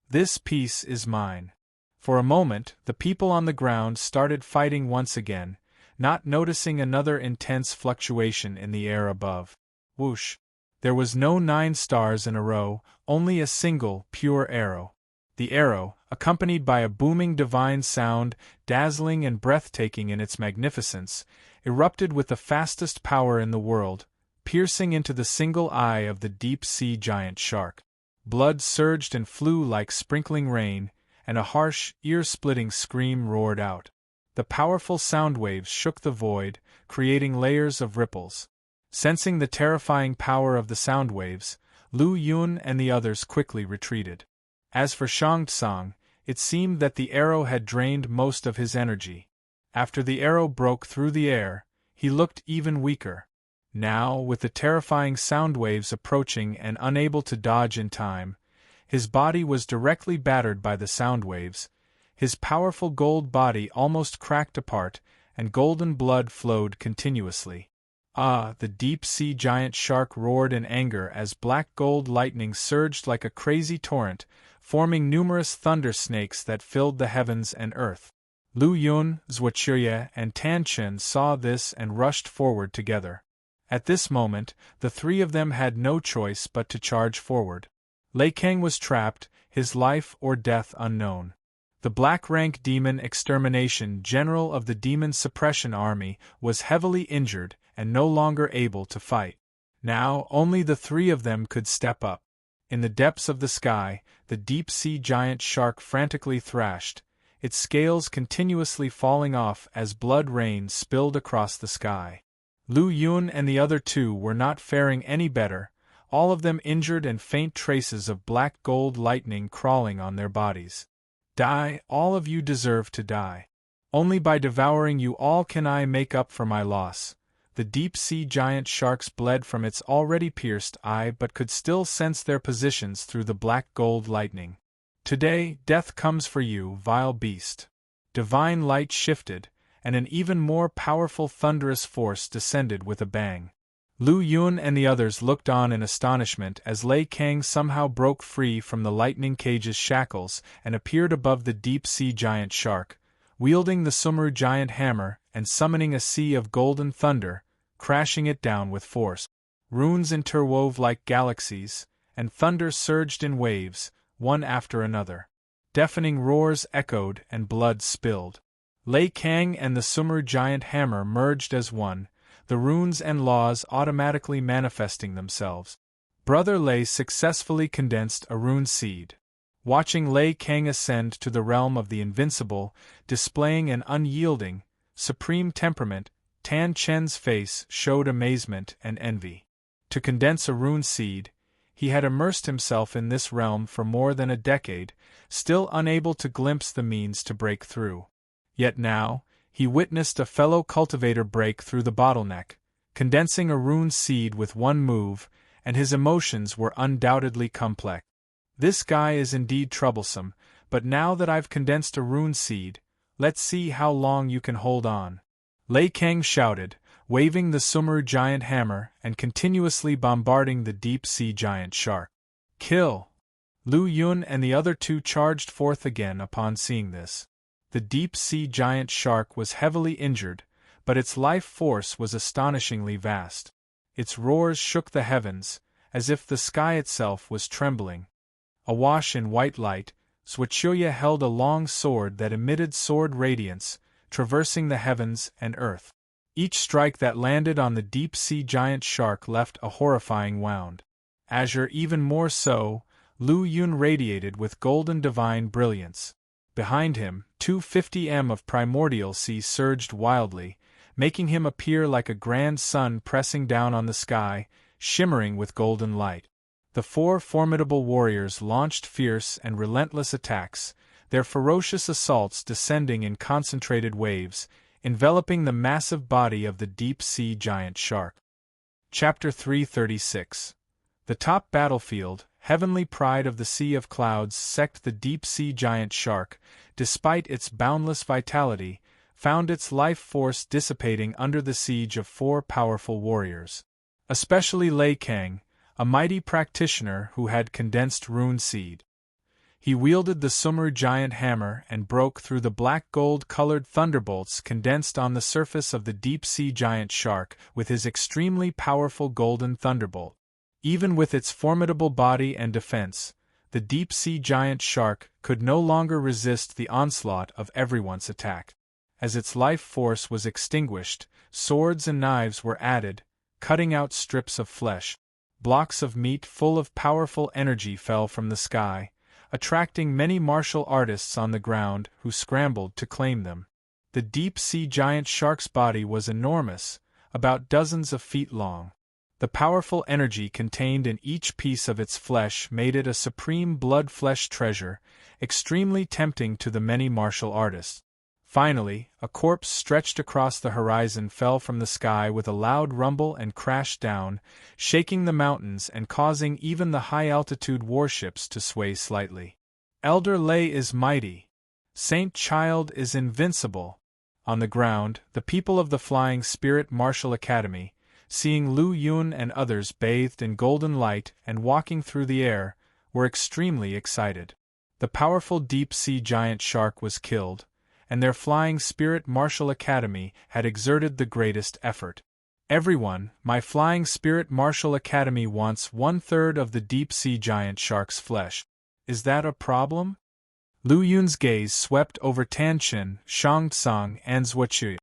S1: This piece is mine. For a moment, the people on the ground started fighting once again, not noticing another intense fluctuation in the air above. Whoosh! There was no 9 stars in a row, only a single, pure arrow. The arrow, accompanied by a booming divine sound, dazzling and breathtaking in its magnificence, erupted with the fastest power in the world, piercing into the single eye of the deep-sea giant shark. Blood surged and flew like sprinkling rain, and a harsh, ear-splitting scream roared out. The powerful sound waves shook the void, creating layers of ripples. Sensing the terrifying power of the sound waves, Lu Yun and the others quickly retreated. As for Shang Tsung, it seemed that the arrow had drained most of his energy. After the arrow broke through the air, he looked even weaker. Now, with the terrifying sound waves approaching and unable to dodge in time, his body was directly battered by the sound waves, his powerful gold body almost cracked apart, and golden blood flowed continuously. Ah! The deep-sea giant shark roared in anger as black gold lightning surged like a crazy torrent, forming numerous thunder snakes that filled the heavens and earth. Lu Yun, Zhuoqiye, and Tan Chen saw this and rushed forward together. At this moment, the 3 of them had no choice but to charge forward. Lei Kang was trapped, his life or death unknown. The black-rank demon extermination general of the demon suppression army was heavily injured and no longer able to fight. Now, only the 3 of them could step up. In the depths of the sky, the deep-sea giant shark frantically thrashed, its scales continuously falling off as blood rain spilled across the sky. Lu Yun and the other 2 were not faring any better, all of them injured and faint traces of black gold lightning crawling on their bodies. Die, all of you deserve to die. Only by devouring you all can I make up for my loss. The deep-sea giant sharks bled from its already pierced eye but could still sense their positions through the black gold lightning. Today, death comes for you, vile beast. Divine light shifted, and an even more powerful thunderous force descended with a bang. Lu Yun and the others looked on in astonishment as Lei Kang somehow broke free from the lightning cage's shackles and appeared above the deep-sea giant shark, wielding the Sumeru giant hammer and summoning a sea of golden thunder, crashing it down with force. Runes interwove like galaxies, and thunder surged in waves, one after another. Deafening roars echoed and blood spilled. Lei Kang and the Sumeru giant hammer merged as one, the runes and laws automatically manifesting themselves. Brother Lei successfully condensed a rune seed. Watching Lei Kang ascend to the realm of the invincible, displaying an unyielding, supreme temperament, Tan Chen's face showed amazement and envy. To condense a rune seed, he had immersed himself in this realm for more than a decade, still unable to glimpse the means to break through. Yet now, he witnessed a fellow cultivator break through the bottleneck, condensing a rune seed with one move, and his emotions were undoubtedly complex. This guy is indeed troublesome, but now that I've condensed a rune seed, let's see how long you can hold on. Lei Kang shouted, waving the Sumeru giant hammer and continuously bombarding the deep-sea giant shark. Kill! Lu Yun and the other 2 charged forth again upon seeing this. The deep-sea giant shark was heavily injured, but its life force was astonishingly vast. Its roars shook the heavens, as if the sky itself was trembling. Awash in white light, Zhuqiuye held a long sword that emitted sword radiance, traversing the heavens and earth. Each strike that landed on the deep-sea giant shark left a horrifying wound. Azure even more so, Lu Yun radiated with golden divine brilliance. Behind him, 250 m of primordial sea surged wildly, making him appear like a grand sun pressing down on the sky, shimmering with golden light. The four formidable warriors launched fierce and relentless attacks, their ferocious assaults descending in concentrated waves, enveloping the massive body of the deep-sea giant shark. Chapter 336. The top battlefield, heavenly pride of the Sea of Clouds, sect the deep-sea giant shark, despite its boundless vitality, found its life force dissipating under the siege of four powerful warriors. Especially Lei Kang, a mighty practitioner who had condensed rune seed. He wielded the Sumeru giant hammer and broke through the black gold-colored thunderbolts condensed on the surface of the deep-sea giant shark with his extremely powerful golden thunderbolt. Even with its formidable body and defense, the deep-sea giant shark could no longer resist the onslaught of everyone's attack. As its life force was extinguished, swords and knives were added, cutting out strips of flesh. Blocks of meat full of powerful energy fell from the sky, attracting many martial artists on the ground who scrambled to claim them. The deep-sea giant shark's body was enormous, about dozens of feet long. The powerful energy contained in each piece of its flesh made it a supreme blood-flesh treasure, extremely tempting to the many martial artists. Finally, a corpse stretched across the horizon fell from the sky with a loud rumble and crashed down, shaking the mountains and causing even the high-altitude warships to sway slightly. Elder Lei is mighty. Saint Child is invincible. On the ground, the people of the Flying Spirit Martial Academy, seeing Lu Yun and others bathed in golden light and walking through the air, were extremely excited. The powerful deep-sea giant shark was killed, and their Flying Spirit Martial Academy had exerted the greatest effort. Everyone, my Flying Spirit Martial Academy wants 1/3 of the deep-sea giant shark's flesh. Is that a problem? Lu Yun's gaze swept over Tanchen, Shangtsang, and Zhuqiuye.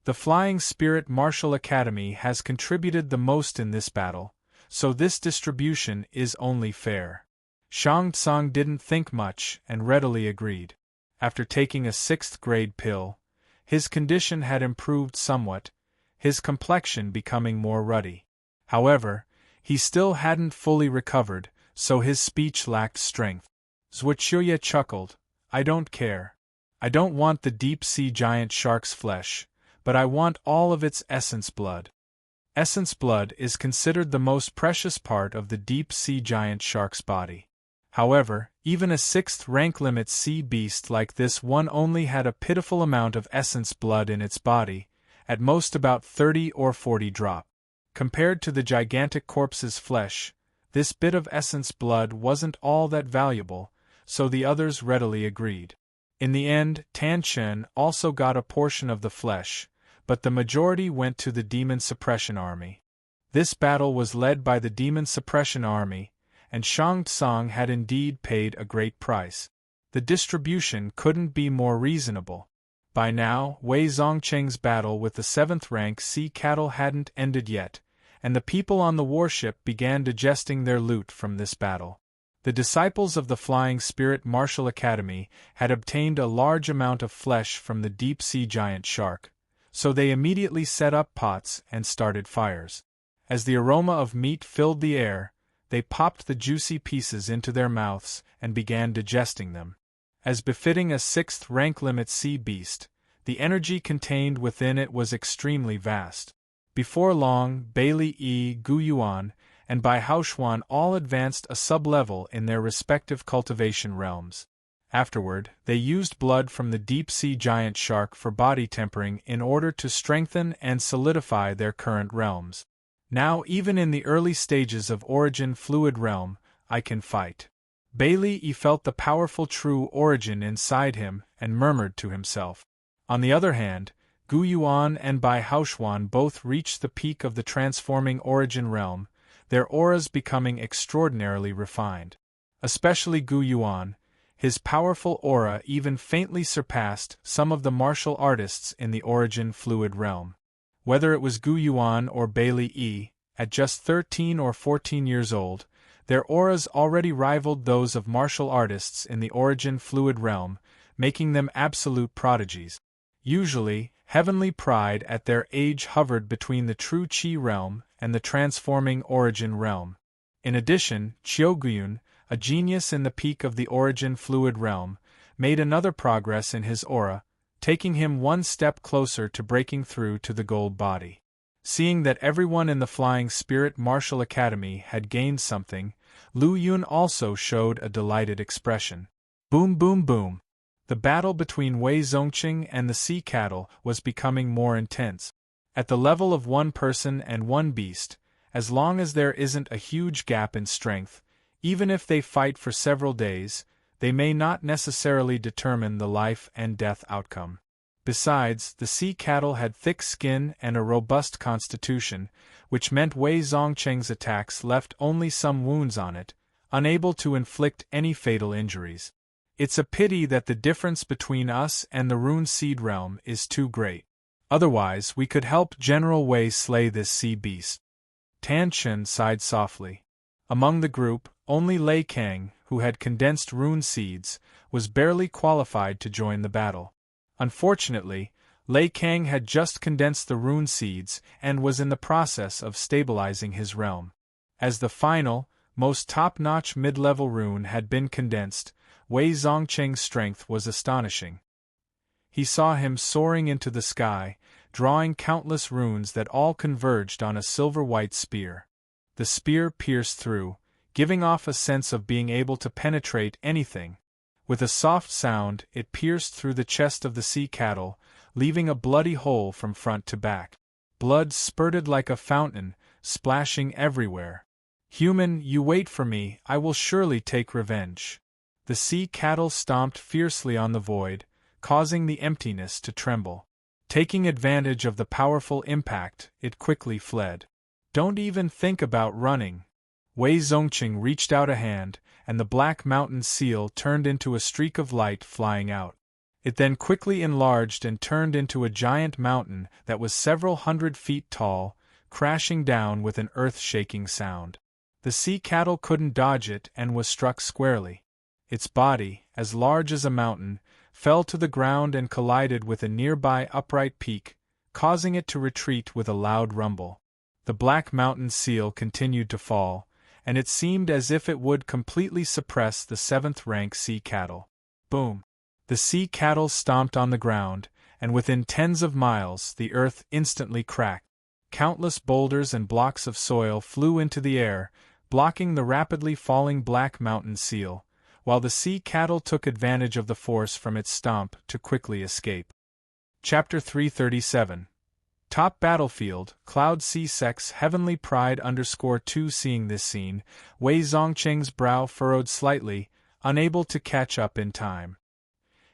S1: The Flying Spirit Martial Academy has contributed the most in this battle, so this distribution is only fair. Shangtsang didn't think much and readily agreed. After taking a 6th-grade pill, his condition had improved somewhat, his complexion becoming more ruddy. However, he still hadn't fully recovered, so his speech lacked strength. Zhuqiuye chuckled. I don't care. I don't want the deep-sea giant shark's flesh, but I want all of its essence blood. Essence blood is considered the most precious part of the deep-sea giant shark's body. However, even a 6th rank limit sea beast like this one only had a pitiful amount of essence blood in its body, at most about 30 or 40 drop. Compared to the gigantic corpse's flesh, this bit of essence blood wasn't all that valuable, so the others readily agreed. In the end, Tanchen also got a portion of the flesh, but the majority went to the Demon Suppression Army. This battle was led by the Demon Suppression Army, and Shangtsang had indeed paid a great price. The distribution couldn't be more reasonable. By now, Wei Zongcheng's battle with the 7th-rank sea cattle hadn't ended yet, and the people on the warship began digesting their loot from this battle. The disciples of the Flying Spirit Martial Academy had obtained a large amount of flesh from the deep-sea giant shark, so they immediately set up pots and started fires. As the aroma of meat filled the air, they popped the juicy pieces into their mouths and began digesting them. As befitting a 6th rank limit sea beast, the energy contained within it was extremely vast. Before long, Bailey E. Guyuan and Bai Haoxuan all advanced a sub-level in their respective cultivation realms. Afterward, they used blood from the deep-sea giant shark for body tempering in order to strengthen and solidify their current realms. Now even in the early stages of Origin Fluid Realm, I can fight. Bailey E felt the powerful true origin inside him and murmured to himself. On the other hand, Gu Yuan and Bai Haoxuan both reached the peak of the transforming Origin Realm, their auras becoming extraordinarily refined. Especially Gu Yuan, His powerful aura even faintly surpassed some of the martial artists in the Origin Fluid realm. Whether it was Gu Yuan or Bailey Yi, at just 13 or 14 years old, their auras already rivaled those of martial artists in the Origin Fluid realm, making them absolute prodigies. Usually, heavenly pride at their age hovered between the true Qi realm and the transforming Origin realm. In addition, Qiugyun, a genius in the peak of the Origin Fluid realm, made another progress in his aura, taking him one step closer to breaking through to the gold body. Seeing that everyone in the Flying Spirit Martial Academy had gained something, Lu Yun also showed a delighted expression. Boom boom boom. The battle between Wei Zongqing and the sea cattle was becoming more intense. At the level of one person and one beast, as long as there isn't a huge gap in strength, even if they fight for several days, they may not necessarily determine the life and death outcome. Besides, the sea cattle had thick skin and a robust constitution, which meant Wei Zongqing's attacks left only some wounds on it, unable to inflict any fatal injuries. It's a pity that the difference between us and the Rune Seed realm is too great. Otherwise, we could help General Wei slay this sea beast. Tan Chen sighed softly. Among the group, only Lei Kang, who had condensed rune seeds, was barely qualified to join the battle. Unfortunately, Lei Kang had just condensed the rune seeds and was in the process of stabilizing his realm. As the final, most top-notch mid-level rune had been condensed, Wei Zongqing's strength was astonishing. He saw him soaring into the sky, drawing countless runes that all converged on a silver-white spear. The spear pierced through, giving off a sense of being able to penetrate anything. With a soft sound, it pierced through the chest of the sea cattle, leaving a bloody hole from front to back. Blood spurted like a fountain, splashing everywhere. "Human, you wait for me, I will surely take revenge." The sea cattle stomped fiercely on the void, causing the emptiness to tremble. Taking advantage of the powerful impact, it quickly fled. "Don't even think about running." Wei Zongqing reached out a hand, and the black mountain seal turned into a streak of light flying out. It then quickly enlarged and turned into a giant mountain that was several hundred feet tall, crashing down with an earth-shaking sound. The sea cattle couldn't dodge it and was struck squarely. Its body, as large as a mountain, fell to the ground and collided with a nearby upright peak, causing it to retreat with a loud rumble. The black mountain seal continued to fall, and it seemed as if it would completely suppress the 7th-rank sea cattle. Boom! The sea cattle stomped on the ground, and within tens of miles the earth instantly cracked. Countless boulders and blocks of soil flew into the air, blocking the rapidly falling black mountain seal, while the sea cattle took advantage of the force from its stomp to quickly escape. Chapter 337. Top Battlefield, Cloud Sea Sex Heavenly Pride _2. Seeing this scene, Wei Zongqing's brow furrowed slightly, unable to catch up in time.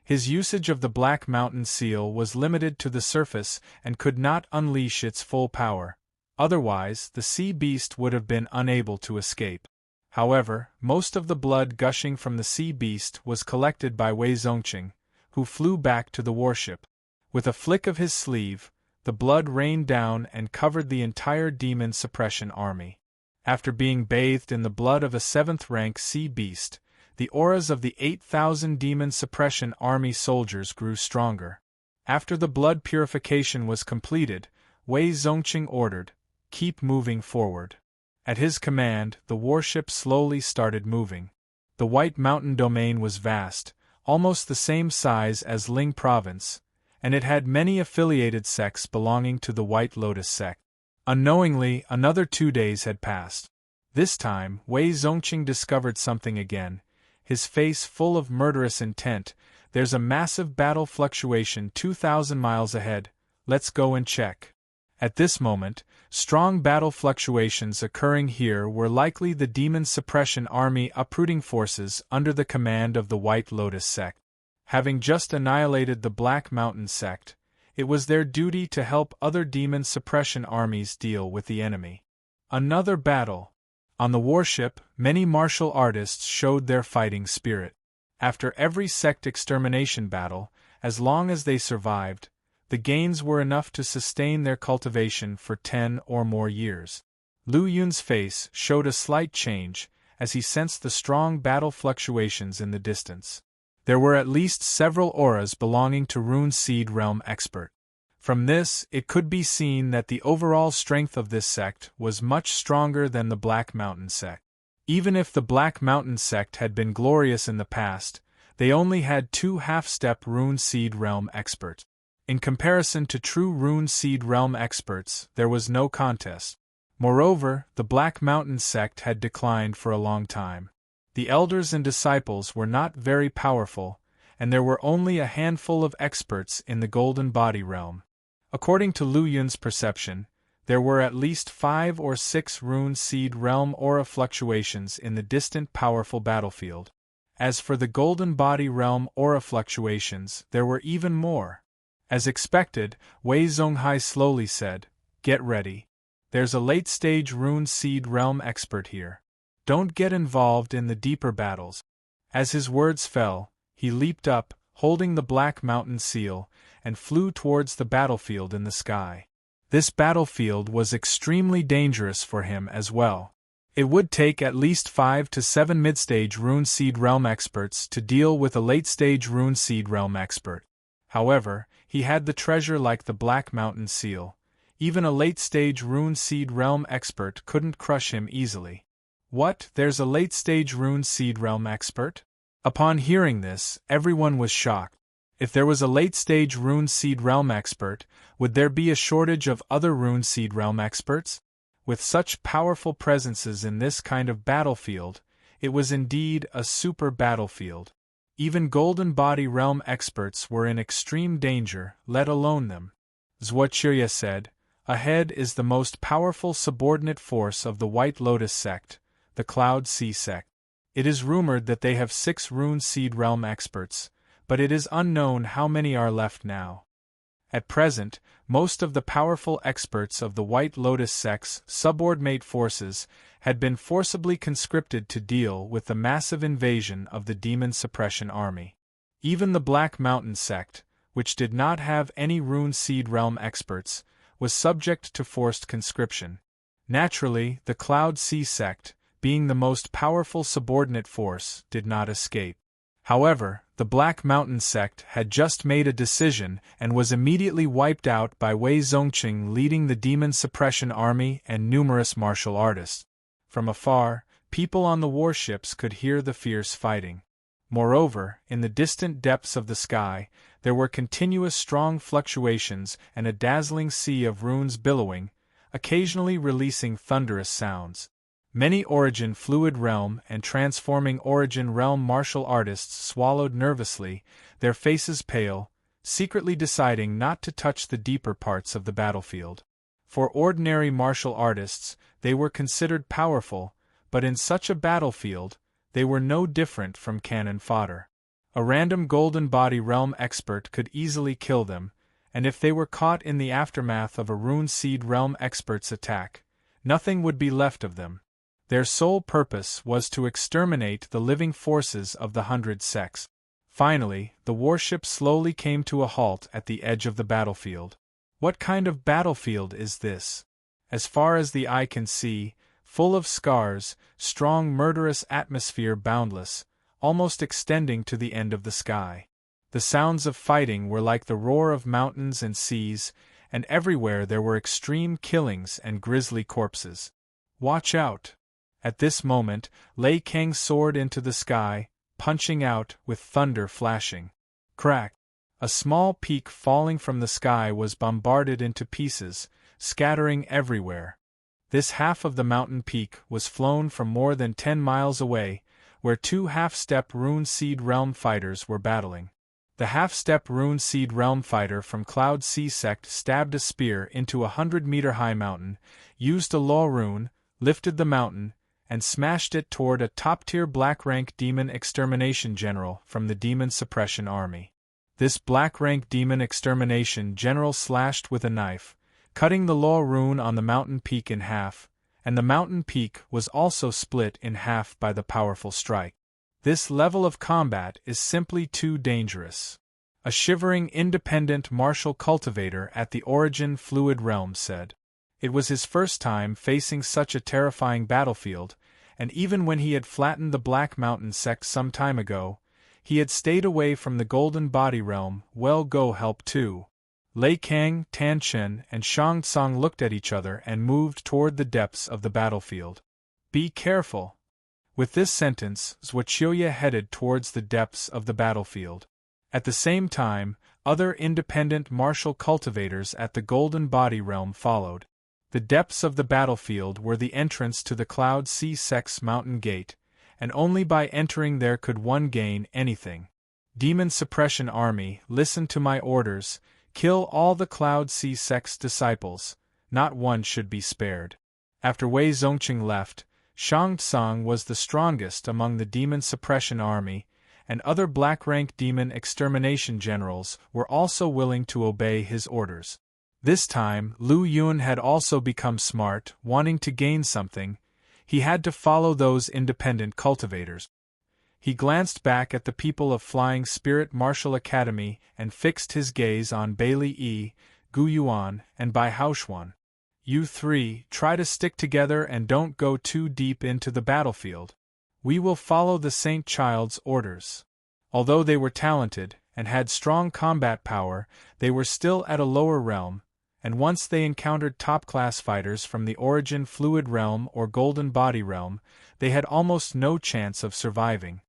S1: His usage of the Black Mountain Seal was limited to the surface and could not unleash its full power. Otherwise, the sea beast would have been unable to escape. However, most of the blood gushing from the sea beast was collected by Wei Zongqing, who flew back to the warship. With a flick of his sleeve, the blood rained down and covered the entire demon suppression army. After being bathed in the blood of a 7th-rank sea beast, the auras of the 8,000 demon suppression army soldiers grew stronger. After the blood purification was completed, Wei Zongqing ordered, "Keep moving forward." At his command, the warship slowly started moving. The White Mountain domain was vast, almost the same size as Ling Province, and it had many affiliated sects belonging to the White Lotus sect. Unknowingly, another 2 days had passed. This time, Wei Zongqing discovered something again, his face full of murderous intent. "There's a massive battle fluctuation 2,000 miles ahead, let's go and check." At this moment, strong battle fluctuations occurring here were likely the Demon Suppression Army uprooting forces under the command of the White Lotus sect. Having just annihilated the Black Mountain sect, it was their duty to help other Demon Suppression armies deal with the enemy. Another battle. On the warship, many martial artists showed their fighting spirit. After every sect extermination battle, as long as they survived, the gains were enough to sustain their cultivation for 10 or more years. Lu Yun's face showed a slight change as he sensed the strong battle fluctuations in the distance. There were at least several auras belonging to Rune Seed Realm Expert. From this, it could be seen that the overall strength of this sect was much stronger than the Black Mountain sect. Even if the Black Mountain sect had been glorious in the past, they only had 2 half-step Rune Seed Realm Experts. In comparison to true Rune Seed Realm Experts, there was no contest. Moreover, the Black Mountain sect had declined for a long time. The elders and disciples were not very powerful, and there were only a handful of experts in the Golden Body realm. According to Lu Yun's perception, there were at least 5 or 6 Rune Seed Realm aura fluctuations in the distant powerful battlefield. As for the Golden Body realm aura fluctuations, there were even more. As expected, Wei Zonghai slowly said, "Get ready. There's a late-stage Rune Seed Realm expert here. Don't get involved in the deeper battles." As his words fell, he leaped up, holding the Black Mountain seal, and flew towards the battlefield in the sky. This battlefield was extremely dangerous for him as well. It would take at least 5 to 7 mid-stage Rune Seed Realm experts to deal with a late-stage Rune Seed Realm expert. However, he had the treasure like the Black Mountain seal. Even a late-stage Rune Seed Realm expert couldn't crush him easily. What? There's a late-stage Rune Seed Realm expert? Upon hearing this, everyone was shocked. If there was a late-stage Rune Seed Realm expert, would there be a shortage of other Rune Seed Realm experts? With such powerful presences in this kind of battlefield, it was indeed a super battlefield. Even Golden Body realm experts were in extreme danger, let alone them. Zhuochirya said, "Ahead is the most powerful subordinate force of the White Lotus sect, the Cloud Sea sect. It is rumored that they have 6 Rune Seed Realm experts, but it is unknown how many are left now. At present, most of the powerful experts of the White Lotus sect's subordinate forces had been forcibly conscripted to deal with the massive invasion of the Demon Suppression Army. Even the Black Mountain sect, which did not have any Rune Seed Realm experts, was subject to forced conscription. Naturally, the Cloud Sea sect, being the most powerful subordinate force, did not escape. However, the Black Mountain sect had just made a decision and was immediately wiped out by Wei Zongqing leading the Demon Suppression Army and numerous martial artists. From afar, people on the warships could hear the fierce fighting. Moreover, in the distant depths of the sky, there were continuous strong fluctuations and a dazzling sea of runes billowing, occasionally releasing thunderous sounds. Many Origin Fluid Realm and Transforming Origin Realm martial artists swallowed nervously, their faces pale, secretly deciding not to touch the deeper parts of the battlefield. For ordinary martial artists, they were considered powerful, but in such a battlefield, they were no different from cannon fodder. A random Golden Body Realm expert could easily kill them, and if they were caught in the aftermath of a Rune Seed Realm expert's attack, nothing would be left of them. Their sole purpose was to exterminate the living forces of the 100 sects. Finally, the warship slowly came to a halt at the edge of the battlefield. What kind of battlefield is this? As far as the eye can see, full of scars, strong murderous atmosphere boundless, almost extending to the end of the sky. The sounds of fighting were like the roar of mountains and seas, and everywhere there were extreme killings and grisly corpses. Watch out! At this moment, Lei Kang soared into the sky, punching out with thunder flashing. Crack! A small peak falling from the sky was bombarded into pieces, scattering everywhere. This half of the mountain peak was flown from more than 10 miles away, where 2 half-step Rune Seed Realm fighters were battling. The half-step Rune Seed Realm fighter from Cloud Sea sect stabbed a spear into a 100-meter-high mountain, used a law rune, lifted the mountain, and smashed it toward a top-tier black-rank demon extermination general from the Demon Suppression Army. This black-rank demon extermination general slashed with a knife, cutting the law rune on the mountain peak in half, and the mountain peak was also split in half by the powerful strike. This level of combat is simply too dangerous. A shivering independent martial cultivator at the Origin Fluid Realm said. It was his first time facing such a terrifying battlefield, and even when he had flattened the Black Mountain sect some time ago, he had stayed away from the Golden Body Realm. Well, go help too. Lei Kang, Tan Chen, and Shang Tsung looked at each other and moved toward the depths of the battlefield. Be careful. With this sentence, Zhuoqiuye headed towards the depths of the battlefield. At the same time, other independent martial cultivators at the Golden Body Realm followed. The depths of the battlefield were the entrance to the Cloud Sea Sect's mountain gate, and only by entering there could one gain anything. Demon Suppression Army, listen to my orders, kill all the Cloud Sea Sect's disciples, not one should be spared. After Wei Zongqing left, Shang Tsung was the strongest among the Demon Suppression Army, and other black-rank demon extermination generals were also willing to obey his orders. This time, Lu Yun had also become smart, wanting to gain something. He had to follow those independent cultivators. He glanced back at the people of Flying Spirit Martial Academy and fixed his gaze on Bailey Yi, Gu Yuan, and Bai Haoxuan. You three, try to stick together and don't go too deep into the battlefield. We will follow the Saint Child's orders. Although they were talented and had strong combat power, they were still at a lower realm, and once they encountered top-class fighters from the Origin Fluid Realm or Golden Body Realm, they had almost no chance of surviving.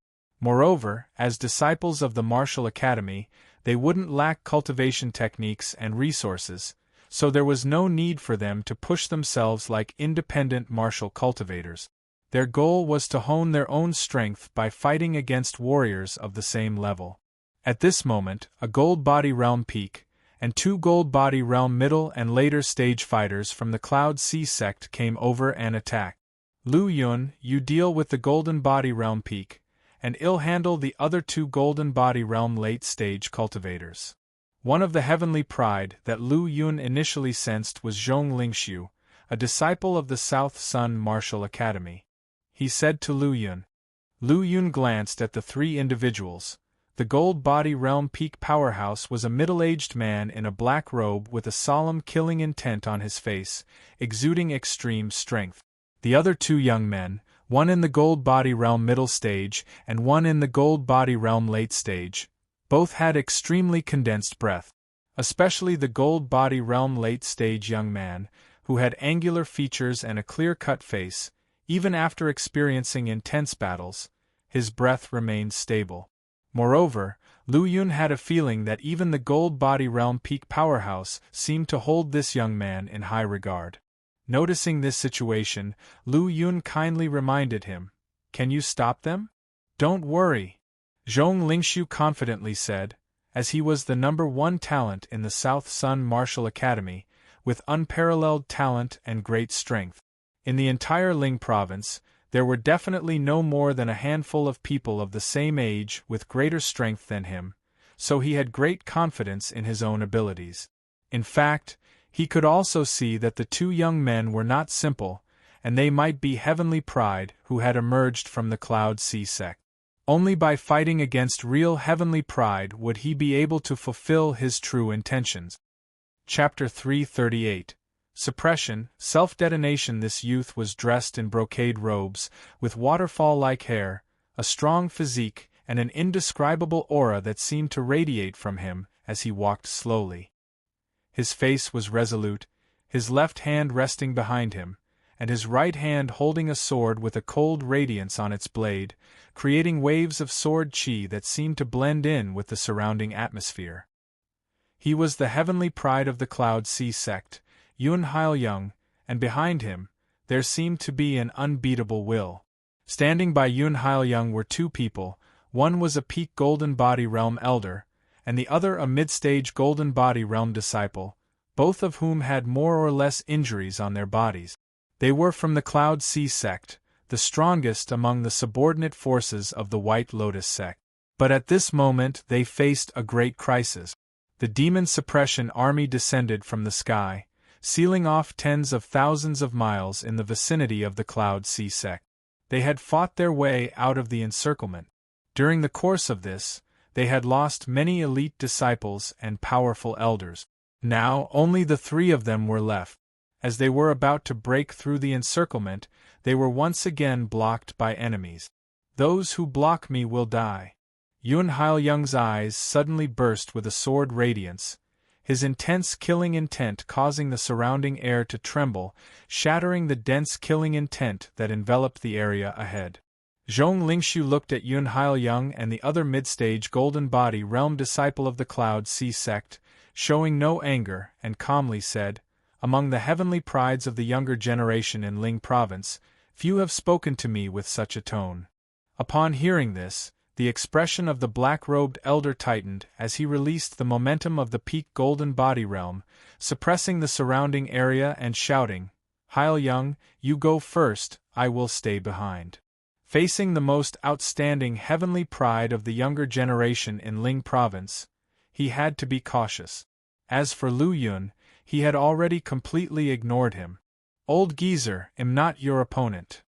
S1: Moreover, as disciples of the Martial Academy, they wouldn't lack cultivation techniques and resources, so there was no need for them to push themselves like independent martial cultivators. Their goal was to hone their own strength by fighting against warriors of the same level. At this moment, a Gold Body Realm peak, and 2 Gold Body Realm middle and later stage fighters from the Cloud Sea sect came over and attacked. Lu Yun, you deal with the Golden Body Realm peak, and I'll handle the other 2 Golden Body Realm late stage cultivators. One of the heavenly pride that Lu Yun initially sensed was Zhong Lingxiu, a disciple of the South Sun Martial Academy. He said to Lu Yun. Lu Yun glanced at the 3 individuals. The Gold Body Realm peak powerhouse was a middle-aged man in a black robe with a solemn killing intent on his face, exuding extreme strength. The other 2 young men, one in the Gold Body Realm middle stage and one in the Gold Body Realm late stage, both had extremely condensed breath. Especially the Gold Body Realm late stage young man, who had angular features and a clear-cut face. Even after experiencing intense battles, his breath remained stable. Moreover, Lu Yun had a feeling that even the Gold Body Realm peak powerhouse seemed to hold this young man in high regard. Noticing this situation, Lu Yun kindly reminded him, "Can you stop them?" "Don't worry," Zhong Lingxiu confidently said, as he was the #1 talent in the South Sun Martial Academy, with unparalleled talent and great strength. In the entire Ling province, there were definitely no more than a handful of people of the same age with greater strength than him, so he had great confidence in his own abilities. In fact, he could also see that the 2 young men were not simple, and they might be heavenly pride who had emerged from the Cloud Sea sect. Only by fighting against real heavenly pride would he be able to fulfill his true intentions. Chapter 338. Suppression, Self-Detonation. This youth was dressed in brocade robes, with waterfall-like hair, a strong physique, and an indescribable aura that seemed to radiate from him as he walked slowly. His face was resolute, his left hand resting behind him, and his right hand holding a sword with a cold radiance on its blade, creating waves of sword chi that seemed to blend in with the surrounding atmosphere. He was the heavenly pride of the Cloud Sea sect, Yun Haoyang, and behind him, there seemed to be an unbeatable will. Standing by Yun Haoyang were 2 people, one was a peak Golden Body Realm elder, and the other a mid-stage Golden Body Realm disciple, both of whom had more or less injuries on their bodies. They were from the Cloud Sea sect, the strongest among the subordinate forces of the White Lotus sect. But at this moment they faced a great crisis. The Demon Suppression Army descended from the sky, sealing off tens of thousands of miles in the vicinity of the Cloud Sea sect. They had fought their way out of the encirclement. During the course of this, they had lost many elite disciples and powerful elders. Now only the three of them were left. As they were about to break through the encirclement, they were once again blocked by enemies. "Those who block me will die." Unveil's eyes suddenly burst with a sword radiance, his intense killing intent causing the surrounding air to tremble, shattering the dense killing intent that enveloped the area ahead. Zhong Lingshu looked at Unveil and the other mid-stage Golden Body Realm disciple of the Cloud Sea sect, showing no anger, and calmly said, "Among the heavenly prides of the younger generation in Ling Province, few have spoken to me with such a tone." Upon hearing this, the expression of the black-robed elder tightened as he released the momentum of the peak Golden Body Realm, suppressing the surrounding area and shouting, "Heil Young, you go first, I will stay behind." Facing the most outstanding heavenly pride of the younger generation in Ling Province, he had to be cautious. As for Lu Yun, he had already completely ignored him. "Old geezer, am not your opponent."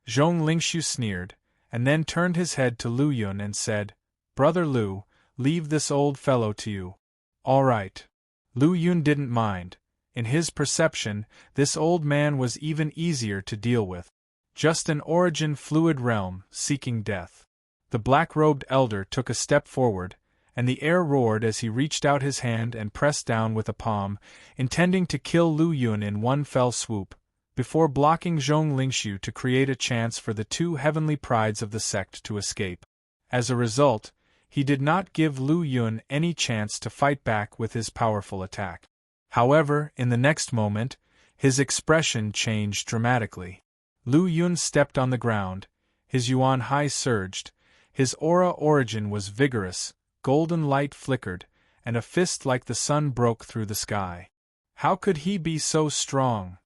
S1: Zhong Lingshu sneered, and then turned his head to Lu Yun and said, "Brother Lu, leave this old fellow to you." "All right." Lu Yun didn't mind. In his perception, this old man was even easier to deal with. Just an origin fluid realm, seeking death. The black-robed elder took a step forward, and the air roared as he reached out his hand and pressed down with a palm, intending to kill Lu Yun in one fell swoop, before blocking Zhong Lingshu to create a chance for the two heavenly prides of the sect to escape. As a result, he did not give Lu Yun any chance to fight back with his powerful attack. However, in the next moment, his expression changed dramatically. Lu Yun stepped on the ground, his yuan high surged, his aura origin was vigorous, golden light flickered, and a fist like the sun broke through the sky. How could he be so strong?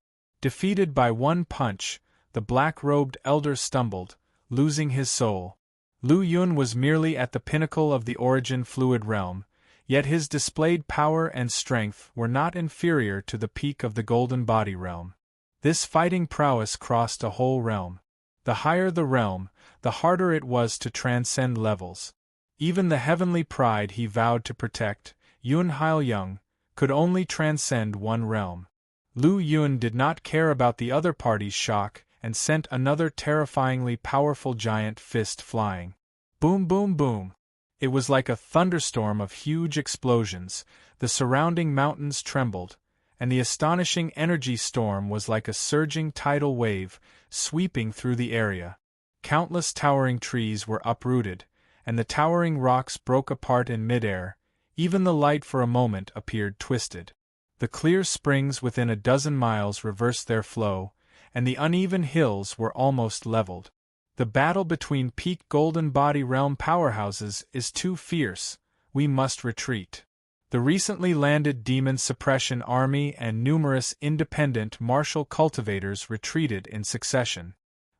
S1: Defeated by one punch, the black-robed elder stumbled, losing his soul. Lu Yun was merely at the pinnacle of the origin fluid realm, yet his displayed power and strength were not inferior to the peak of the Golden Body Realm. This fighting prowess crossed a whole realm. The higher the realm, the harder it was to transcend levels. Even the heavenly pride he vowed to protect, Unveil, could only transcend one realm. Lu Yun did not care about the other party's shock and sent another terrifyingly powerful giant fist flying. Boom, boom, boom. It was like a thunderstorm of huge explosions, the surrounding mountains trembled, and the astonishing energy storm was like a surging tidal wave, sweeping through the area. Countless towering trees were uprooted, and the towering rocks broke apart in midair. Even the light for a moment appeared twisted. The clear springs within a dozen miles reversed their flow, and the uneven hills were almost leveled. The battle between peak Golden Body Realm powerhouses is too fierce, we must retreat. The recently landed Demon Suppression Army and numerous independent martial cultivators retreated in succession.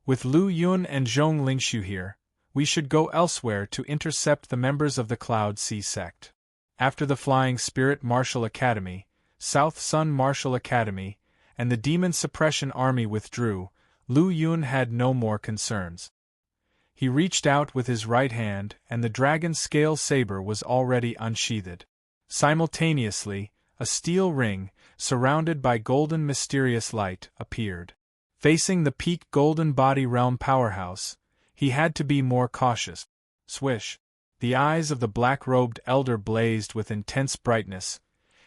S1: With Lu Yun and Zhong Lingshu here, we should go elsewhere to intercept the members of the Cloud Sea sect. After the Flying Spirit Martial Academy, South Sun Martial Academy, and the Demon Suppression Army withdrew, Lu Yun had no more concerns. He reached out with his right hand, and the dragon scale saber was already unsheathed. Simultaneously, a steel ring, surrounded by golden mysterious light, appeared. Facing the peak Golden Body Realm powerhouse, he had to be more cautious. Swish! The eyes of the black-robed elder blazed with intense brightness,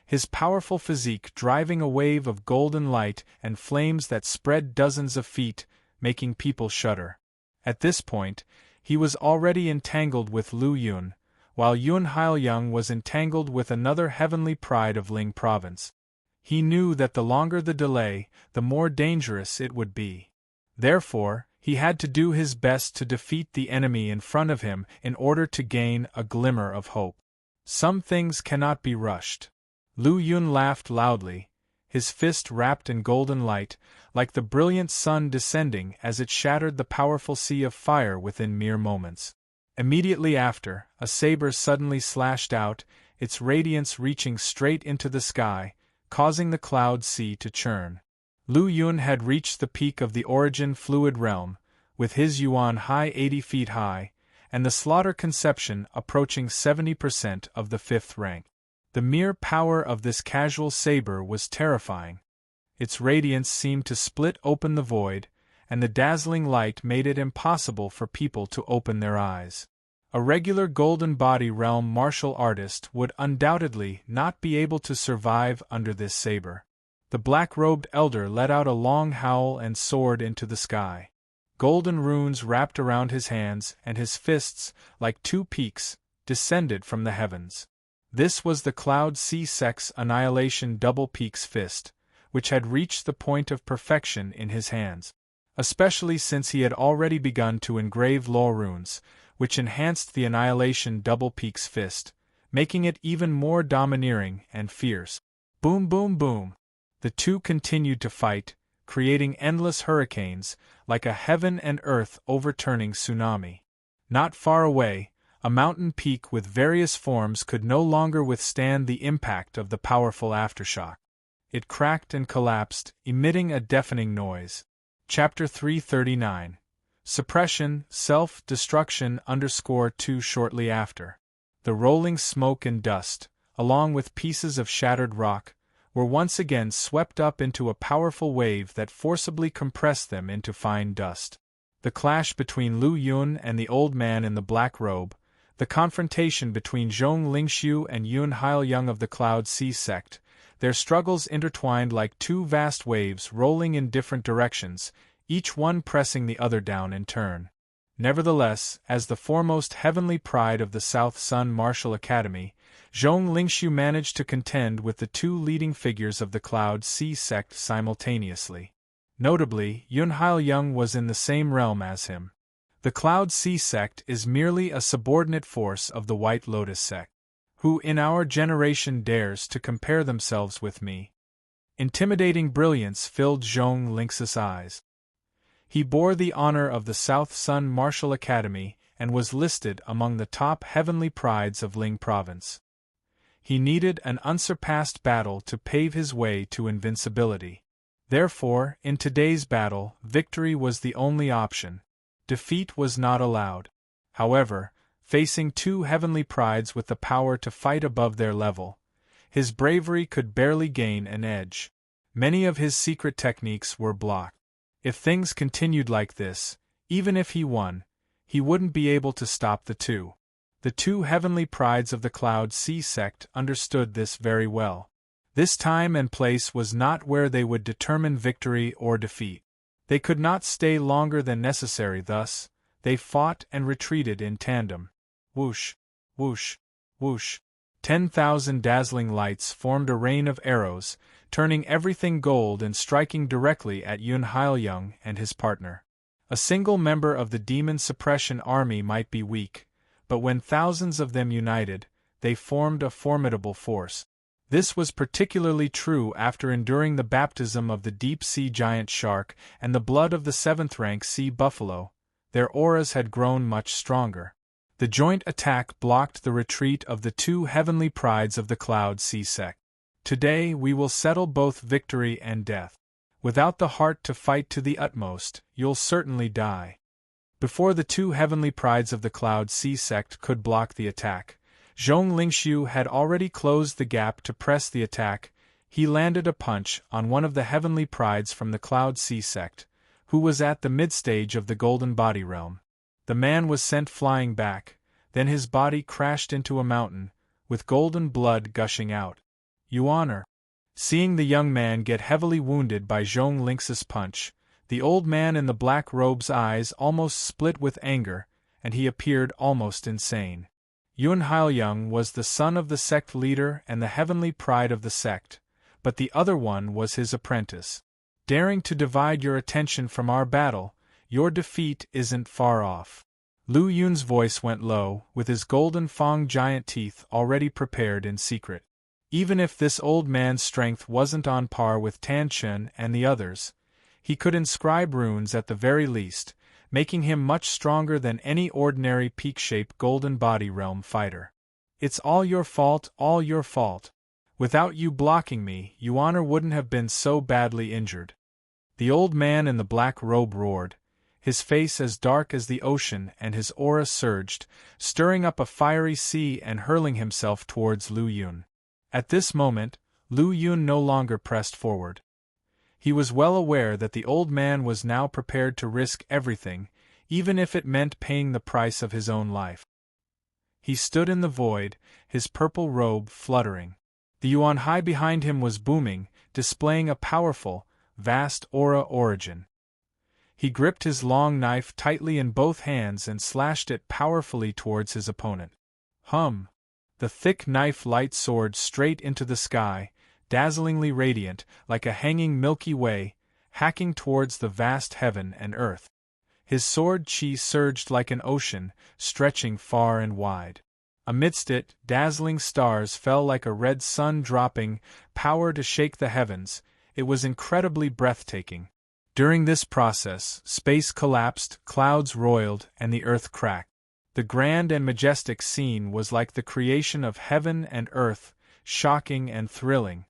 S1: his powerful physique driving a wave of golden light and flames that spread dozens of feet, making people shudder. At this point, he was already entangled with Lu Yun, while Unveil was entangled with another heavenly pride of Ling Province. He knew that the longer the delay, the more dangerous it would be. Therefore, he had to do his best to defeat the enemy in front of him in order to gain a glimmer of hope. Some things cannot be rushed. Lu Yun laughed loudly, his fist wrapped in golden light, like the brilliant sun descending as it shattered the powerful sea of fire within mere moments. Immediately after, a saber suddenly slashed out, its radiance reaching straight into the sky, causing the cloud sea to churn. Lu Yun had reached the peak of the origin fluid realm, with his yuan high 80 feet high, and the slaughter conception approaching 70% of the 5th rank. The mere power of this casual saber was terrifying. Its radiance seemed to split open the void, and the dazzling light made it impossible for people to open their eyes. A regular Golden Body Realm martial artist would undoubtedly not be able to survive under this saber. The black-robed elder let out a long howl and soared into the sky. Golden runes wrapped around his hands, and his fists, like 2 peaks, descended from the heavens. This was the Cloud Sea Sect's Annihilation Double Peaks Fist, which had reached the point of perfection in his hands, especially since he had already begun to engrave law runes, which enhanced the Annihilation Double Peaks Fist, making it even more domineering and fierce. Boom, boom, boom. The two continued to fight, creating endless hurricanes, like a heaven and earth overturning tsunami. Not far away, a mountain peak with various forms could no longer withstand the impact of the powerful aftershock. It cracked and collapsed, emitting a deafening noise. Chapter 339. Suppression, Self-Destruction _2 Shortly after. The rolling smoke and dust, along with pieces of shattered rock, were once again swept up into a powerful wave that forcibly compressed them into fine dust. The clash between Lu Yun and the old man in the black robe, the confrontation between Zhong Lingxiu and Yun Haoyang of the Cloud Sea Sect, their struggles intertwined like 2 vast waves rolling in different directions, each one pressing the other down in turn. Nevertheless, as the foremost heavenly pride of the South Sun Martial Academy, Zhong Lingxiu managed to contend with the 2 leading figures of the Cloud Sea Sect simultaneously. Notably, Yun Haoyang was in the same realm as him. The Cloud Sea Sect is merely a subordinate force of the White Lotus Sect. Who in our generation dares to compare themselves with me? Intimidating brilliance filled Zhong Lingxi's eyes. He bore the honor of the South Sun Martial Academy and was listed among the top heavenly prides of Ling Province. He needed an unsurpassed battle to pave his way to invincibility. Therefore, in today's battle, victory was the only option. Defeat was not allowed. However, facing 2 heavenly prides with the power to fight above their level, his bravery could barely gain an edge. Many of his secret techniques were blocked. If things continued like this, even if he won, he wouldn't be able to stop the 2. The 2 heavenly prides of the Cloud Sea Sect understood this very well. This time and place was not where they would determine victory or defeat. They could not stay longer than necessary, thus, they fought and retreated in tandem. Whoosh, whoosh, whoosh. 10,000 dazzling lights formed a rain of arrows, turning everything gold and striking directly at Yun Haoyang and his partner. A single member of the Demon Suppression Army might be weak, but when thousands of them united, they formed a formidable force. This was particularly true after enduring the baptism of the deep-sea giant shark and the blood of the 7th-rank sea buffalo. Their auras had grown much stronger. The joint attack blocked the retreat of the 2 heavenly prides of the Cloud Sea Sect. Today we will settle both victory and death. Without the heart to fight to the utmost, you'll certainly die. Before the 2 heavenly prides of the Cloud Sea Sect could block the attack, Zhong Lingxiu had already closed the gap to press the attack. He landed a punch on one of the heavenly prides from the Cloud Sea Sect, who was at the mid-stage of the Golden Body Realm. The man was sent flying back, then his body crashed into a mountain, with golden blood gushing out. Yuaner. Seeing the young man get heavily wounded by Zhong Lingxi's punch, the old man in the black robe's eyes almost split with anger, and he appeared almost insane. Yun Haoyang was the son of the sect leader and the heavenly pride of the sect, but the other one was his apprentice. Daring to divide your attention from our battle, your defeat isn't far off. Lu Yun's voice went low, with his golden fang giant teeth already prepared in secret. Even if this old man's strength wasn't on par with Tan Chen and the others, he could inscribe runes at the very least, making him much stronger than any ordinary peak-shaped Golden Body Realm fighter. It's all your fault, all your fault. Without you blocking me, Yuaner wouldn't have been so badly injured. The old man in the black robe roared, his face as dark as the ocean, and his aura surged, stirring up a fiery sea and hurling himself towards Lu Yun. At this moment, Lu Yun no longer pressed forward. He was well aware that the old man was now prepared to risk everything, even if it meant paying the price of his own life. He stood in the void, his purple robe fluttering. The yuan high behind him was booming, displaying a powerful, vast aura origin. He gripped his long knife tightly in both hands and slashed it powerfully towards his opponent. Hum! The thick knife light soared straight into the sky, dazzlingly radiant, like a hanging Milky Way, hacking towards the vast heaven and earth. His sword chi surged like an ocean, stretching far and wide. Amidst it, dazzling stars fell like a red sun dropping power to shake the heavens. It was incredibly breathtaking. During this process, space collapsed, clouds roiled, and the earth cracked. The grand and majestic scene was like the creation of heaven and earth, shocking and thrilling.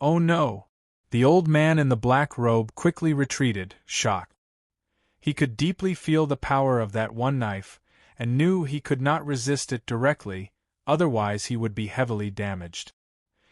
S1: Oh no! The old man in the black robe quickly retreated, shocked. He could deeply feel the power of that one knife, and knew he could not resist it directly, otherwise he would be heavily damaged.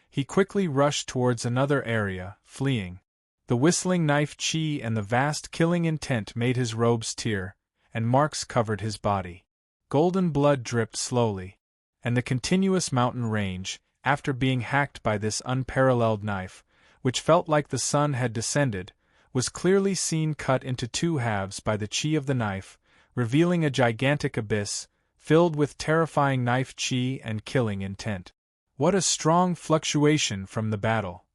S1: He quickly rushed towards another area, fleeing. The whistling knife chi and the vast killing intent made his robes tear, and marks covered his body. Golden blood dripped slowly, and the continuous mountain range, after being hacked by this unparalleled knife, which felt like the sun had descended, was clearly seen cut into two halves by the chi of the knife, revealing a gigantic abyss, filled with terrifying knife chi and killing intent. What a strong fluctuation from the battle!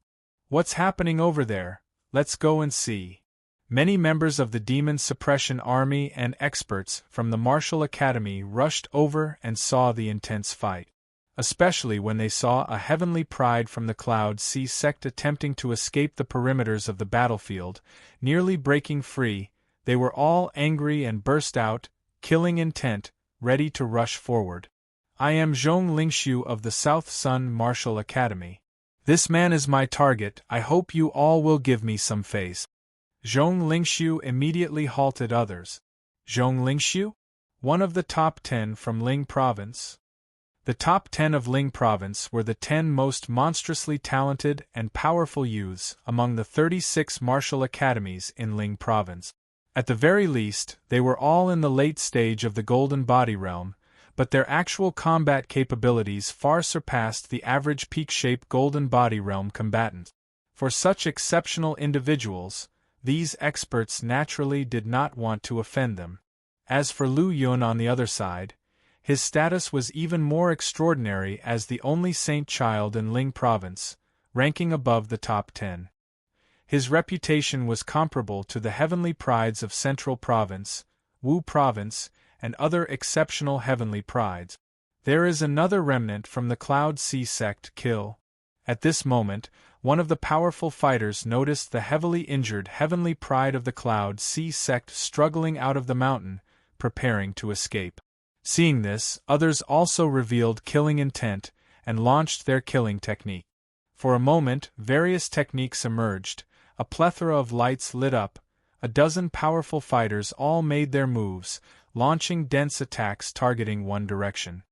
S1: What's happening over there? Let's go and see. Many members of the Demon Suppression Army and experts from the Martial Academy rushed over and saw the intense fight. Especially when they saw a heavenly pride from the Cloud Sea sect attempting to escape the perimeters of the battlefield, nearly breaking free, they were all angry and burst out, killing intent, ready to rush forward. I am Zhong Lingxiu of the South Sun Martial Academy. This man is my target, I hope you all will give me some face. Zhong Lingxiu immediately halted others. Zhong Lingxiu? One of the top 10 from Ling Province? The top 10 of Ling Province were the 10 most monstrously talented and powerful youths among the 36 martial academies in Ling Province. At the very least, they were all in the late stage of the Golden Body Realm, but their actual combat capabilities far surpassed the average peak-shape Golden Body Realm combatant. For such exceptional individuals, these experts naturally did not want to offend them. As for Lu Yun on the other side, his status was even more extraordinary as the only saint child in Ling Province, ranking above the top 10. His reputation was comparable to the heavenly prides of Central Province, Wu Province, and other exceptional heavenly prides. There is another remnant from the Cloud Sea sect kill. At this moment, one of the powerful fighters noticed the heavily injured heavenly pride of the Cloud Sea sect struggling out of the mountain, preparing to escape. Seeing this, others also revealed killing intent and launched their killing technique. For a moment, various techniques emerged, a plethora of lights lit up, a dozen powerful fighters all made their moves, launching dense attacks targeting one direction.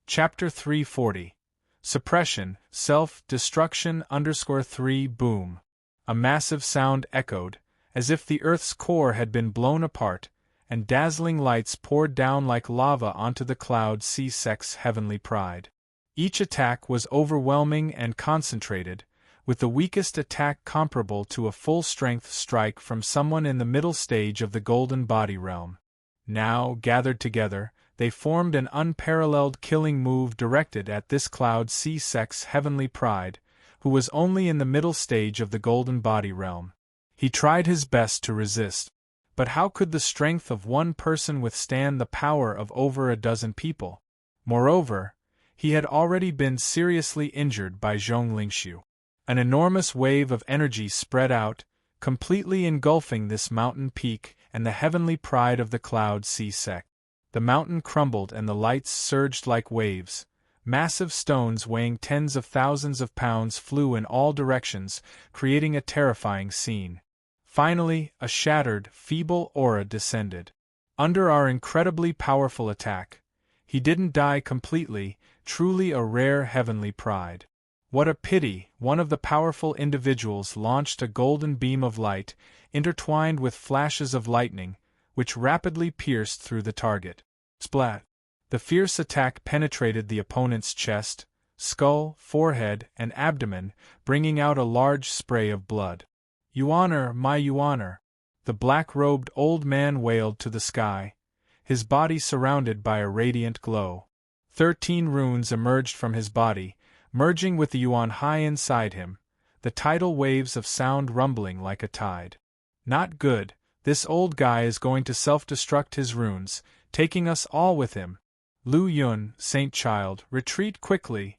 S1: Chapter 340. Suppression, Self-Destruction _3 Boom. A massive sound echoed, as if the Earth's core had been blown apart, and dazzling lights poured down like lava onto the Cloud Sea sect's heavenly pride. Each attack was overwhelming and concentrated, with the weakest attack comparable to a full-strength strike from someone in the middle stage of the Golden Body Realm. Now, gathered together, they formed an unparalleled killing move directed at this Cloud Sea sect's heavenly pride, who was only in the middle stage of the Golden Body Realm. He tried his best to resist. But how could the strength of one person withstand the power of over a dozen people? Moreover, he had already been seriously injured by Zhong Lingxiu. An enormous wave of energy spread out, completely engulfing this mountain peak and the heavenly pride of the Cloud Sea sect. The mountain crumbled and the lights surged like waves. Massive stones weighing tens of thousands of pounds flew in all directions, creating a terrifying scene. Finally, a shattered, feeble aura descended. Under our incredibly powerful attack, he didn't die completely, truly a rare heavenly pride. What a pity, one of the powerful individuals launched a golden beam of light, intertwined with flashes of lightning, which rapidly pierced through the target. Splat! The fierce attack penetrated the opponent's chest, skull, forehead, and abdomen, bringing out a large spray of blood. "Yuaner, my Yuaner!" the black-robed old man wailed to the sky, his body surrounded by a radiant glow. 13 runes emerged from his body, merging with the yuan high inside him, the tidal waves of sound rumbling like a tide. Not good, this old guy is going to self-destruct his runes, taking us all with him. Lu Yun, Saint Child, retreat quickly.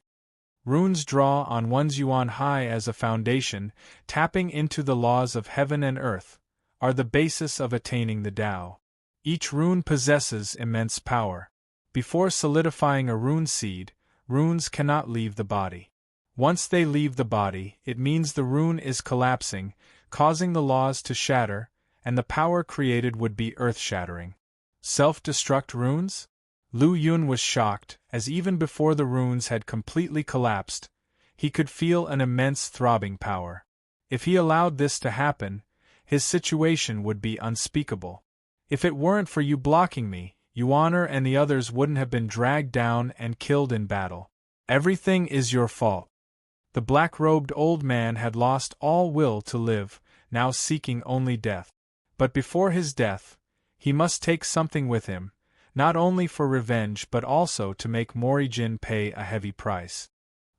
S1: Runes draw on one's yuan high as a foundation, tapping into the laws of heaven and earth, are the basis of attaining the Tao. Each rune possesses immense power. Before solidifying a rune seed, runes cannot leave the body. Once they leave the body, it means the rune is collapsing, causing the laws to shatter, and the power created would be earth-shattering. Self-destruct runes? Lu Yun was shocked, as even before the runes had completely collapsed, he could feel an immense throbbing power. If he allowed this to happen, his situation would be unspeakable. If it weren't for you blocking me, Yuaner and the others wouldn't have been dragged down and killed in battle. Everything is your fault. The black-robed old man had lost all will to live, now seeking only death. But before his death, he must take something with him, not only for revenge but also to make Morijin pay a heavy price.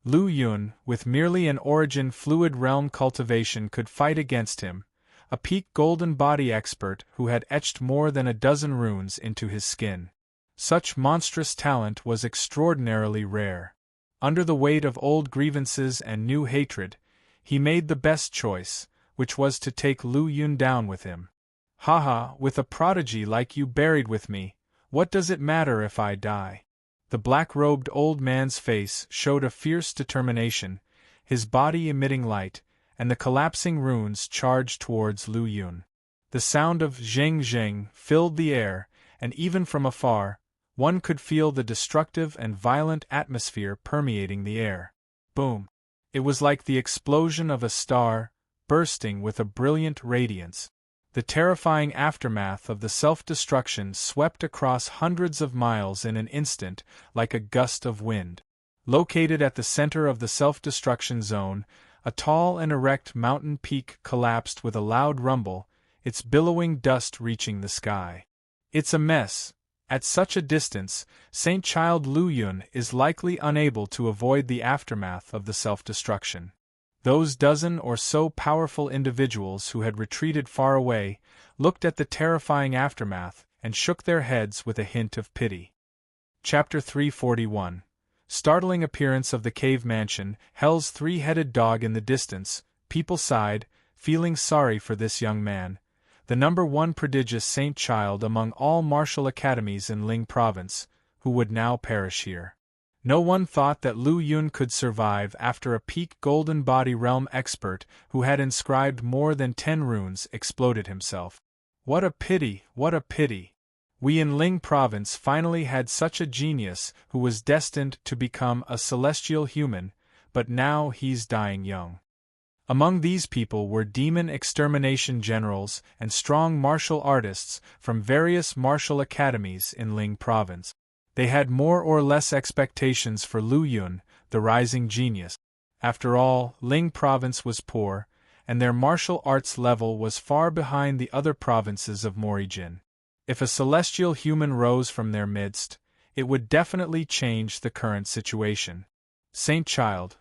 S1: Lu Yun, with merely an origin fluid realm cultivation, could fight against him, a peak golden body expert who had etched more than a dozen runes into his skin. Such monstrous talent was extraordinarily rare. Under the weight of old grievances and new hatred, he made the best choice, which was to take Lu Yun down with him. Haha, with a prodigy like you buried with me, what does it matter if I die? The black-robed old man's face showed a fierce determination, his body emitting light, and the collapsing runes charged towards Lu Yun. The sound of zheng zheng filled the air, and even from afar, one could feel the destructive and violent atmosphere permeating the air. Boom! It was like the explosion of a star, bursting with a brilliant radiance. The terrifying aftermath of the self-destruction swept across hundreds of miles in an instant, like a gust of wind. Located at the center of the self-destruction zone, a tall and erect mountain peak collapsed with a loud rumble, its billowing dust reaching the sky. It's a mess. At such a distance, Saint Child Lu Yun is likely unable to avoid the aftermath of the self-destruction. Those dozen or so powerful individuals who had retreated far away looked at the terrifying aftermath and shook their heads with a hint of pity. Chapter 341. Startling appearance of the cave mansion, Hell's three-headed dog in the distance, people sighed, feeling sorry for this young man, the #1 prodigious saint child among all martial academies in Ling Province, who would now perish here. No one thought that Lu Yun could survive after a peak golden body realm expert who had inscribed more than 10 runes exploded himself. What a pity, what a pity! We in Ling Province finally had such a genius who was destined to become a celestial human, but now he's dying young. Among these people were demon extermination generals and strong martial artists from various martial academies in Ling Province. They had more or less expectations for Lu Yun, the rising genius. After all, Ling Province was poor, and their martial arts level was far behind the other provinces of Morijin. If a celestial human rose from their midst, it would definitely change the current situation. Saint Child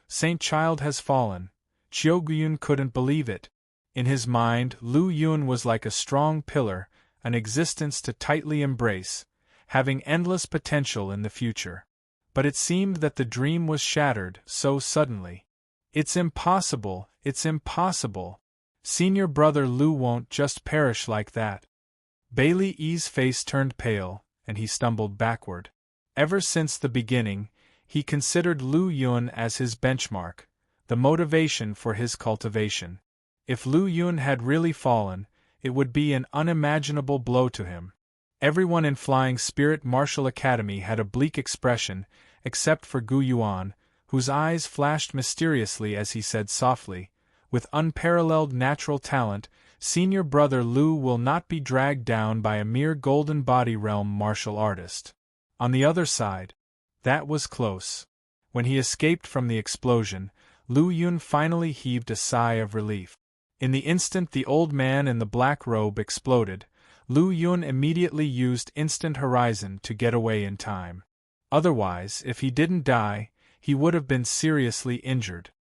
S1: has fallen. Qiugyun couldn't believe it. In his mind, Lu Yun was like a strong pillar, an existence to tightly embrace, having endless potential in the future. But it seemed that the dream was shattered so suddenly. It's impossible, it's impossible. Senior brother Lu won't just perish like that. Bailey Yi's face turned pale, and he stumbled backward. Ever since the beginning, he considered Lu Yun as his benchmark, the motivation for his cultivation. If Lu Yun had really fallen, it would be an unimaginable blow to him. Everyone in Flying Spirit Martial Academy had a bleak expression, except for Gu Yuan, whose eyes flashed mysteriously as he said softly, "With unparalleled natural talent, Senior Brother Lu will not be dragged down by a mere golden body realm martial artist." On the other side, that was close. When he escaped from the explosion, Lu Yun finally heaved a sigh of relief. In the instant the old man in the black robe exploded, Lu Yun immediately used Instant Horizon to get away in time. Otherwise, if he didn't die, he would have been seriously injured.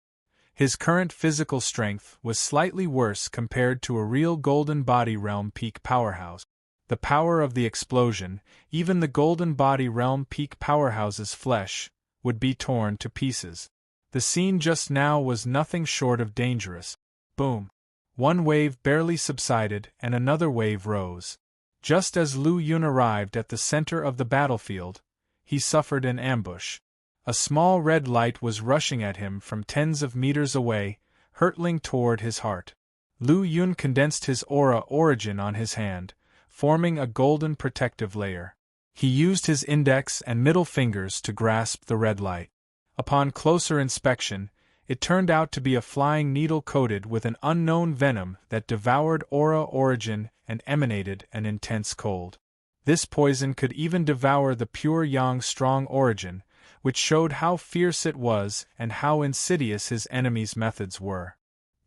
S1: His current physical strength was slightly worse compared to a real Golden Body Realm peak powerhouse. The power of the explosion, even the Golden Body Realm peak powerhouse's flesh, would be torn to pieces. The scene just now was nothing short of dangerous. Boom! One wave barely subsided and another wave rose. Just as Lu Yun arrived at the center of the battlefield, he suffered an ambush. A small red light was rushing at him from tens of meters away, hurtling toward his heart. Lu Yun condensed his aura origin on his hand, forming a golden protective layer. He used his index and middle fingers to grasp the red light. Upon closer inspection, it turned out to be a flying needle coated with an unknown venom that devoured aura origin and emanated an intense cold. This poison could even devour the pure yang strong origin, which showed how fierce it was and how insidious his enemy's methods were.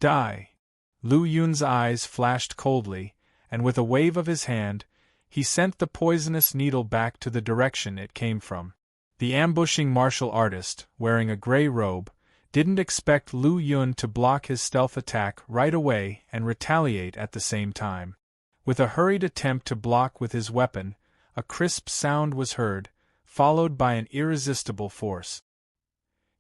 S1: Die! Lu Yun's eyes flashed coldly, and with a wave of his hand, he sent the poisonous needle back to the direction it came from. The ambushing martial artist, wearing a gray robe, didn't expect Lu Yun to block his stealth attack right away and retaliate at the same time. With a hurried attempt to block with his weapon, a crisp sound was heard, followed by an irresistible force.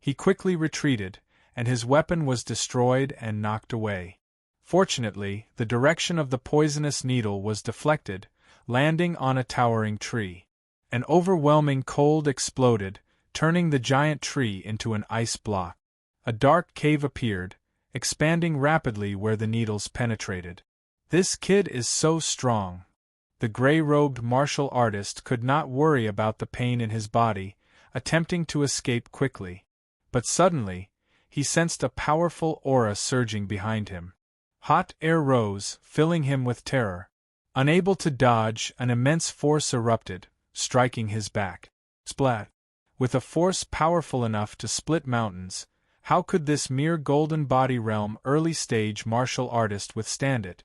S1: He quickly retreated, and his weapon was destroyed and knocked away. Fortunately, the direction of the poisonous needle was deflected, landing on a towering tree. An overwhelming cold exploded, turning the giant tree into an ice block. A dark cave appeared, expanding rapidly where the needles penetrated. "This kid is so strong." The gray-robed martial artist could not worry about the pain in his body, attempting to escape quickly. But suddenly, he sensed a powerful aura surging behind him. Hot air rose, filling him with terror. Unable to dodge, an immense force erupted, striking his back. Splat! With a force powerful enough to split mountains, how could this mere Golden Body Realm early-stage martial artist withstand it?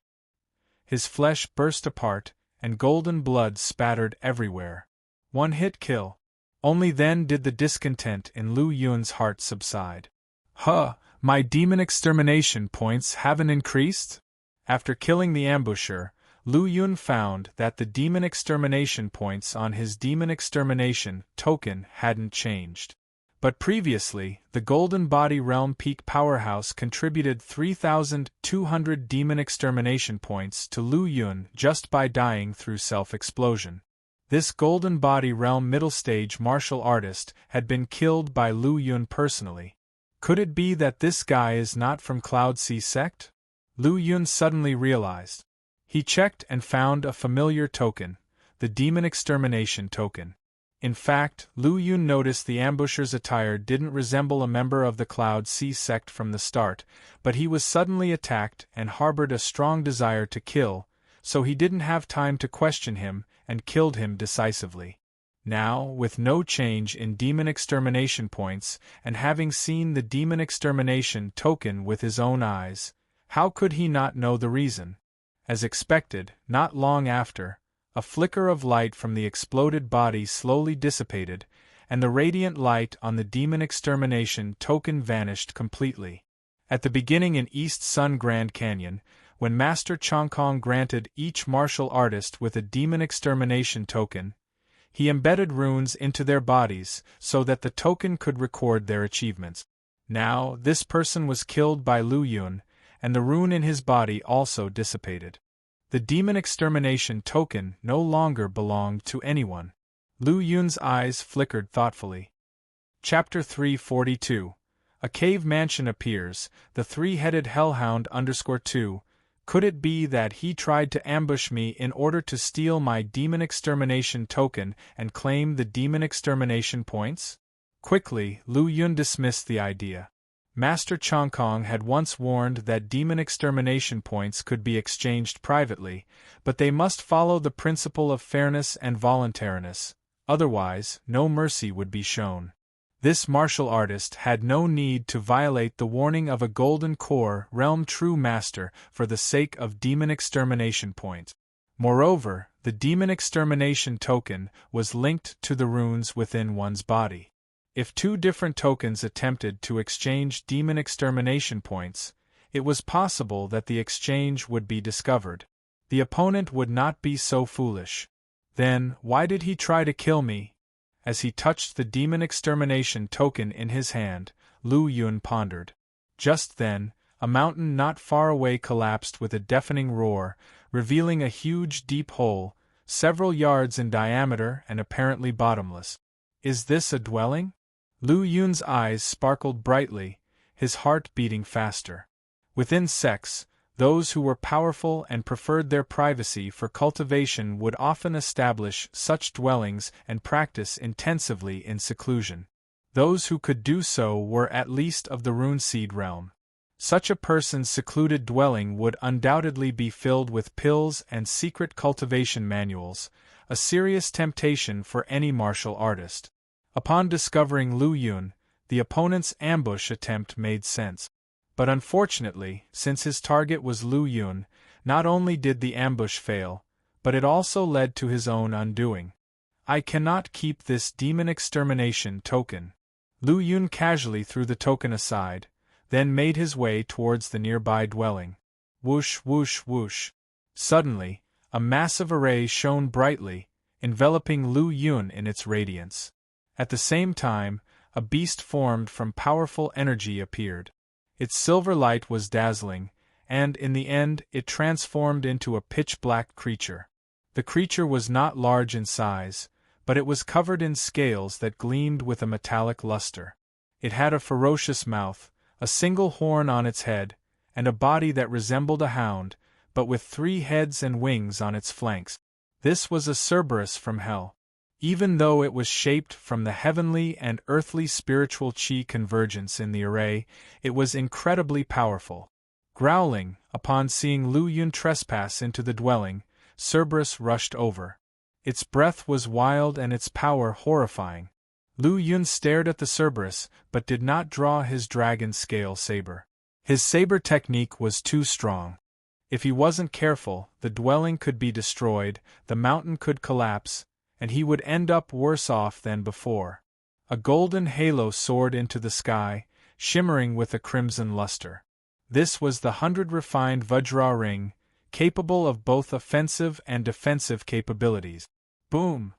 S1: His flesh burst apart, and golden blood spattered everywhere. One-hit kill. Only then did the discontent in Lu Yun's heart subside. "Huh, my demon extermination points haven't increased?" After killing the ambusher, Lu Yun found that the demon extermination points on his demon extermination token hadn't changed. But previously, the Golden Body Realm Peak Powerhouse contributed 3,200 demon extermination points to Lu Yun just by dying through self-explosion. This Golden Body Realm middle stage martial artist had been killed by Lu Yun personally. Could it be that this guy is not from Cloud Sea Sect? Lu Yun suddenly realized. He checked and found a familiar token, the demon extermination token. In fact, Lu Yun noticed the ambusher's attire didn't resemble a member of the Cloud Sea Sect from the start, but he was suddenly attacked and harbored a strong desire to kill, so he didn't have time to question him and killed him decisively. Now, with no change in demon extermination points and having seen the demon extermination token with his own eyes, how could he not know the reason? As expected, not long after, a flicker of light from the exploded body slowly dissipated, and the radiant light on the demon extermination token vanished completely. At the beginning in East Sun Grand Canyon, when Master Chongkong granted each martial artist with a demon extermination token, he embedded runes into their bodies so that the token could record their achievements. Now, this person was killed by Lu Yun, and the rune in his body also dissipated. The demon extermination token no longer belonged to anyone. Lu Yun's eyes flickered thoughtfully. Chapter 342. A cave mansion appears, the three-headed hellhound _2, Could it be that he tried to ambush me in order to steal my demon extermination token and claim the demon extermination points? Quickly, Lu Yun dismissed the idea. Master Chongkong had once warned that demon extermination points could be exchanged privately, but they must follow the principle of fairness and voluntariness, otherwise no mercy would be shown. This martial artist had no need to violate the warning of a Golden Core Realm True Master for the sake of demon extermination points. Moreover, the demon extermination token was linked to the runes within one's body. If two different tokens attempted to exchange demon extermination points, it was possible that the exchange would be discovered. The opponent would not be so foolish. Then, why did he try to kill me? As he touched the demon extermination token in his hand, Lu Yun pondered. Just then, a mountain not far away collapsed with a deafening roar, revealing a huge deep hole, several yards in diameter and apparently bottomless. Is this a dwelling? Lu Yun's eyes sparkled brightly, his heart beating faster. Within sects, those who were powerful and preferred their privacy for cultivation would often establish such dwellings and practice intensively in seclusion. Those who could do so were at least of the Runeseed realm. Such a person's secluded dwelling would undoubtedly be filled with pills and secret cultivation manuals, a serious temptation for any martial artist. Upon discovering Lu Yun, the opponent's ambush attempt made sense. But unfortunately, since his target was Lu Yun, not only did the ambush fail, but it also led to his own undoing. I cannot keep this demon extermination token. Lu Yun casually threw the token aside, then made his way towards the nearby dwelling. Whoosh, whoosh, whoosh. Suddenly, a massive array shone brightly, enveloping Lu Yun in its radiance. At the same time, a beast formed from powerful energy appeared. Its silver light was dazzling, and in the end it transformed into a pitch-black creature. The creature was not large in size, but it was covered in scales that gleamed with a metallic luster. It had a ferocious mouth, a single horn on its head, and a body that resembled a hound, but with 3 heads and wings on its flanks. This was a Cerberus from hell. Even though it was shaped from the heavenly and earthly spiritual chi convergence in the array, it was incredibly powerful. Growling, upon seeing Lu Yun trespass into the dwelling, Cerberus rushed over. Its breath was wild and its power horrifying. Lu Yun stared at the Cerberus, but did not draw his dragon scale saber. His saber technique was too strong. If he wasn't careful, the dwelling could be destroyed, the mountain could collapse, and he would end up worse off than before. A golden halo soared into the sky, shimmering with a crimson luster. This was the 100 refined Vajra ring, capable of both offensive and defensive capabilities. Boom!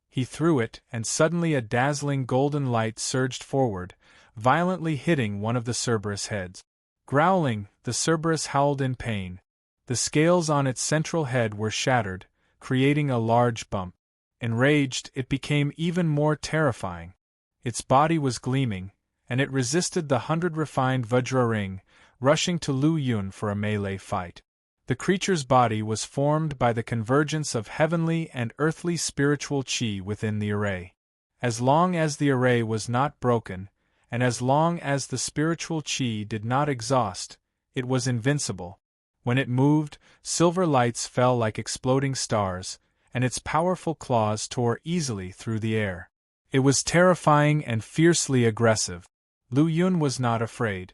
S1: He threw it, and suddenly a dazzling golden light surged forward, violently hitting one of the Cerberus heads. Growling, the Cerberus howled in pain. The scales on its central head were shattered, creating a large bump. Enraged, it became even more terrifying. Its body was gleaming, and it resisted the 100 refined Vajra ring, rushing to Lu Yun for a melee fight. The creature's body was formed by the convergence of heavenly and earthly spiritual chi within the array. As long as the array was not broken, and as long as the spiritual chi did not exhaust, it was invincible. When it moved, silver lights fell like exploding stars, and its powerful claws tore easily through the air. It was terrifying and fiercely aggressive. Lu Yun was not afraid.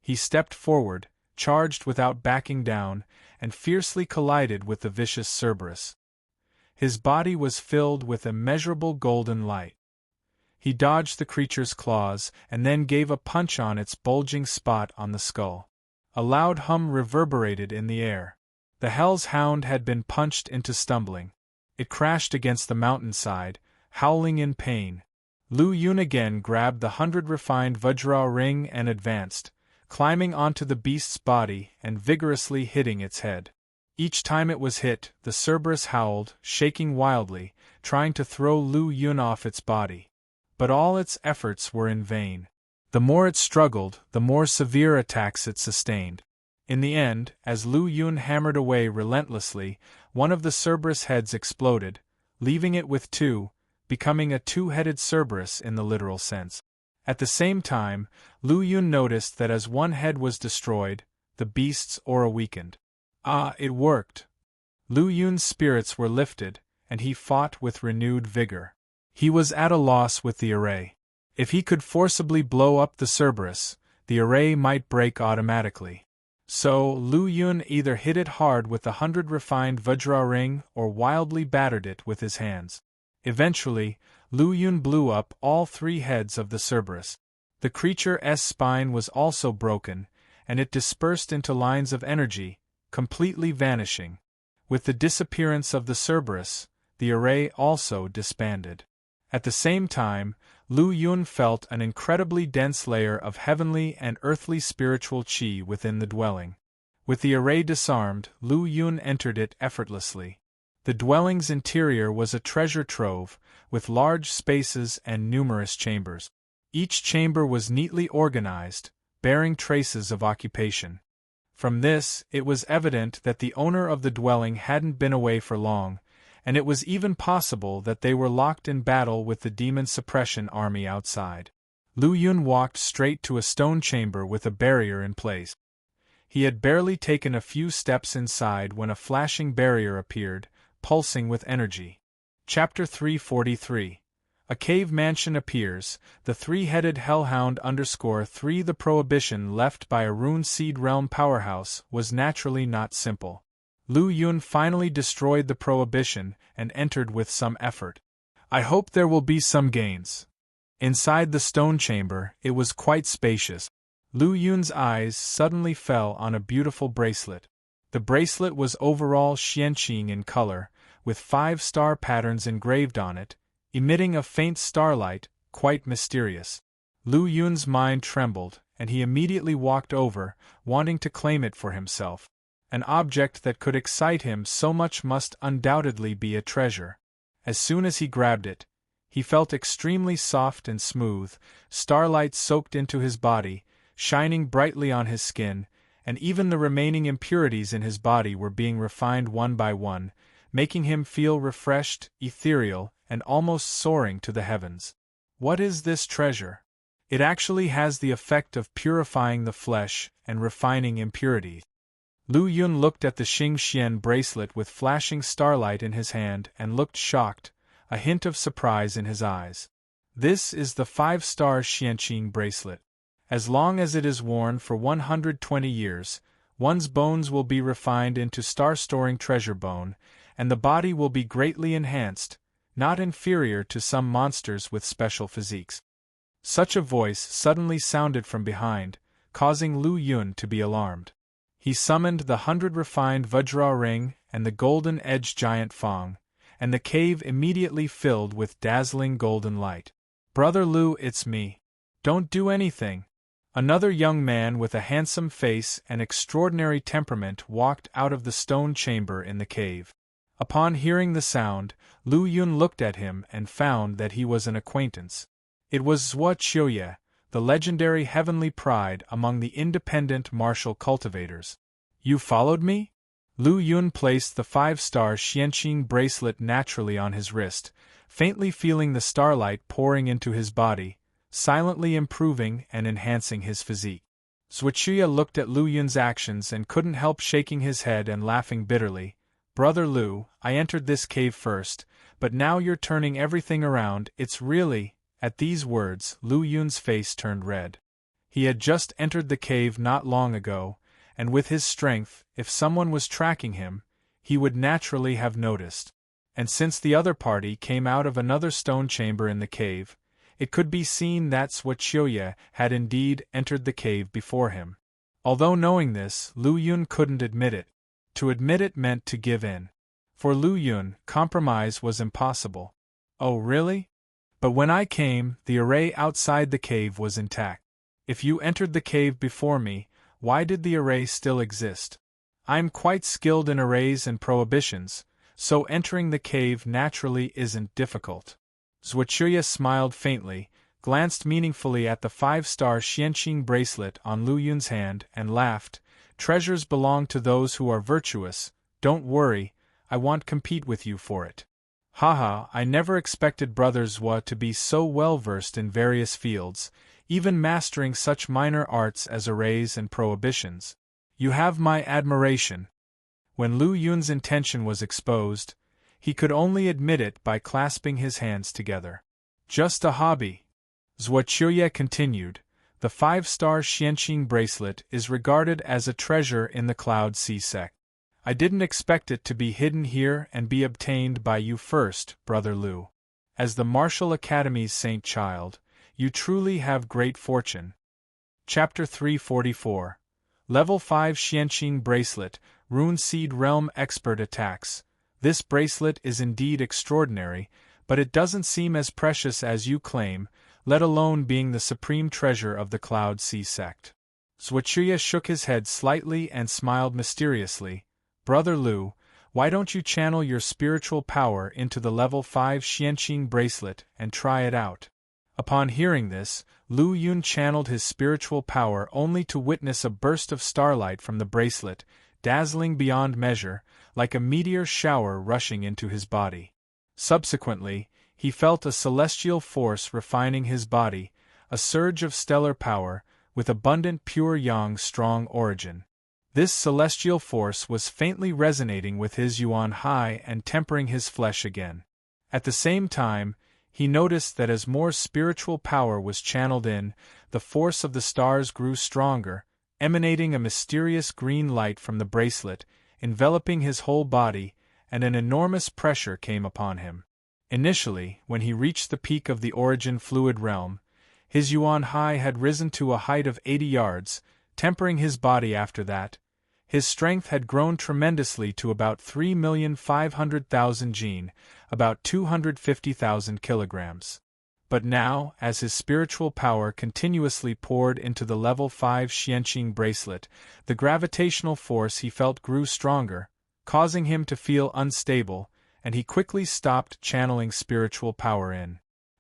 S1: He stepped forward, charged without backing down, and fiercely collided with the vicious Cerberus. His body was filled with immeasurable golden light. He dodged the creature's claws and then gave a punch on its bulging spot on the skull. A loud hum reverberated in the air. The Hell's Hound had been punched into stumbling. It crashed against the mountainside, howling in pain. Lu Yun again grabbed the 100 refined Vajra ring and advanced, climbing onto the beast's body and vigorously hitting its head. Each time it was hit, the Cerberus howled, shaking wildly, trying to throw Lu Yun off its body. But all its efforts were in vain. The more it struggled, the more severe attacks it sustained. In the end, as Lu Yun hammered away relentlessly, one of the Cerberus heads exploded, leaving it with two, becoming a two-headed Cerberus in the literal sense. At the same time, Lu Yun noticed that as one head was destroyed, the beast's aura weakened. Ah, it worked! Lu Yun's spirits were lifted, and he fought with renewed vigor. He was at a loss with the array. If he could forcibly blow up the Cerberus, the array might break automatically. So, Lu Yun either hit it hard with the 100 refined Vajra ring or wildly battered it with his hands. Eventually, Lu Yun blew up all three heads of the Cerberus. The creature's spine was also broken, and it dispersed into lines of energy, completely vanishing. With the disappearance of the Cerberus, the array also disbanded. At the same time, Lu Yun felt an incredibly dense layer of heavenly and earthly spiritual qi within the dwelling. With the array disarmed, Lu Yun entered it effortlessly. The dwelling's interior was a treasure trove, with large spaces and numerous chambers. Each chamber was neatly organized, bearing traces of occupation. From this, it was evident that the owner of the dwelling hadn't been away for long, and it was even possible that they were locked in battle with the demon suppression army outside. Lu Yun walked straight to a stone chamber with a barrier in place. He had barely taken a few steps inside when a flashing barrier appeared, pulsing with energy. Chapter 343. A cave mansion appears, the three-headed hellhound _3. The prohibition left by a rune seed realm powerhouse was naturally not simple. Lu Yun finally destroyed the prohibition and entered with some effort. I hope there will be some gains. Inside the stone chamber, it was quite spacious. Lu Yun's eyes suddenly fell on a beautiful bracelet. The bracelet was overall xianqing in color, with 5-star patterns engraved on it, emitting a faint starlight, quite mysterious. Lu Yun's mind trembled, and he immediately walked over, wanting to claim it for himself. An object that could excite him so much must undoubtedly be a treasure. As soon as he grabbed it, he felt extremely soft and smooth, starlight soaked into his body, shining brightly on his skin, and even the remaining impurities in his body were being refined one by one, making him feel refreshed, ethereal, and almost soaring to the heavens. What is this treasure? It actually has the effect of purifying the flesh and refining impurities. Lu Yun looked at the Xing Xian bracelet with flashing starlight in his hand and looked shocked, a hint of surprise in his eyes. This is the 5-star Xianqing bracelet. As long as it is worn for 120 years, one's bones will be refined into star-storing treasure bone, and the body will be greatly enhanced, not inferior to some monsters with special physiques. Such a voice suddenly sounded from behind, causing Lu Yun to be alarmed. He summoned the 100 refined Vajra ring and the golden-edged giant Fong, and the cave immediately filled with dazzling golden light. "Brother Lu, it's me. Don't do anything." Another young man with a handsome face and extraordinary temperament walked out of the stone chamber in the cave. Upon hearing the sound, Lu Yun looked at him and found that he was an acquaintance. It was Zhuo Qiuye, the legendary heavenly pride among the independent martial cultivators. "You followed me?" Lu Yun placed the 5-star Xianqing bracelet naturally on his wrist, faintly feeling the starlight pouring into his body, silently improving and enhancing his physique. Zhuo Qiuye looked at Lu Yun's actions and couldn't help shaking his head and laughing bitterly. "Brother Lu, I entered this cave first, but now you're turning everything around, it's really—" At these words, Lu Yun's face turned red. He had just entered the cave not long ago, and with his strength, if someone was tracking him, he would naturally have noticed. And since the other party came out of another stone chamber in the cave, it could be seen that Zhuo Qiuye had indeed entered the cave before him. Although knowing this, Lu Yun couldn't admit it. To admit it meant to give in. For Lu Yun, compromise was impossible. "Oh really? But when I came, the array outside the cave was intact. If you entered the cave before me, why did the array still exist? I'm quite skilled in arrays and prohibitions, so entering the cave naturally isn't difficult." Zhuo Qiuye smiled faintly, glanced meaningfully at the 5-star Xianqing bracelet on Lu Yun's hand, and laughed, treasures belong to those who are virtuous. Don't worry, I won't compete with you for it. Haha, I never expected Brother Zwa to be so well versed in various fields, even mastering such minor arts as arrays and prohibitions. You have my admiration. When Lu Yun's intention was exposed, he could only admit it by clasping his hands together. Just a hobby. Zwa Chuya continued, the 5-star Xianqing bracelet is regarded as a treasure in the Cloud Sea sect. I didn't expect it to be hidden here and be obtained by you first, Brother Lu. As the Martial Academy's saint child, you truly have great fortune. Chapter 344. Level 5 Xianqing Bracelet, Rune Seed Realm Expert Attacks. This bracelet is indeed extraordinary, but it doesn't seem as precious as you claim, let alone being the supreme treasure of the Cloud Sea sect. Zwachuya shook his head slightly and smiled mysteriously. Brother Lu, why don't you channel your spiritual power into the level 5 Xianqing bracelet and try it out? Upon hearing this, Lu Yun channeled his spiritual power only to witness a burst of starlight from the bracelet, dazzling beyond measure, like a meteor shower rushing into his body. Subsequently, he felt a celestial force refining his body, a surge of stellar power, with abundant pure yang strong origin. This celestial force was faintly resonating with his yuan high and tempering his flesh again. At the same time, he noticed that as more spiritual power was channeled in, the force of the stars grew stronger, emanating a mysterious green light from the bracelet, enveloping his whole body, and an enormous pressure came upon him. Initially, when he reached the peak of the origin fluid realm, his yuan high had risen to a height of 80 yards, tempering his body after that. His strength had grown tremendously to about 3,500,000 jin, about 250,000 kilograms. But now, as his spiritual power continuously poured into the level 5 Xianqing bracelet, the gravitational force he felt grew stronger, causing him to feel unstable, and he quickly stopped channeling spiritual power in.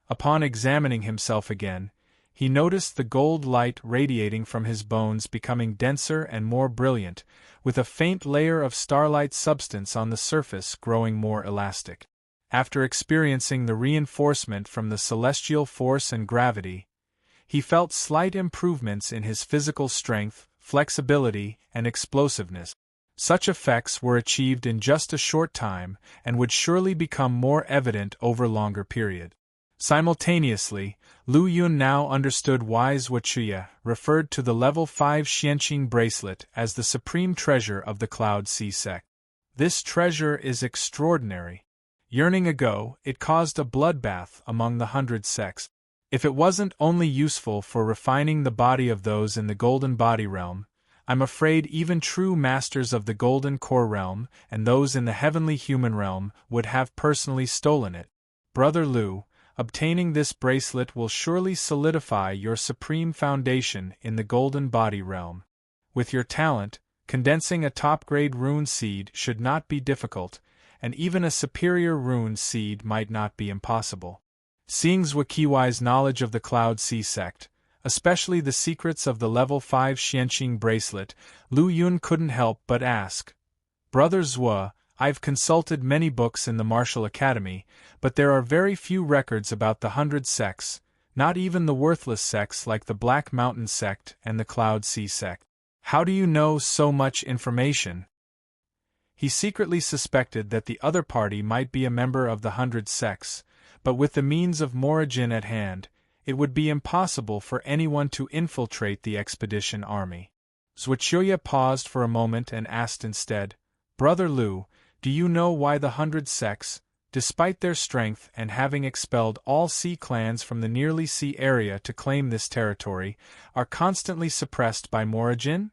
S1: Upon examining himself again, he noticed the gold light radiating from his bones becoming denser and more brilliant, with a faint layer of starlight substance on the surface growing more elastic. After experiencing the reinforcement from the celestial force and gravity, he felt slight improvements in his physical strength, flexibility, and explosiveness. Such effects were achieved in just a short time and would surely become more evident over longer period. Simultaneously, Lu Yun now understood why Zwachuya referred to the level 5 Xianqing bracelet as the supreme treasure of the Cloud Sea sect. This treasure is extraordinary. Yearning ago, it caused a bloodbath among the 100 sects. If it wasn't only useful for refining the body of those in the Golden Body realm, I'm afraid even true masters of the Golden Core realm and those in the Heavenly Human realm would have personally stolen it. Brother Lu, obtaining this bracelet will surely solidify your supreme foundation in the Golden Body realm. With your talent, condensing a top-grade rune seed should not be difficult, and even a superior rune seed might not be impossible. Seeing Zwakiwai's knowledge of the Cloud Sea sect, especially the secrets of the level 5 Xianqing bracelet, Lu Yun couldn't help but ask, Brother Zwa, I've consulted many books in the Martial Academy, but there are very few records about the 100 sects, not even the worthless sects like the Black Mountain sect and the Cloud Sea sect. How do you know so much information? He secretly suspected that the other party might be a member of the 100 sects, but with the means of Morrigan at hand, it would be impossible for anyone to infiltrate the expedition army. Zwachuya paused for a moment and asked instead, Brother Lu, do you know why the 100 sects, despite their strength and having expelled all sea clans from the nearly sea area to claim this territory, are constantly suppressed by Morrigan?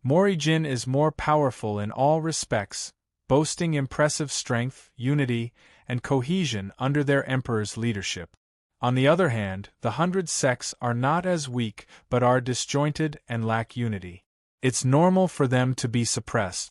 S1: Morrigan is more powerful in all respects, boasting impressive strength, unity, and cohesion under their emperor's leadership. On the other hand, the 100 sects are not as weak but are disjointed and lack unity. It's normal for them to be suppressed.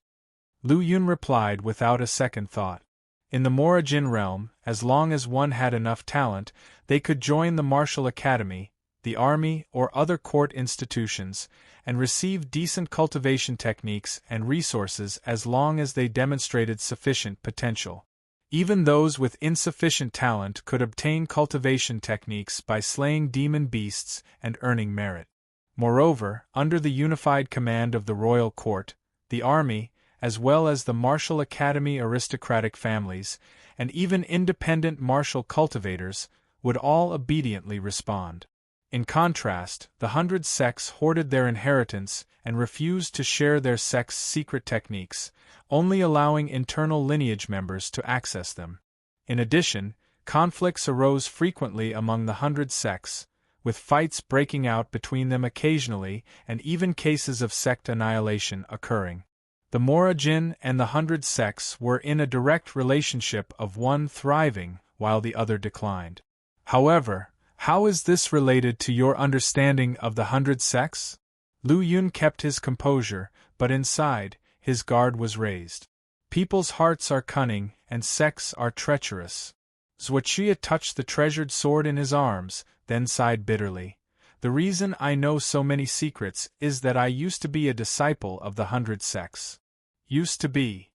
S1: Lu Yun replied without a second thought. In the Morrigan realm, as long as one had enough talent, they could join the Martial Academy, the army, or other court institutions, and receive decent cultivation techniques and resources as long as they demonstrated sufficient potential. Even those with insufficient talent could obtain cultivation techniques by slaying demon beasts and earning merit. Moreover, under the unified command of the royal court, the army, as well as the martial academy aristocratic families, and even independent martial cultivators, would all obediently respond. In contrast, the 100 sects hoarded their inheritance and refused to share their sect's secret techniques, only allowing internal lineage members to access them. In addition, conflicts arose frequently among the 100 sects, with fights breaking out between them occasionally and even cases of sect annihilation occurring. The Morajin and the 100 sects were in a direct relationship of one thriving while the other declined. However, how is this related to your understanding of the 100 sects? Lu Yun kept his composure, but inside, his guard was raised. People's hearts are cunning, and sects are treacherous. Zhuoqi touched the treasured sword in his arms, then sighed bitterly. The reason I know so many secrets is that I used to be a disciple of the 100 sects. Used to be.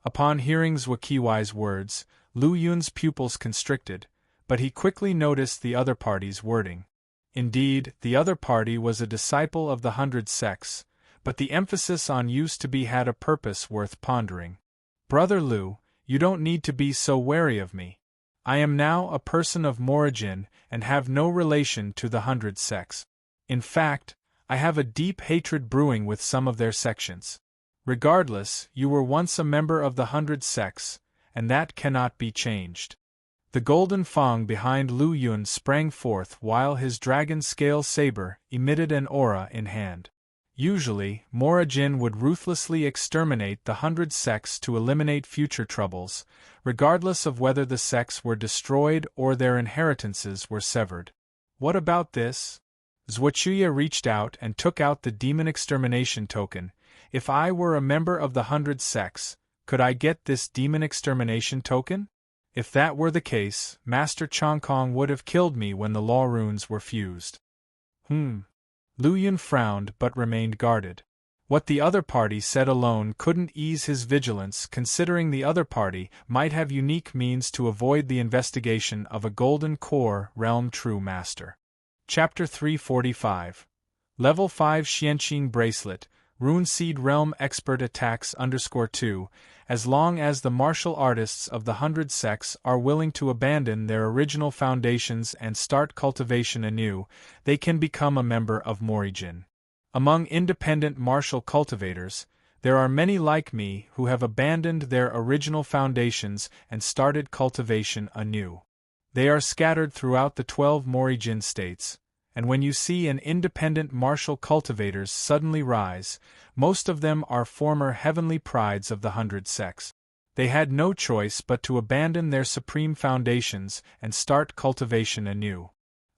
S1: Upon hearing Zhuoqi's words, Lu Yun's pupils constricted, but he quickly noticed the other party's wording. Indeed, the other party was a disciple of the 100 sects, but the emphasis on used to be had a purpose worth pondering. Brother Lu, you don't need to be so wary of me. I am now a person of Morajin and have no relation to the 100 sects. In fact, I have a deep hatred brewing with some of their sections. Regardless, you were once a member of the 100 sects, and that cannot be changed. The golden fang behind Lu Yun sprang forth while his dragon scale saber emitted an aura in hand. Usually, Morajin would ruthlessly exterminate the 100 sects to eliminate future troubles, regardless of whether the sects were destroyed or their inheritances were severed. What about this? Zhuoqi reached out and took out the demon extermination token. If I were a member of the 100 sects, could I get this demon extermination token? If that were the case, Master Chongkong would have killed me when the law runes were fused. Lu Yun frowned but remained guarded. What the other party said alone couldn't ease his vigilance, considering the other party might have unique means to avoid the investigation of a Golden Core Realm True Master. Chapter 345. Level 5 Xianqing Bracelet, Rune Seed Realm Expert Attacks _2, as long as the martial artists of the 100 sects are willing to abandon their original foundations and start cultivation anew, they can become a member of Morajin. Among independent martial cultivators, there are many like me who have abandoned their original foundations and started cultivation anew. They are scattered throughout the 12 Morajin states, and when you see an independent martial cultivators suddenly rise, most of them are former heavenly prides of the 100 sects. They had no choice but to abandon their supreme foundations and start cultivation anew.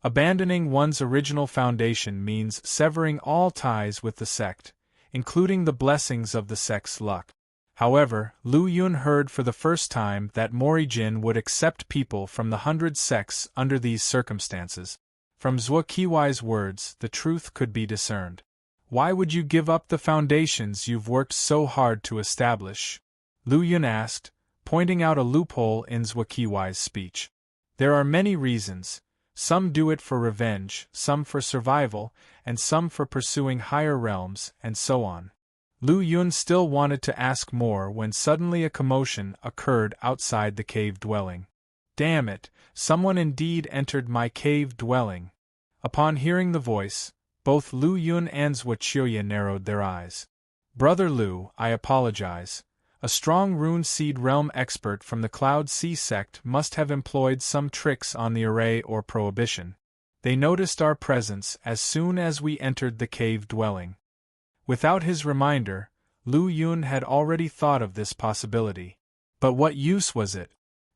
S1: Abandoning one's original foundation means severing all ties with the sect, including the blessings of the sect's luck. However, Lu Yun heard for the first time that Morajin would accept people from the 100 sects under these circumstances. From Zhuoqi's words, the truth could be discerned. Why would you give up the foundations you've worked so hard to establish? Lu Yun asked, pointing out a loophole in Zhuoqi's speech. There are many reasons. Some do it for revenge, some for survival, and some for pursuing higher realms, and so on. Lu Yun still wanted to ask more when suddenly a commotion occurred outside the cave dwelling. Damn it, someone indeed entered my cave dwelling. Upon hearing the voice, both Lu Yun and Zhuoqi narrowed their eyes. Brother Lu, I apologize. A strong rune seed realm expert from the Cloud Sea sect must have employed some tricks on the array or prohibition. They noticed our presence as soon as we entered the cave dwelling. Without his reminder, Lu Yun had already thought of this possibility. But what use was it?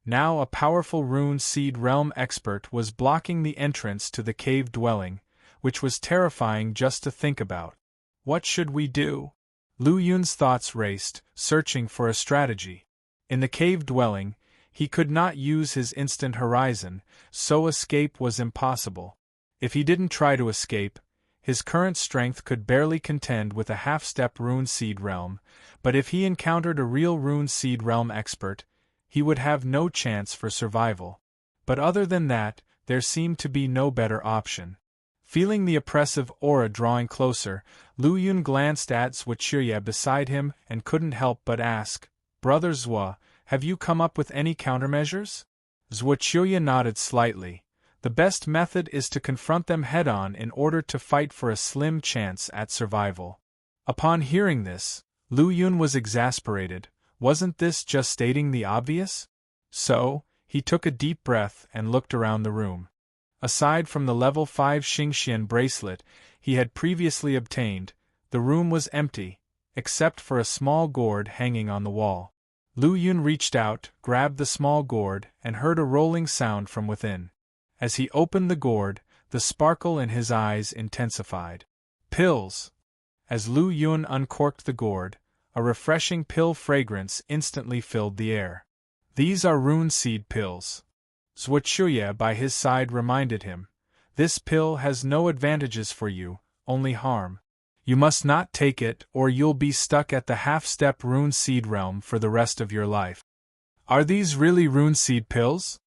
S1: Now a powerful rune seed realm expert was blocking the entrance to the cave dwelling, which was terrifying just to think about. What should we do? Lu Yun's thoughts raced, searching for a strategy. In the cave dwelling, he could not use his instant horizon, so escape was impossible. If he didn't try to escape, his current strength could barely contend with a half-step Rune Seed Realm, but if he encountered a real Rune Seed Realm expert, he would have no chance for survival. But other than that, there seemed to be no better option. Feeling the oppressive aura drawing closer, Lu Yun glanced at Zhuochuya beside him and couldn't help but ask, "Brother Zhuo, have you come up with any countermeasures?" Zhuochuya nodded slightly. The best method is to confront them head-on in order to fight for a slim chance at survival. Upon hearing this, Lu Yun was exasperated. Wasn't this just stating the obvious? So, he took a deep breath and looked around the room. Aside from the level 5 Xingxian bracelet he had previously obtained, the room was empty, except for a small gourd hanging on the wall. Lu Yun reached out, grabbed the small gourd, and heard a rolling sound from within. As he opened the gourd, the sparkle in his eyes intensified. Pills! As Lu Yun uncorked the gourd, a refreshing pill fragrance instantly filled the air. "These are rune seed pills." Zhuochuya by his side reminded him. "This pill has no advantages for you, only harm. You must not take it or you'll be stuck at the half-step Rune Seed Realm for the rest of your life." "Are these really Rune Seed pills?"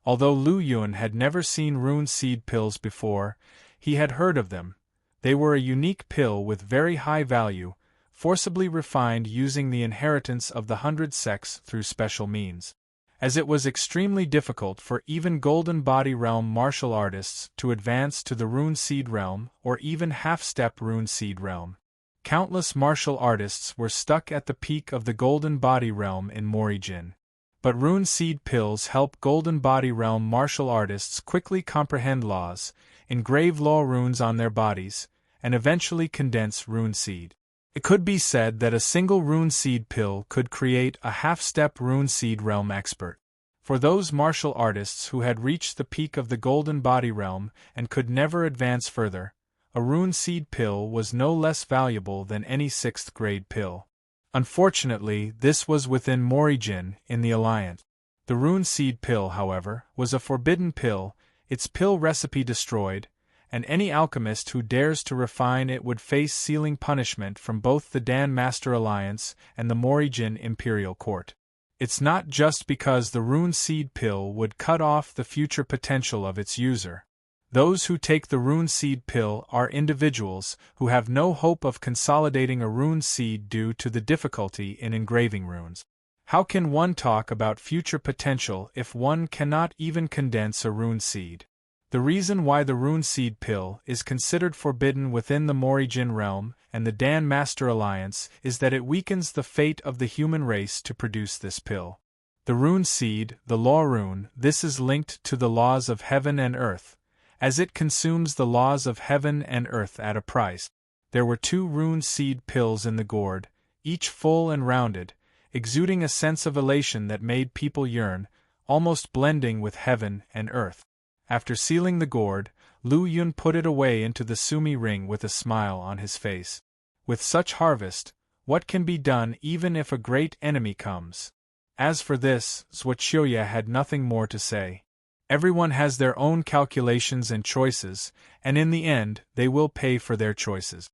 S1: Although Lu Yun had never seen Rune Seed pills before, he had heard of them. They were a unique pill with very high value, forcibly refined using the inheritance of the 100 sects through special means. As it was extremely difficult for even Golden Body Realm martial artists to advance to the Rune Seed Realm or even half-step Rune Seed Realm. Countless martial artists were stuck at the peak of the Golden Body Realm in Morijin. But Rune Seed pills help Golden Body Realm martial artists quickly comprehend laws, engrave law runes on their bodies, and eventually condense Rune Seed. It could be said that a single Rune Seed pill could create a half-step Rune Seed Realm expert. For those martial artists who had reached the peak of the Golden Body Realm and could never advance further, a Rune Seed pill was no less valuable than any 6th-grade pill. Unfortunately, this was within Morijin in the Alliance. The Rune Seed pill, however, was a forbidden pill, its pill recipe destroyed, and any alchemist who dares to refine it would face sealing punishment from both the Dan Master Alliance and the Morijin Imperial Court. It's not just because the Rune Seed pill would cut off the future potential of its user. Those who take the Rune Seed pill are individuals who have no hope of consolidating a rune seed due to the difficulty in engraving runes. How can one talk about future potential if one cannot even condense a rune seed? The reason why the Rune Seed pill is considered forbidden within the Morijin realm and the Dan Master Alliance is that it weakens the fate of the human race to produce this pill. The Rune Seed, the law rune, this is linked to the laws of heaven and earth, as it consumes the laws of heaven and earth at a price. There were 2 Rune Seed pills in the gourd, each full and rounded, exuding a sense of elation that made people yearn, almost blending with heaven and earth. After sealing the gourd, Lu Yun put it away into the sumi ring with a smile on his face. With such harvest, what can be done even if a great enemy comes? As for this, Zhuochuya had nothing more to say. Everyone has their own calculations and choices, and in the end, they will pay for their choices.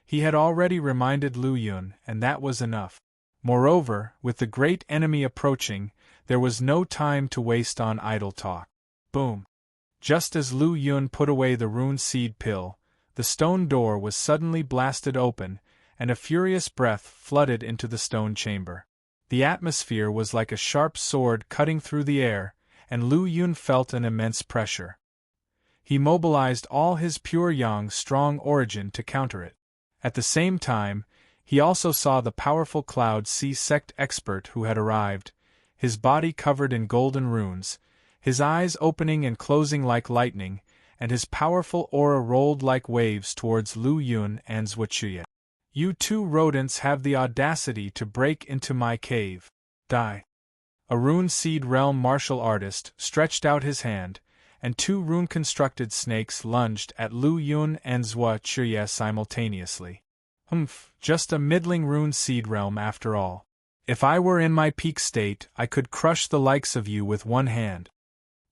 S1: He had already reminded Lu Yun, and that was enough. Moreover, with the great enemy approaching, there was no time to waste on idle talk. Boom! Just as Lu Yun put away the Rune Seed pill, the stone door was suddenly blasted open, and a furious breath flooded into the stone chamber. The atmosphere was like a sharp sword cutting through the air, and Lu Yun felt an immense pressure. He mobilized all his pure yang strong origin to counter it. At the same time, he also saw the powerful Cloud Sea sect expert who had arrived, his body covered in golden runes, his eyes opening and closing like lightning, and his powerful aura rolled like waves towards Lu Yun and Zhuochuya. "You 2 rodents have the audacity to break into my cave. Die!" A Rune Seed Realm martial artist stretched out his hand, and 2 rune-constructed snakes lunged at Lu Yun and Zhuochuya simultaneously. Just a middling Rune Seed Realm after all. If I were in my peak state, I could crush the likes of you with one hand.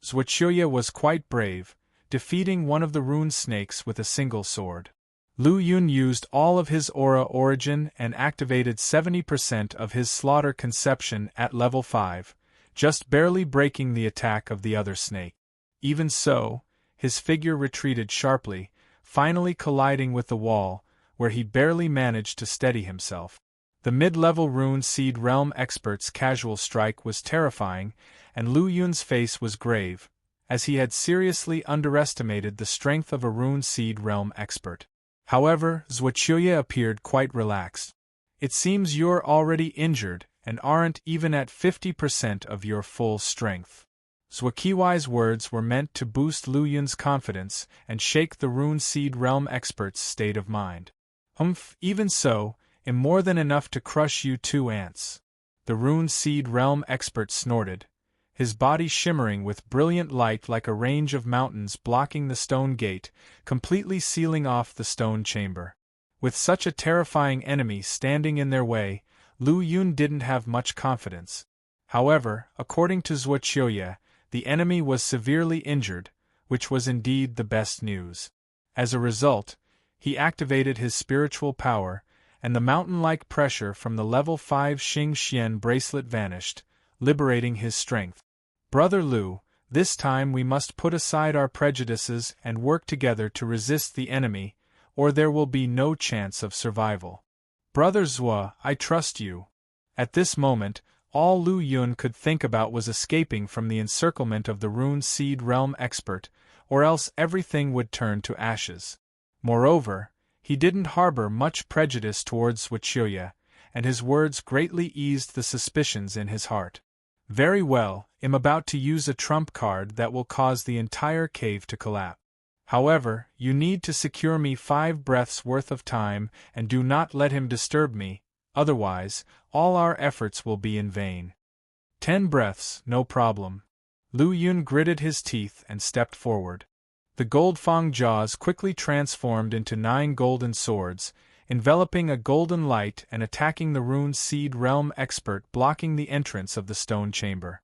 S1: Zhuochuya was quite brave, defeating one of the rune snakes with a single sword. Lu Yun used all of his aura origin and activated 70% of his slaughter conception at level 5, just barely breaking the attack of the other snake. Even so, his figure retreated sharply, finally colliding with the wall, where he barely managed to steady himself. The mid-level Rune Seed Realm expert's casual strike was terrifying, and Lu Yun's face was grave, as he had seriously underestimated the strength of a Rune Seed Realm expert. However, Zhuochuya appeared quite relaxed. It seems you're already injured and aren't even at 50% of your full strength. Zhuoqiwai's words were meant to boost Lu Yun's confidence and shake the Rune Seed Realm expert's state of mind. Even so, I'm more than enough to crush you two ants. The Rune Seed Realm expert snorted, his body shimmering with brilliant light like a range of mountains blocking the stone gate, completely sealing off the stone chamber. With such a terrifying enemy standing in their way, Lu Yun didn't have much confidence. However, according to Zhuochuya, the enemy was severely injured, which was indeed the best news. As a result, he activated his spiritual power, and the mountain-like pressure from the level 5 Xing Xian bracelet vanished, liberating his strength. Brother Lu, this time we must put aside our prejudices and work together to resist the enemy, or there will be no chance of survival. Brother Zhuo, I trust you. At this moment, all Lu Yun could think about was escaping from the encirclement of the Rune Seed Realm expert, or else everything would turn to ashes. Moreover, he didn't harbor much prejudice towards Zhuochuya, and his words greatly eased the suspicions in his heart. Very well, I'm about to use a trump card that will cause the entire cave to collapse. However, you need to secure me 5 breaths worth of time and do not let him disturb me, otherwise, all our efforts will be in vain. 10 breaths, no problem. Lu Yun gritted his teeth and stepped forward. The gold fang jaws quickly transformed into 9 golden swords, enveloping a golden light and attacking the Rune Seed Realm expert, blocking the entrance of the stone chamber.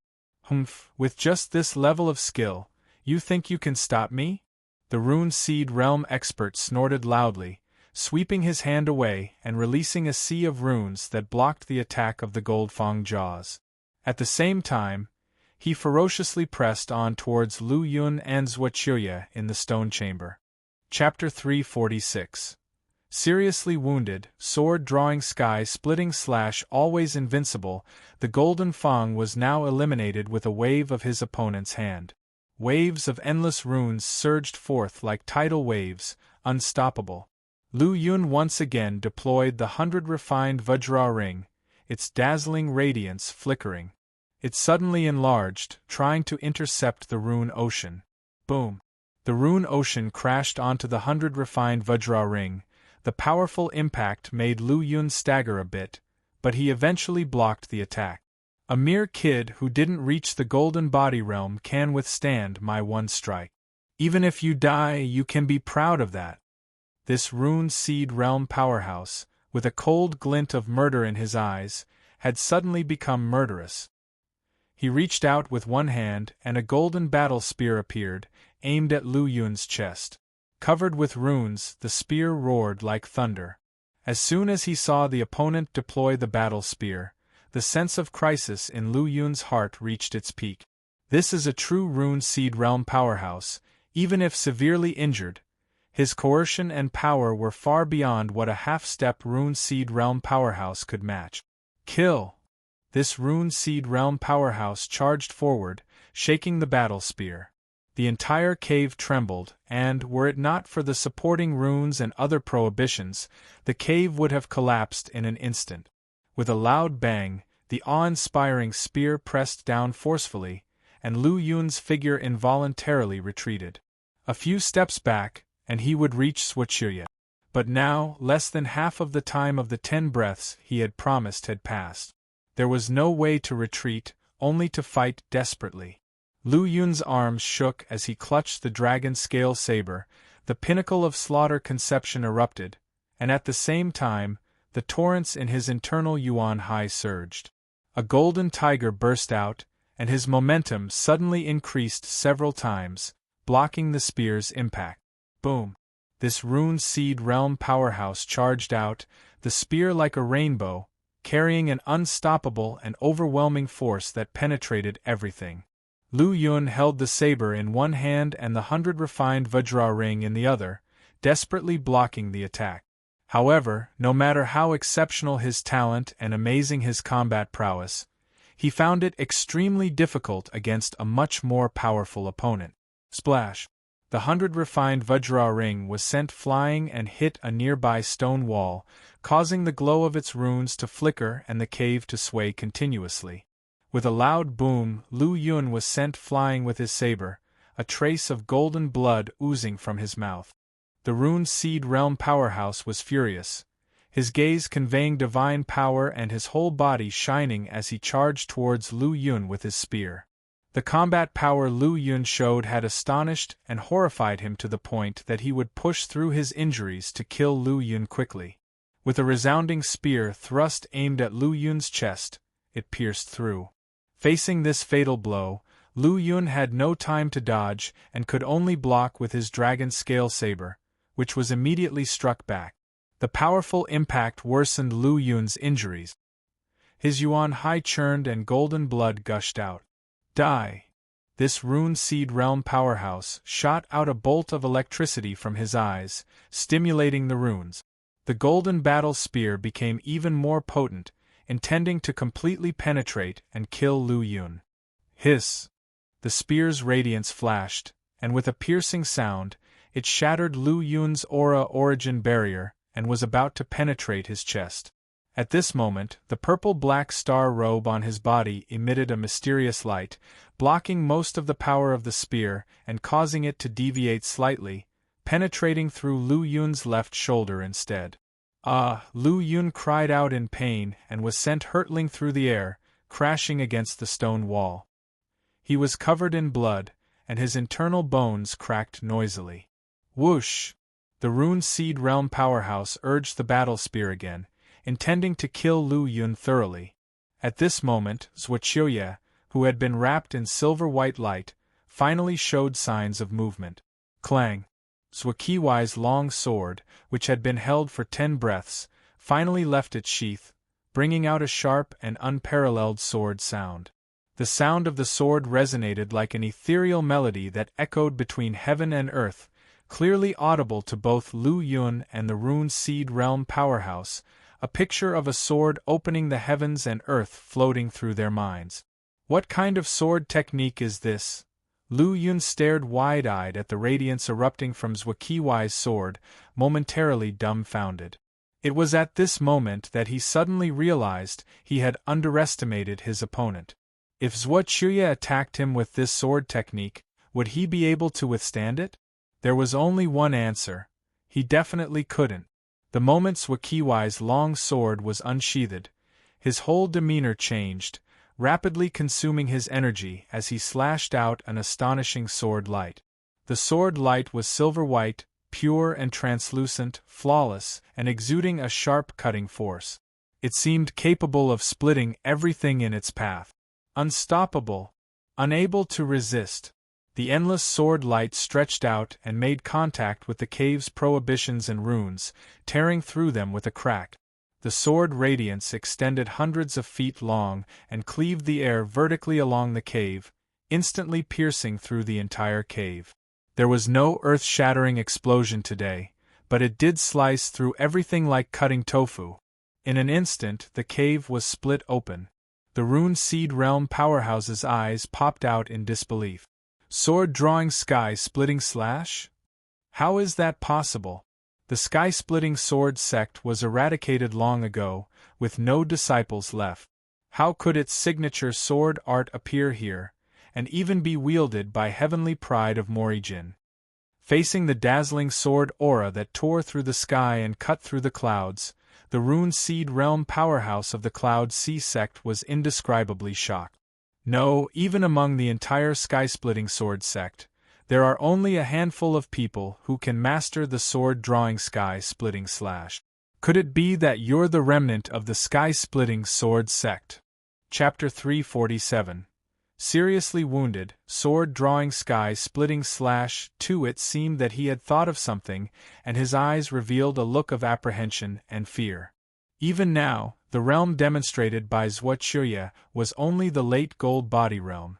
S1: With just this level of skill, you think you can stop me? The Rune Seed Realm expert snorted loudly, sweeping his hand away and releasing a sea of runes that blocked the attack of the gold fang jaws. At the same time, he ferociously pressed on towards Lu Yun and Zhuochuya in the stone chamber. Chapter 346. Seriously wounded, sword-drawing sky-splitting slash always invincible, the Golden Fang was now eliminated with a wave of his opponent's hand. Waves of endless runes surged forth like tidal waves, unstoppable. Lu Yun once again deployed the 100 refined Vajra ring, its dazzling radiance flickering. It suddenly enlarged, trying to intercept the rune ocean. Boom! The rune ocean crashed onto the 100 refined Vajra ring. The powerful impact made Lu Yun stagger a bit, but he eventually blocked the attack. A mere kid who didn't reach the golden body realm can withstand my one strike. Even if you die, you can be proud of that. This Rune Seed Realm powerhouse, with a cold glint of murder in his eyes, had suddenly become murderous. He reached out with one hand and a golden battle spear appeared, aimed at Lu Yun's chest. Covered with runes, the spear roared like thunder. As soon as he saw the opponent deploy the battle spear, the sense of crisis in Lu Yun's heart reached its peak. This is a true Rune Seed Realm powerhouse, even if severely injured. His coercion and power were far beyond what a half-step Rune Seed Realm powerhouse could match. Kill! This Rune Seed Realm powerhouse charged forward, shaking the battle spear. The entire cave trembled, and, were it not for the supporting runes and other prohibitions, the cave would have collapsed in an instant. With a loud bang, the awe-inspiring spear pressed down forcefully, and Lu Yun's figure involuntarily retreated. A few steps back, and he would reach Zhuochuya. But now, less than half of the time of the 10 breaths he had promised had passed. There was no way to retreat, only to fight desperately. Lu Yun's arms shook as he clutched the dragon scale saber, the pinnacle of slaughter conception erupted, and at the same time, the torrents in his internal yuan high surged. A golden tiger burst out, and his momentum suddenly increased several times, blocking the spear's impact. Boom! This Rune Seed Realm powerhouse charged out, the spear like a rainbow, carrying an unstoppable and overwhelming force that penetrated everything. Lu Yun held the saber in one hand and the 100 refined Vajra ring in the other, desperately blocking the attack. However, no matter how exceptional his talent and amazing his combat prowess, he found it extremely difficult against a much more powerful opponent. Splash! The 100 refined Vajra ring was sent flying and hit a nearby stone wall, causing the glow of its runes to flicker and the cave to sway continuously. With a loud boom, Lu Yun was sent flying with his saber, a trace of golden blood oozing from his mouth. The Rune Seed Realm powerhouse was furious, his gaze conveying divine power and his whole body shining as he charged towards Lu Yun with his spear. The combat power Lu Yun showed had astonished and horrified him to the point that he would push through his injuries to kill Lu Yun quickly. With a resounding spear thrust aimed at Lu Yun's chest, it pierced through. Facing this fatal blow, Lu Yun had no time to dodge and could only block with his dragon scale saber, which was immediately struck back. The powerful impact worsened Lu Yun's injuries. His yuan high churned and golden blood gushed out. Die! This Rune Seed Realm powerhouse shot out a bolt of electricity from his eyes, stimulating the runes. The golden battle spear became even more potent, intending to completely penetrate and kill Lu Yun. Hiss! The spear's radiance flashed, and with a piercing sound, it shattered Lu Yun's aura origin barrier and was about to penetrate his chest. At this moment, the purple-black star robe on his body emitted a mysterious light, blocking most of the power of the spear and causing it to deviate slightly, penetrating through Lu Yun's left shoulder instead. Ah! Lu Yun cried out in pain and was sent hurtling through the air, crashing against the stone wall. He was covered in blood, and his internal bones cracked noisily. Whoosh! The Rune Seed Realm powerhouse urged the battle spear again, intending to kill Lu Yun thoroughly. At this moment, Zhuoqiuye, who had been wrapped in silver-white light, finally showed signs of movement. Clang! Zhuoqiuye's long sword, which had been held for 10 breaths, finally left its sheath, bringing out a sharp and unparalleled sword sound. The sound of the sword resonated like an ethereal melody that echoed between heaven and earth, clearly audible to both Lu Yun and the Rune Seed Realm powerhouse, a picture of a sword opening the heavens and earth floating through their minds. What kind of sword technique is this? Lu Yun stared wide-eyed at the radiance erupting from Zhuoqiuye's sword, momentarily dumbfounded. It was at this moment that he suddenly realized he had underestimated his opponent. If Zhuoqiuye attacked him with this sword technique, would he be able to withstand it? There was only one answer: he definitely couldn't. The moment Zhuoqiuye's long sword was unsheathed, his whole demeanor changed, rapidly consuming his energy as he slashed out an astonishing sword light. The sword light was silver-white, pure and translucent, flawless, and exuding a sharp cutting force. It seemed capable of splitting everything in its path. Unstoppable, unable to resist, the endless sword light stretched out and made contact with the cave's prohibitions and runes, tearing through them with a crack. The sword radiance extended hundreds of feet long and cleaved the air vertically along the cave, instantly piercing through the entire cave. There was no earth-shattering explosion today, but it did slice through everything like cutting tofu. In an instant, the cave was split open. The Rune Seed Realm powerhouse's eyes popped out in disbelief. Sword-drawing sky-splitting slash? How is that possible? The sky-splitting sword sect was eradicated long ago, with no disciples left. How could its signature sword art appear here, and even be wielded by heavenly pride of Morijin? Facing the dazzling sword aura that tore through the sky and cut through the clouds, the Rune Seed Realm powerhouse of the Cloud Sea sect was indescribably shocked. No, even among the entire sky-splitting sword sect, there are only a handful of people who can master the sword-drawing sky-splitting slash. Could it be that you're the remnant of the sky-splitting sword sect? Chapter 347. Seriously wounded, sword drawing sky-splitting slash. It seemed that he had thought of something, and his eyes revealed a look of apprehension and fear. Even now, the realm demonstrated by Zhuochuya was only the late gold body realm.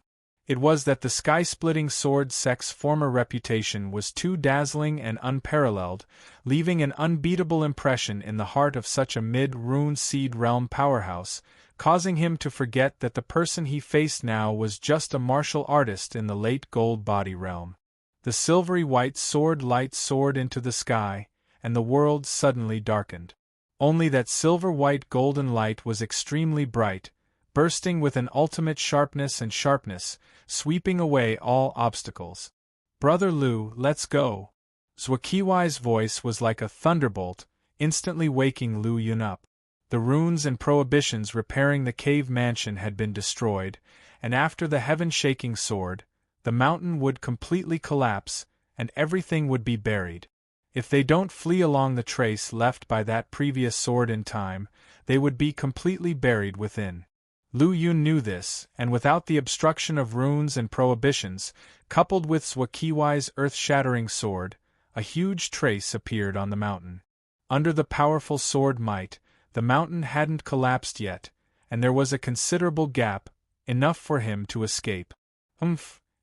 S1: It was that the sky-splitting sword sect's former reputation was too dazzling and unparalleled, leaving an unbeatable impression in the heart of such a mid-rune seed realm powerhouse, causing him to forget that the person he faced now was just a martial artist in the late gold body realm. The silvery white sword light soared into the sky, and the world suddenly darkened. Only that silver-white golden light was extremely bright, bursting with an ultimate sharpness, sweeping away all obstacles. "Brother Lu, let's go." Zhuoqiwai's voice was like a thunderbolt, instantly waking Lu Yun up. The runes and prohibitions repairing the cave mansion had been destroyed, and after the heaven-shaking sword, the mountain would completely collapse, and everything would be buried. If they don't flee along the trace left by that previous sword in time, they would be completely buried within. Lu Yun knew this, and without the obstruction of runes and prohibitions, coupled with Zhuoqiwai's earth-shattering sword, a huge trace appeared on the mountain. Under the powerful sword might, the mountain hadn't collapsed yet, and there was a considerable gap, enough for him to escape.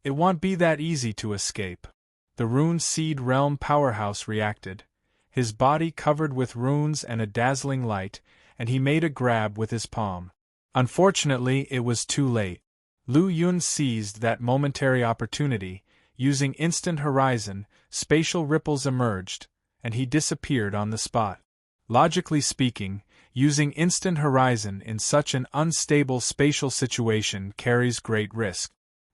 S1: It won't be that easy to escape. The rune seed realm powerhouse reacted, his body covered with runes and a dazzling light, and he made a grab with his palm. Unfortunately, it was too late. Lu Yun seized that momentary opportunity, using instant horizon, spatial ripples emerged, and he disappeared on the spot. Logically speaking, using instant horizon in such an unstable spatial situation carries great risk.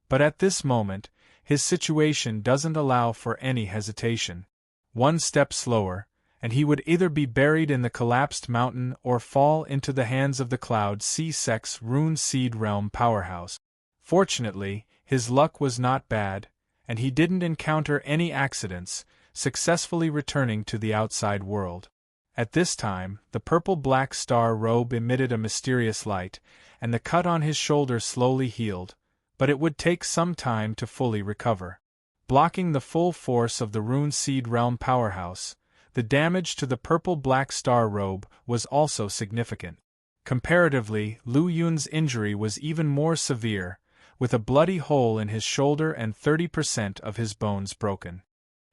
S1: But at this moment, his situation doesn't allow for any hesitation. One step slower, and he would either be buried in the collapsed mountain or fall into the hands of the Cloud C-Sect's rune seed realm powerhouse. Fortunately, his luck was not bad, and he didn't encounter any accidents, successfully returning to the outside world. At this time, the purple-black star robe emitted a mysterious light, and the cut on his shoulder slowly healed, but it would take some time to fully recover. Blocking the full force of the rune seed realm powerhouse, the damage to the purple-black star robe was also significant. Comparatively, Lu Yun's injury was even more severe, with a bloody hole in his shoulder and 30% of his bones broken.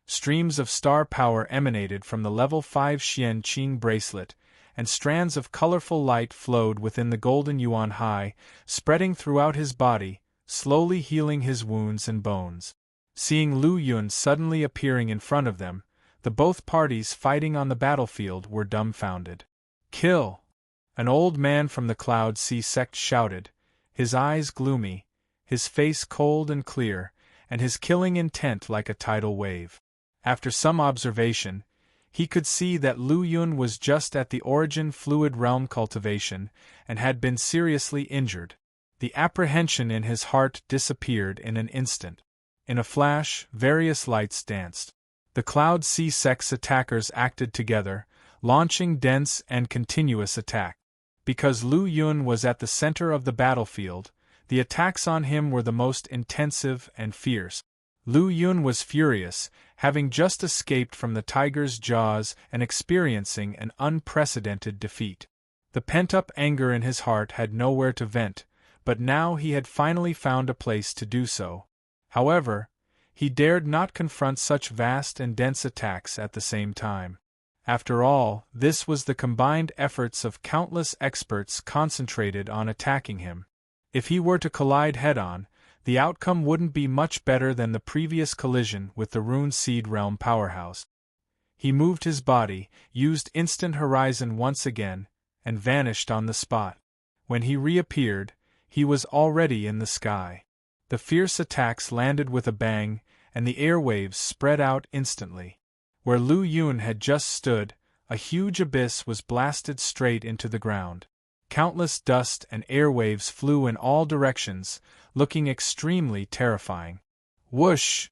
S1: Streams of star power emanated from the level 5 Xian Qing bracelet, and strands of colorful light flowed within the golden yuan high, spreading throughout his body, slowly healing his wounds and bones. Seeing Lu Yun suddenly appearing in front of them, the both parties fighting on the battlefield were dumbfounded. "Kill!" An old man from the Cloud Sea sect shouted, his eyes gloomy, his face cold and clear, and his killing intent like a tidal wave. After some observation, he could see that Lu Yun was just at the origin fluid realm cultivation, and had been seriously injured. The apprehension in his heart disappeared in an instant. In a flash, various lights danced. The Cloud Sea sect's attackers acted together, launching dense and continuous attack. Because Lu Yun was at the center of the battlefield, the attacks on him were the most intensive and fierce. Lu Yun was furious, having just escaped from the tiger's jaws and experiencing an unprecedented defeat. The pent-up anger in his heart had nowhere to vent, but now he had finally found a place to do so. However, he dared not confront such vast and dense attacks at the same time. After all, this was the combined efforts of countless experts concentrated on attacking him. If he were to collide head-on, the outcome wouldn't be much better than the previous collision with the Rune Seed Realm powerhouse. He moved his body, used instant horizon once again, and vanished on the spot. When he reappeared, he was already in the sky. The fierce attacks landed with a bang, and the airwaves spread out instantly. Where Lu Yun had just stood, a huge abyss was blasted straight into the ground. Countless dust and airwaves flew in all directions, looking extremely terrifying. Whoosh!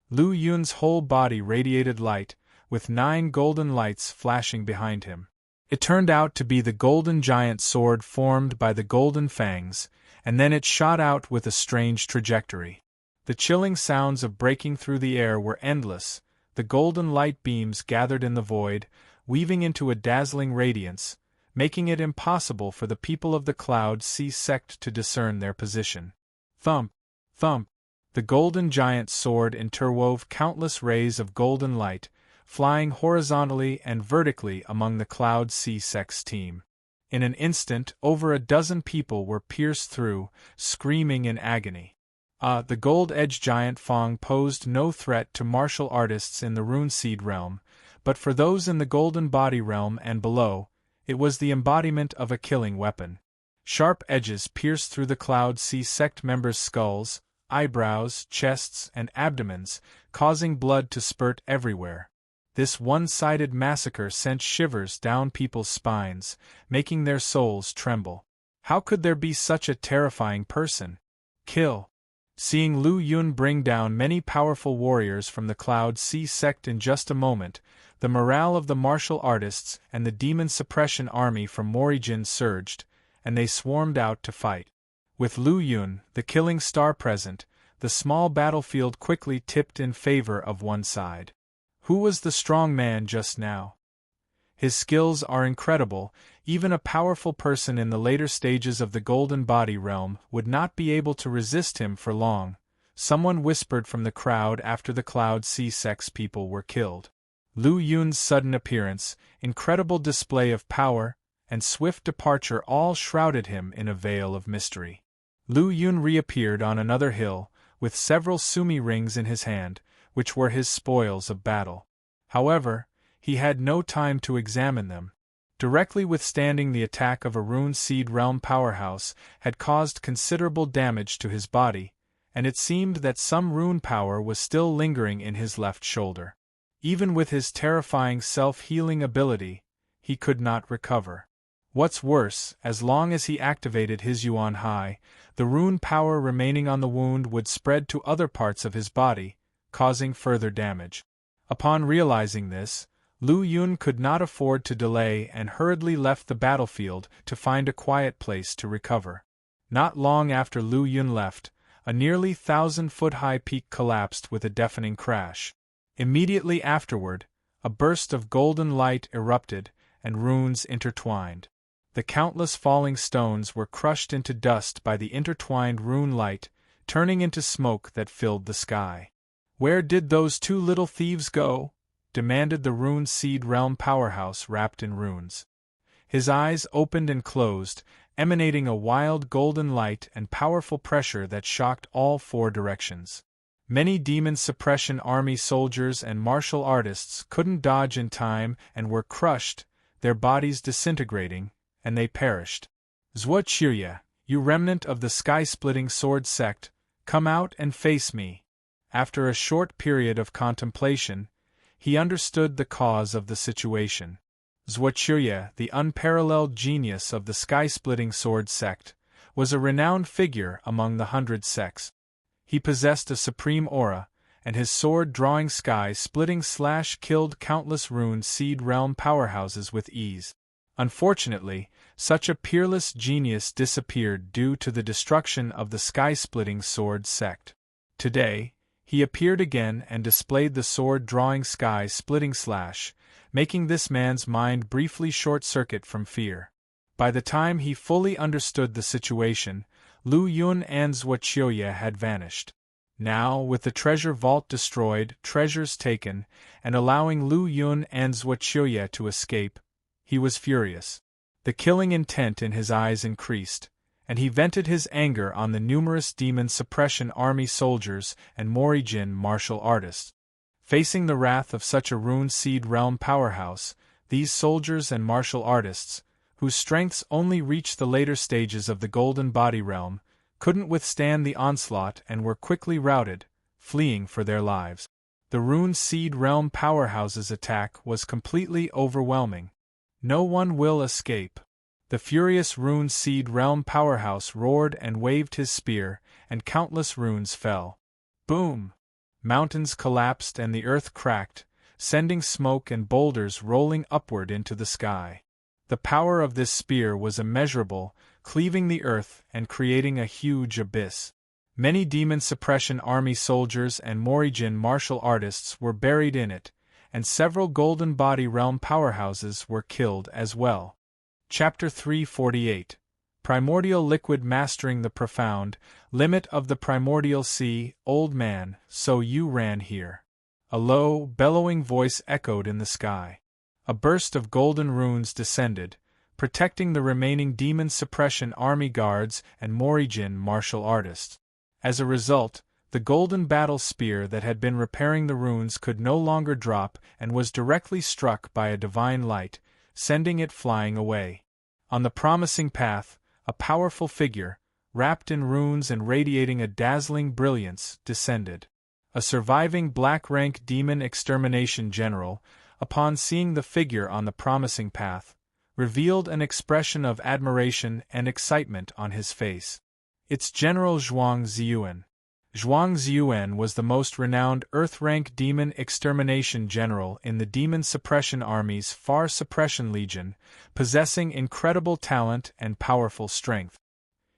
S1: Lu Yun's whole body radiated light, with 9 golden lights flashing behind him. It turned out to be the golden giant sword formed by the golden fangs, and then it shot out with a strange trajectory. The chilling sounds of breaking through the air were endless, the golden light beams gathered in the void, weaving into a dazzling radiance, making it impossible for the people of the Cloud Sea sect to discern their position. Thump! Thump! The golden giant sword interwove countless rays of golden light, flying horizontally and vertically among the Cloud Sea sect's team. In an instant, over a dozen people were pierced through, screaming in agony. The gold-edged giant Fong posed no threat to martial artists in the Runeseed realm, but for those in the Golden Body realm and below, it was the embodiment of a killing weapon. Sharp edges pierced through the Cloud Sea sect members' skulls, eyebrows, chests, and abdomens, causing blood to spurt everywhere. This one-sided massacre sent shivers down people's spines, making their souls tremble. How could there be such a terrifying person? Kill! Seeing Lu Yun bring down many powerful warriors from the Cloud Sea sect in just a moment, the morale of the martial artists and the demon suppression army from Morijin surged, and they swarmed out to fight. With Lu Yun, the killing star present, the small battlefield quickly tipped in favor of one side. Who was the strong man just now? His skills are incredible, even a powerful person in the later stages of the Golden Body realm would not be able to resist him for long, someone whispered from the crowd after the Cloud Sea sect's people were killed. Lu Yun's sudden appearance, incredible display of power, and swift departure all shrouded him in a veil of mystery. Lu Yun reappeared on another hill, with several sumi rings in his hand, which were his spoils of battle. However, he had no time to examine them. Directly withstanding the attack of a Rune Seed realm powerhouse had caused considerable damage to his body, and it seemed that some rune power was still lingering in his left shoulder. Even with his terrifying self-healing ability, he could not recover. What's worse, as long as he activated his Yuan Hai, the rune power remaining on the wound would spread to other parts of his body, causing further damage. Upon realizing this, Lu Yun could not afford to delay and hurriedly left the battlefield to find a quiet place to recover. Not long after Lu Yun left, a nearly 1,000-foot-high peak collapsed with a deafening crash. Immediately afterward, a burst of golden light erupted, and runes intertwined. The countless falling stones were crushed into dust by the intertwined rune light, turning into smoke that filled the sky. "Where did those two little thieves go?" demanded the Rune Seed realm powerhouse wrapped in runes. His eyes opened and closed, emanating a wild golden light and powerful pressure that shocked all four directions. Many demon suppression army soldiers and martial artists couldn't dodge in time and were crushed, their bodies disintegrating, and they perished. "Zhuo Qirye, you remnant of the sky-splitting sword sect, come out and face me." After a short period of contemplation, he understood the cause of the situation. Zhuo Qirye, the unparalleled genius of the sky-splitting sword sect, was a renowned figure among the 100 sects. He possessed a supreme aura, and his sword-drawing sky-splitting slash killed countless Rune Seed realm powerhouses with ease. Unfortunately, such a peerless genius disappeared due to the destruction of the sky-splitting sword sect. Today, he appeared again and displayed the sword-drawing sky-splitting slash, making this man's mind briefly short-circuit from fear. By the time he fully understood the situation, Lu Yun and Zhuo Qirye had vanished. Now, with the treasure vault destroyed, treasures taken, and allowing Lu Yun and Zhuo Qirye to escape, he was furious. The killing intent in his eyes increased, and he vented his anger on the numerous demon suppression army soldiers and Morijin martial artists. Facing the wrath of such a Rune Seed realm powerhouse, these soldiers and martial artists, whose strengths only reached the later stages of the Golden Body realm, couldn't withstand the onslaught and were quickly routed, fleeing for their lives. The Rune Seed realm powerhouse's attack was completely overwhelming. No one will escape. The furious Rune Seed realm powerhouse roared and waved his spear, and countless runes fell. Boom! Mountains collapsed and the earth cracked, sending smoke and boulders rolling upward into the sky. The power of this spear was immeasurable, cleaving the earth and creating a huge abyss. Many demon suppression army soldiers and Morrigan martial artists were buried in it, and several Golden Body Realm powerhouses were killed as well. Chapter 348. Primordial Liquid Mastering the Profound, Limit of the Primordial Sea. Old man, so you ran here. A low, bellowing voice echoed in the sky. A burst of golden runes descended, protecting the remaining demon suppression army guards and Morrigan martial artists. As a result, the golden battle spear that had been repairing the runes could no longer drop and was directly struck by a divine light, sending it flying away. On the promising path, a powerful figure, wrapped in runes and radiating a dazzling brilliance, descended. A surviving black-rank demon extermination general, upon seeing the figure on the promising path, revealed an expression of admiration and excitement on his face. It's General Zhuang Ziyuan. Zhuang Ziyuan was the most renowned Earth-rank demon extermination general in the Demon Suppression Army's Far Suppression Legion, possessing incredible talent and powerful strength.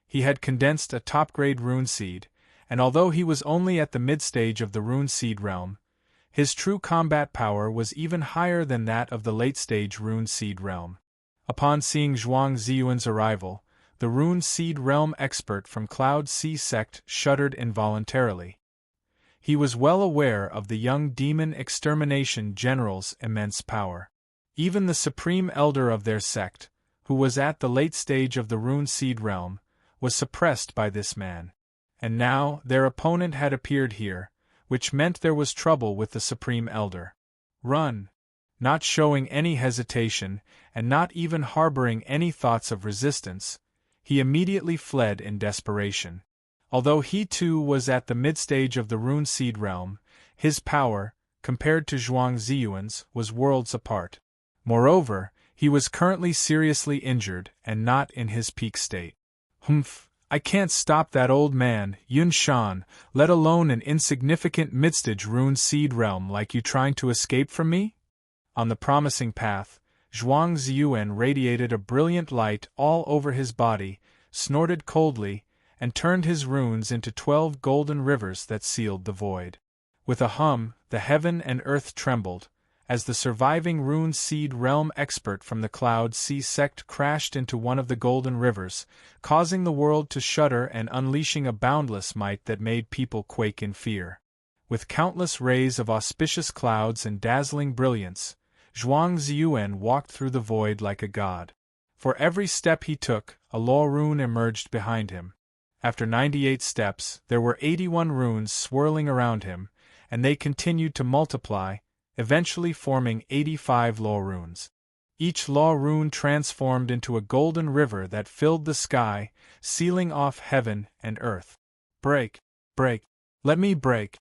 S1: He had condensed a top-grade rune seed, and although he was only at the mid-stage of the rune seed realm, his true combat power was even higher than that of the late-stage rune seed realm. Upon seeing Zhuang Ziyuan's arrival, the Rune Seed Realm expert from Cloud Sea Sect shuddered involuntarily. He was well aware of the young demon extermination general's immense power. Even the supreme elder of their sect, who was at the late stage of the Rune Seed Realm, was suppressed by this man. And now their opponent had appeared here, which meant there was trouble with the supreme elder. Run! Not showing any hesitation, and not even harboring any thoughts of resistance, he immediately fled in desperation. Although he too was at the mid-stage of the Rune Seed Realm, his power, compared to Zhuang Ziyuan's, was worlds apart. Moreover, he was currently seriously injured and not in his peak state. Humph, I can't stop that old man, Yun Shan, let alone an insignificant mid-stage Rune Seed Realm like you trying to escape from me? On the promising path, Zhuang Ziyuan radiated a brilliant light all over his body, snorted coldly, and turned his runes into 12 golden rivers that sealed the void. With a hum, the heaven and earth trembled, as the surviving Rune Seed Realm expert from the Cloud Sea Sect crashed into one of the golden rivers, causing the world to shudder and unleashing a boundless might that made people quake in fear. With countless rays of auspicious clouds and dazzling brilliance, Zhuang Ziyuan walked through the void like a god. For every step he took, a law rune emerged behind him. After 98 steps, there were 81 runes swirling around him, and they continued to multiply, eventually forming 85 law runes. Each law rune transformed into a golden river that filled the sky, sealing off heaven and earth. Break, break, let me break.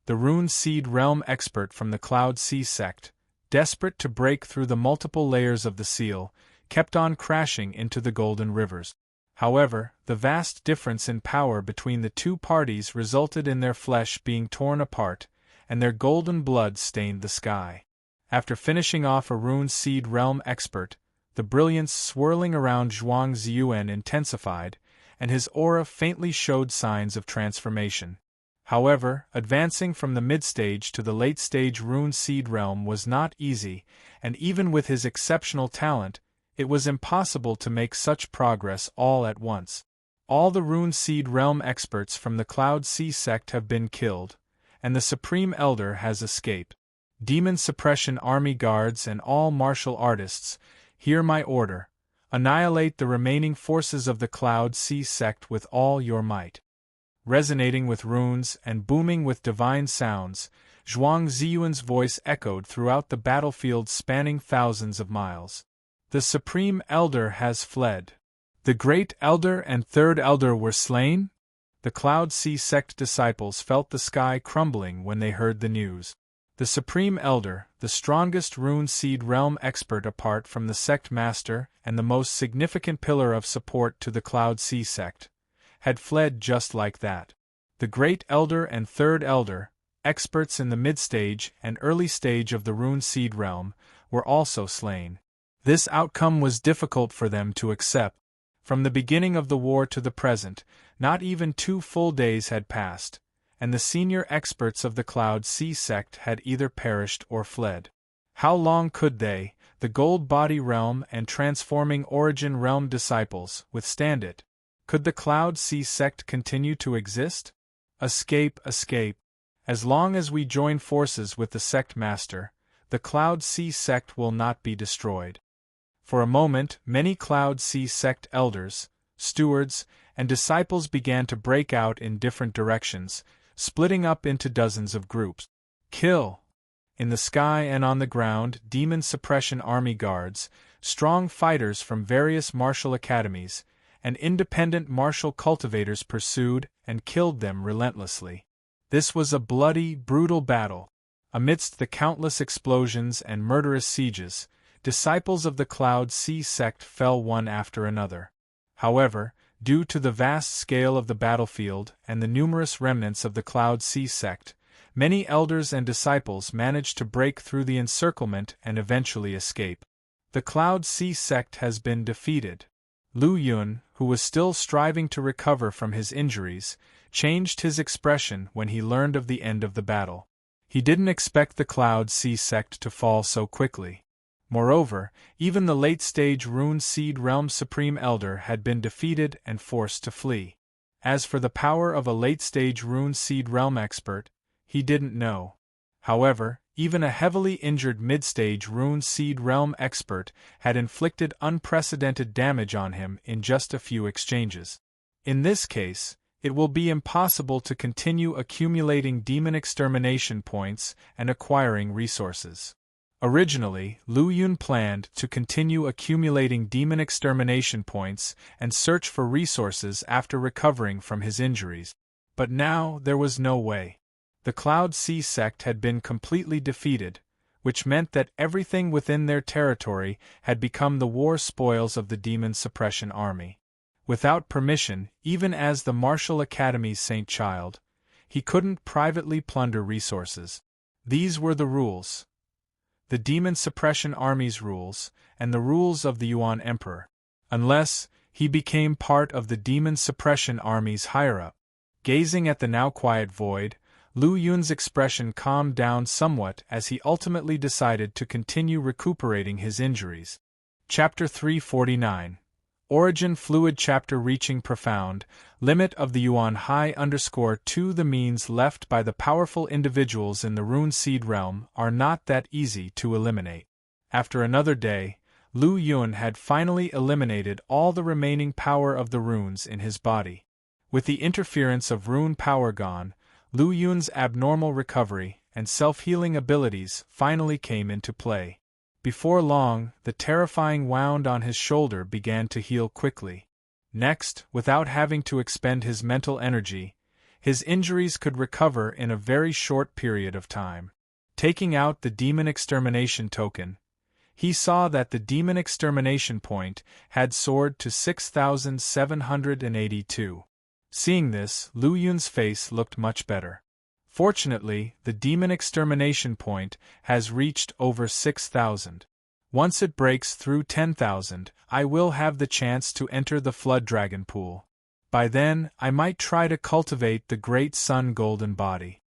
S1: The Rune Seed Realm expert from the Cloud Sea Sect, desperate to break through the multiple layers of the seal, kept on crashing into the golden rivers. However, the vast difference in power between the two parties resulted in their flesh being torn apart, and their golden blood stained the sky. After finishing off a Rune Seed Realm expert, the brilliance swirling around Zhuang Ziyuan intensified, and his aura faintly showed signs of transformation. However, advancing from the mid-stage to the late-stage Rune Seed Realm was not easy, and even with his exceptional talent, it was impossible to make such progress all at once. All the Rune Seed Realm experts from the Cloud Sea Sect have been killed, and the Supreme Elder has escaped. Demon Suppression Army Guards and all martial artists, hear my order. Annihilate the remaining forces of the Cloud Sea Sect with all your might. Resonating with runes and booming with divine sounds, Zhuang Ziyuan's voice echoed throughout the battlefield spanning thousands of miles. The Supreme Elder has fled. The Great Elder and Third Elder were slain? The Cloud Sea Sect disciples felt the sky crumbling when they heard the news. The Supreme Elder, the strongest Rune Seed Realm expert apart from the Sect Master and the most significant pillar of support to the Cloud Sea Sect, had fled just like that. The Great Elder and Third Elder, experts in the mid-stage and early stage of the Rune Seed Realm, were also slain. This outcome was difficult for them to accept. From the beginning of the war to the present, not even 2 full days had passed, and the senior experts of the Cloud Sea sect had either perished or fled. How long could they, the Gold Body Realm and Transforming Origin Realm disciples, withstand it? Could the Cloud Sea sect continue to exist? Escape. As long as we join forces with the sect master, the Cloud Sea sect will not be destroyed. For a moment, many Cloud Sea sect elders, stewards, and disciples began to break out in different directions, splitting up into dozens of groups. Kill! In the sky and on the ground, demon suppression army guards, strong fighters from various martial academies, and independent martial cultivators pursued and killed them relentlessly. This was a bloody, brutal battle. Amidst the countless explosions and murderous sieges, disciples of the Cloud Sea sect fell one after another. However, due to the vast scale of the battlefield and the numerous remnants of the Cloud Sea sect, many elders and disciples managed to break through the encirclement and eventually escape. The Cloud Sea sect has been defeated. Lu Yun, who was still striving to recover from his injuries, changed his expression when he learned of the end of the battle. He didn't expect the Cloud Sea sect to fall so quickly. Moreover, even the late-stage Rune Seed Realm Supreme Elder had been defeated and forced to flee. As for the power of a late-stage Rune Seed Realm expert, he didn't know. However, even a heavily injured mid-stage Rune Seed Realm expert had inflicted unprecedented damage on him in just a few exchanges. In this case, it will be impossible to continue accumulating demon extermination points and acquiring resources. Originally, Lu Yun planned to continue accumulating demon extermination points and search for resources after recovering from his injuries. But now there was no way. The Cloud Sea sect had been completely defeated, which meant that everything within their territory had become the war spoils of the demon suppression army. Without permission, even as the Martial Academy's Saint Child, he couldn't privately plunder resources. These were the rules. The demon suppression army's rules, and the rules of the Yuan Emperor. Unless he became part of the demon suppression army's higher-up. Gazing at the now quiet void, Lu Yun's expression calmed down somewhat as he ultimately decided to continue recuperating his injuries. Chapter 349. Origin Fluid Chapter Reaching Profound, Limit of the Yuan High _2 The means left by the powerful individuals in the Rune Seed Realm are not that easy to eliminate. After another day, Lu Yun had finally eliminated all the remaining power of the runes in his body. With the interference of rune power gone, Lu Yun's abnormal recovery and self-healing abilities finally came into play. Before long, the terrifying wound on his shoulder began to heal quickly. Next, without having to expend his mental energy, his injuries could recover in a very short period of time. Taking out the demon extermination token, he saw that the demon extermination point had soared to 6,782. Seeing this, Lu Yun's face looked much better. Fortunately, the demon extermination point has reached over 6,000. Once it breaks through 10,000, I will have the chance to enter the Flood Dragon Pool. By then, I might try to cultivate the Great Sun Golden Body.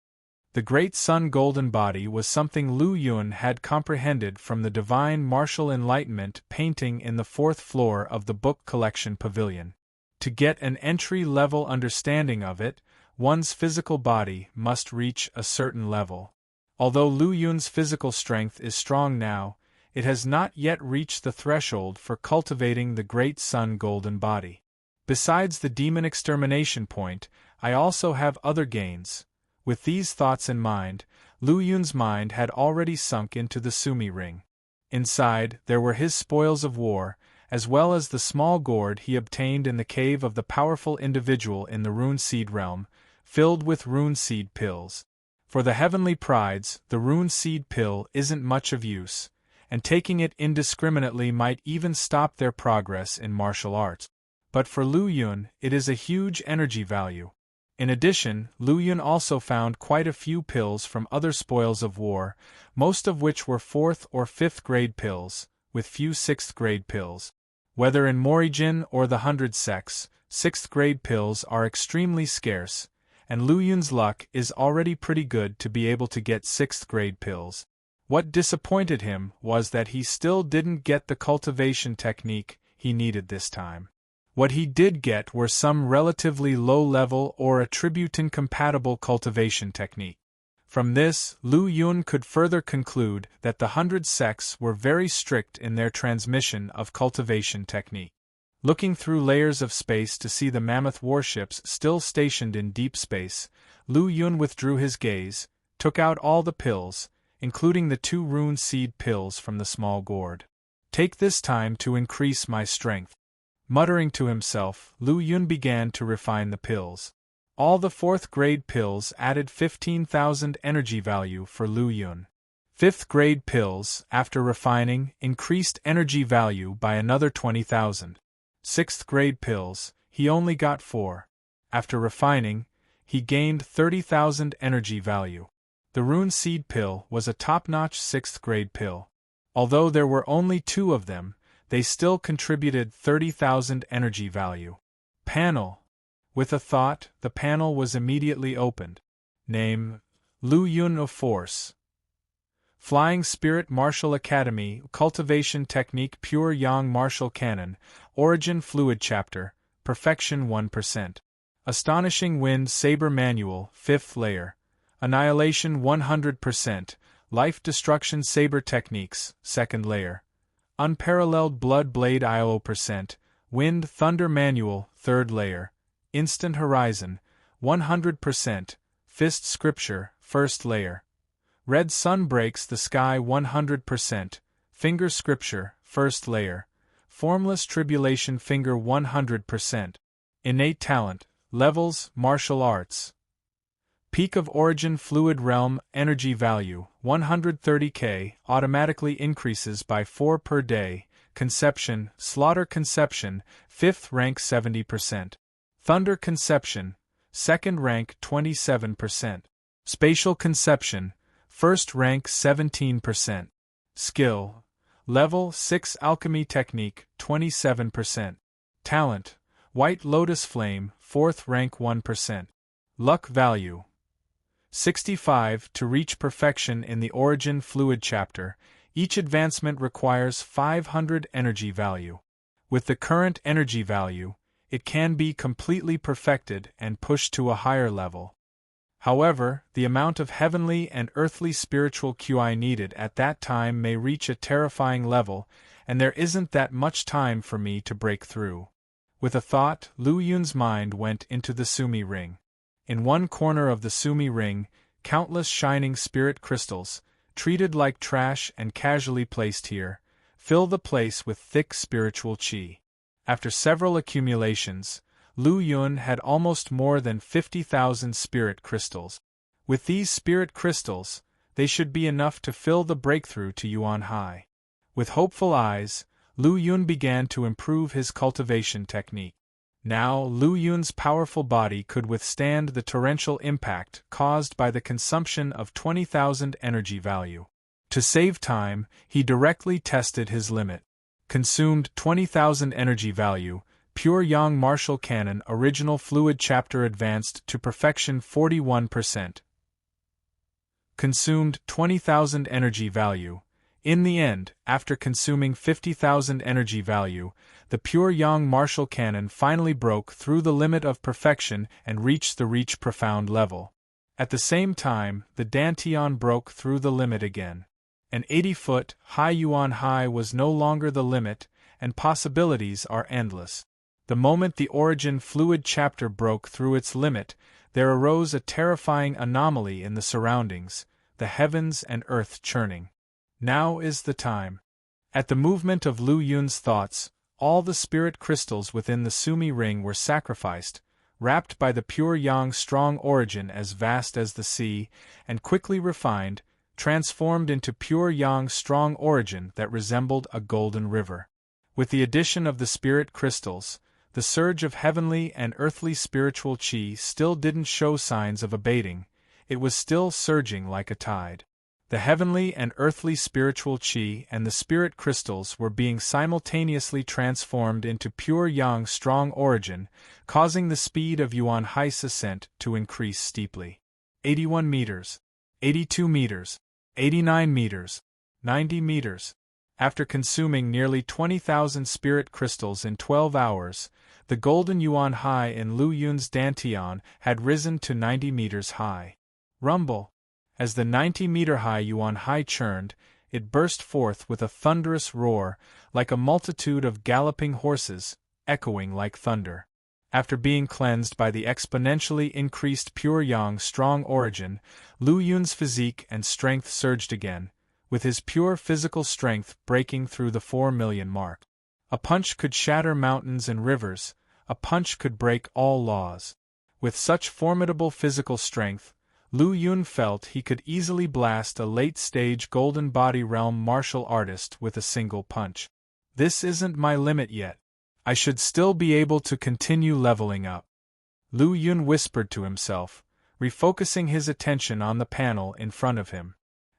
S1: The Great Sun Golden Body was something Lu Yun had comprehended from the Divine Martial Enlightenment painting in the 4th floor of the Book Collection Pavilion. To get an entry-level understanding of it, one's physical body must reach a certain level. Although Lu Yun's physical strength is strong now, it has not yet reached the threshold for cultivating the Great Sun Golden Body. Besides the demon extermination point, I also have other gains. With these thoughts in mind, Lu Yun's mind had already sunk into the Sumi Ring. Inside, there were his spoils of war, as well as the small gourd he obtained in the cave of the powerful individual in the Rune Seed Realm, filled with Rune Seed pills. For the heavenly prides, the Rune Seed pill isn't much of use, and taking it indiscriminately might even stop their progress in martial arts. But for Lu Yun, it is a huge energy value. In addition, Lu Yun also found quite a few pills from other spoils of war, most of which were 4th or 5th grade pills, with few 6th grade pills. Whether in Morijin or the 100 sects, 6th grade pills are extremely scarce, and Lu Yun's luck is already pretty good to be able to get 6th grade pills. What disappointed him was that he still didn't get the cultivation technique he needed this time. What he did get were some relatively low-level or attributant-compatible cultivation technique. From this, Lu Yun could further conclude that the 100 sects were very strict in their transmission of cultivation technique. Looking through layers of space to see the mammoth warships still stationed in deep space, Lu Yun withdrew his gaze, took out all the pills, including the 2 rune seed pills from the small gourd. Take this time to increase my strength. Muttering to himself, Lu Yun began to refine the pills. All the 4th grade pills added 15,000 energy value for Lu Yun. 5th grade pills, after refining, increased energy value by another 20,000. 6th grade pills, he only got 4. After refining, he gained 30,000 energy value. The rune seed pill was a top-notch 6th grade pill. Although there were only 2 of them, they still contributed 30,000 energy value. Panel. With a thought, the panel was immediately opened. Name: Lu Yun of Force. Flying Spirit Martial Academy, Cultivation Technique Pure Yang Martial Cannon, Origin Fluid Chapter, Perfection 1%. Astonishing Wind Saber Manual, 5th layer. Annihilation 100%, Life Destruction Saber Techniques, 2nd layer. Unparalleled Blood Blade IO%, Wind Thunder Manual, 3rd layer. Instant Horizon, 100%, Fist Scripture, 1st layer. Red Sun Breaks the Sky 100%, Finger Scripture, 1st layer. Formless Tribulation Finger 100%. Innate Talent, Levels, Martial Arts. Peak of Origin Fluid Realm, Energy Value, 130k, automatically increases by 4 per day. Conception, Slaughter Conception, 5th rank 70%. Thunder Conception, 2nd rank 27%. Spatial Conception, 1st rank 17%. Skill, Level 6 Alchemy Technique, 27%. Talent, White Lotus Flame, 4th rank 1%. Luck Value, 65 to reach perfection in the Origin Fluid Chapter. Each advancement requires 500 energy value. With the current energy value, it can be completely perfected and pushed to a higher level. However, the amount of heavenly and earthly spiritual QI needed at that time may reach a terrifying level, and there isn't that much time for me to break through. With a thought, Lu Yun's mind went into the Sumi Ring. In one corner of the Sumi Ring, countless shining spirit crystals, treated like trash and casually placed here, fill the place with thick spiritual qi. After several accumulations, Lu Yun had almost more than 50,000 spirit crystals. With these spirit crystals, they should be enough to fill the breakthrough to Yuan High. With hopeful eyes, Lu Yun began to improve his cultivation technique. Now Lu Yun's powerful body could withstand the torrential impact caused by the consumption of 20,000 energy value. To save time, he directly tested his limit. Consumed 20,000 energy value, Pure Yang Martial Cannon Original Fluid Chapter advanced to perfection 41%. Consumed 20,000 energy value. In the end, after consuming 50,000 energy value, the Pure Yang Martial Cannon finally broke through the limit of perfection and reached the Reach Profound level. At the same time, the Dantian broke through the limit again. An 80-foot high Yuan High was no longer the limit, and possibilities are endless. The moment the Origin Fluid Chapter broke through its limit, there arose a terrifying anomaly in the surroundings, the heavens and earth churning. Now is the time. At the movement of Lu Yun's thoughts, all the spirit crystals within the Sumi Ring were sacrificed, wrapped by the Pure Yang strong origin as vast as the sea, and quickly refined, transformed into Pure Yang strong origin that resembled a golden river. With the addition of the spirit crystals, the surge of heavenly and earthly spiritual qi still didn't show signs of abating, it was still surging like a tide. The heavenly and earthly spiritual chi and the spirit crystals were being simultaneously transformed into pure yang strong origin, causing the speed of Yuan Hai's ascent to increase steeply. 81 meters, 82 meters, 89 meters, 90 meters. After consuming nearly 20,000 spirit crystals in 12 hours, the golden Yuan Hai in Lu Yun's dantian had risen to 90 meters high. Rumble! As the 90-meter-high Yuan Hai churned, it burst forth with a thunderous roar, like a multitude of galloping horses, echoing like thunder. After being cleansed by the exponentially increased pure yang strong origin, Lu Yun's physique and strength surged again, with his pure physical strength breaking through the 4 million mark. A punch could shatter mountains and rivers, a punch could break all laws. With such formidable physical strength, Lu Yun felt he could easily blast a late-stage Golden Body Realm martial artist with a single punch. This isn't my limit yet. I should still be able to continue leveling up. Lu Yun whispered to himself, refocusing his attention on the panel in front of him.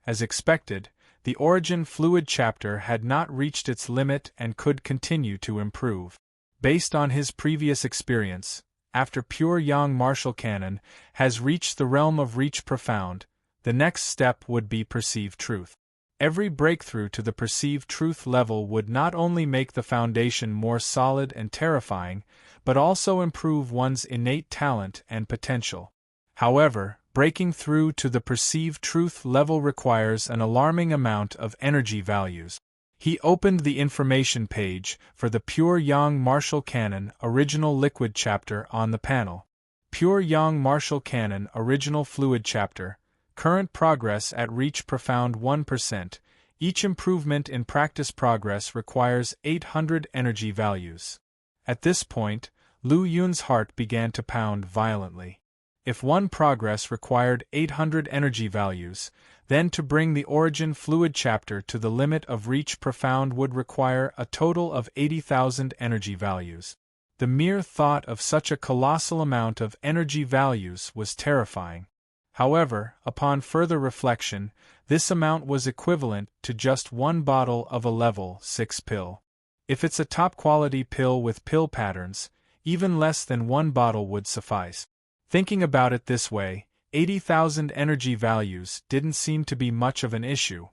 S1: As expected, the Origin Fluid chapter had not reached its limit and could continue to improve. Based on his previous experience, after pure yang martial canon has reached the realm of reach profound, the next step would be perceived truth. Every breakthrough to the perceived truth level would not only make the foundation more solid and terrifying, but also improve one's innate talent and potential. However, breaking through to the perceived truth level requires an alarming amount of energy values. He opened the information page for the Pure Yang Martial Canon Original Liquid chapter on the panel. Pure Yang Martial Canon Original Fluid chapter. Current progress at Reach Profound 1%. Each improvement in practice progress requires 800 energy values. At this point, Lu Yun's heart began to pound violently. If one progress required 800 energy values, then to bring the Origin Fluid chapter to the limit of Reach Profound would require a total of 80,000 energy values. The mere thought of such a colossal amount of energy values was terrifying. However, upon further reflection, this amount was equivalent to just one bottle of a level 6 pill. If it's a top-quality pill with pill patterns, even less than one bottle would suffice. Thinking about it this way, 80,000 energy values didn't seem to be much of an issue.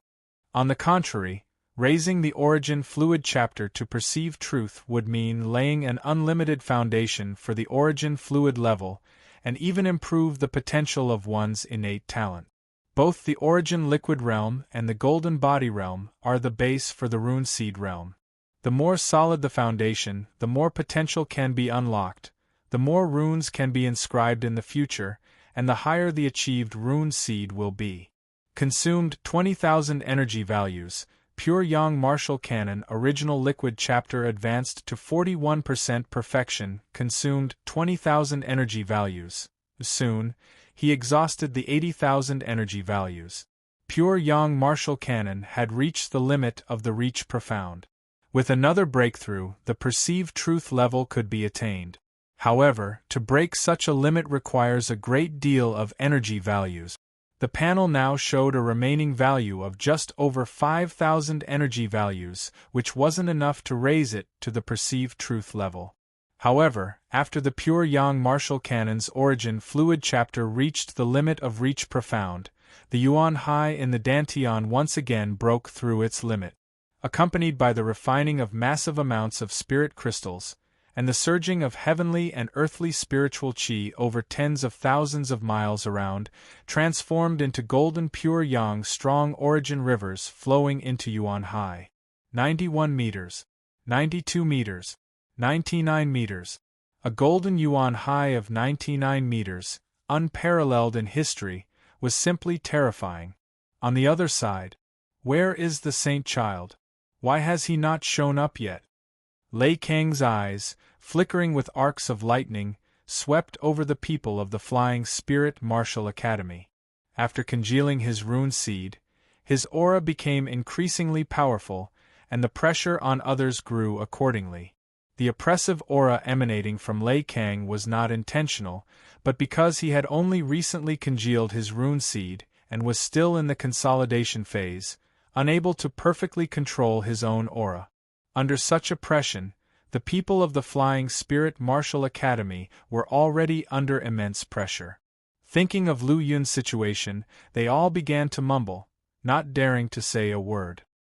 S1: On the contrary, raising the Origin Fluid chapter to perceive truth would mean laying an unlimited foundation for the Origin Fluid level, and even improve the potential of one's innate talent. Both the Origin Liquid realm and the Golden Body realm are the base for the Rune Seed realm. The more solid the foundation, the more potential can be unlocked, the more runes can be inscribed in the future, and the higher the achieved Rune Seed will be. Consumed 20,000 energy values. Pure Yang Martial Canon Original Liquid chapter advanced to 41% perfection, consumed 20,000 energy values. Soon, he exhausted the 80,000 energy values. Pure Yang Martial Canon had reached the limit of the Reach Profound. With another breakthrough, the perceived truth level could be attained. However, to break such a limit requires a great deal of energy values. The panel now showed a remaining value of just over 5,000 energy values, which wasn't enough to raise it to the perceived truth level. However, after the Pure Yang Martial Canon's Origin Fluid chapter reached the limit of Reach Profound, the Yuan Hai in the dantian once again broke through its limit. Accompanied by the refining of massive amounts of spirit crystals, and the surging of heavenly and earthly spiritual chi over tens of thousands of miles around, transformed into golden pure yang strong origin rivers flowing into Yuan Hai. 91 meters, 92 meters, 99 meters. A golden Yuan Hai of 99 meters, unparalleled in history, was simply terrifying. On the other side, where is the Saint Child? Why has he not shown up yet? Lei Kang's eyes, flickering with arcs of lightning, swept over the people of the Flying Spirit Martial Academy. After congealing his rune seed, his aura became increasingly powerful, and the pressure on others grew accordingly. The oppressive aura emanating from Lei Kang was not intentional, but because he had only recently congealed his rune seed, and was still in the consolidation phase, unable to perfectly control his own aura. Under such oppression, the people of the Flying Spirit Martial Academy were already under immense pressure. Thinking of Lu Yun's situation, they all began to mumble, not daring to say a word.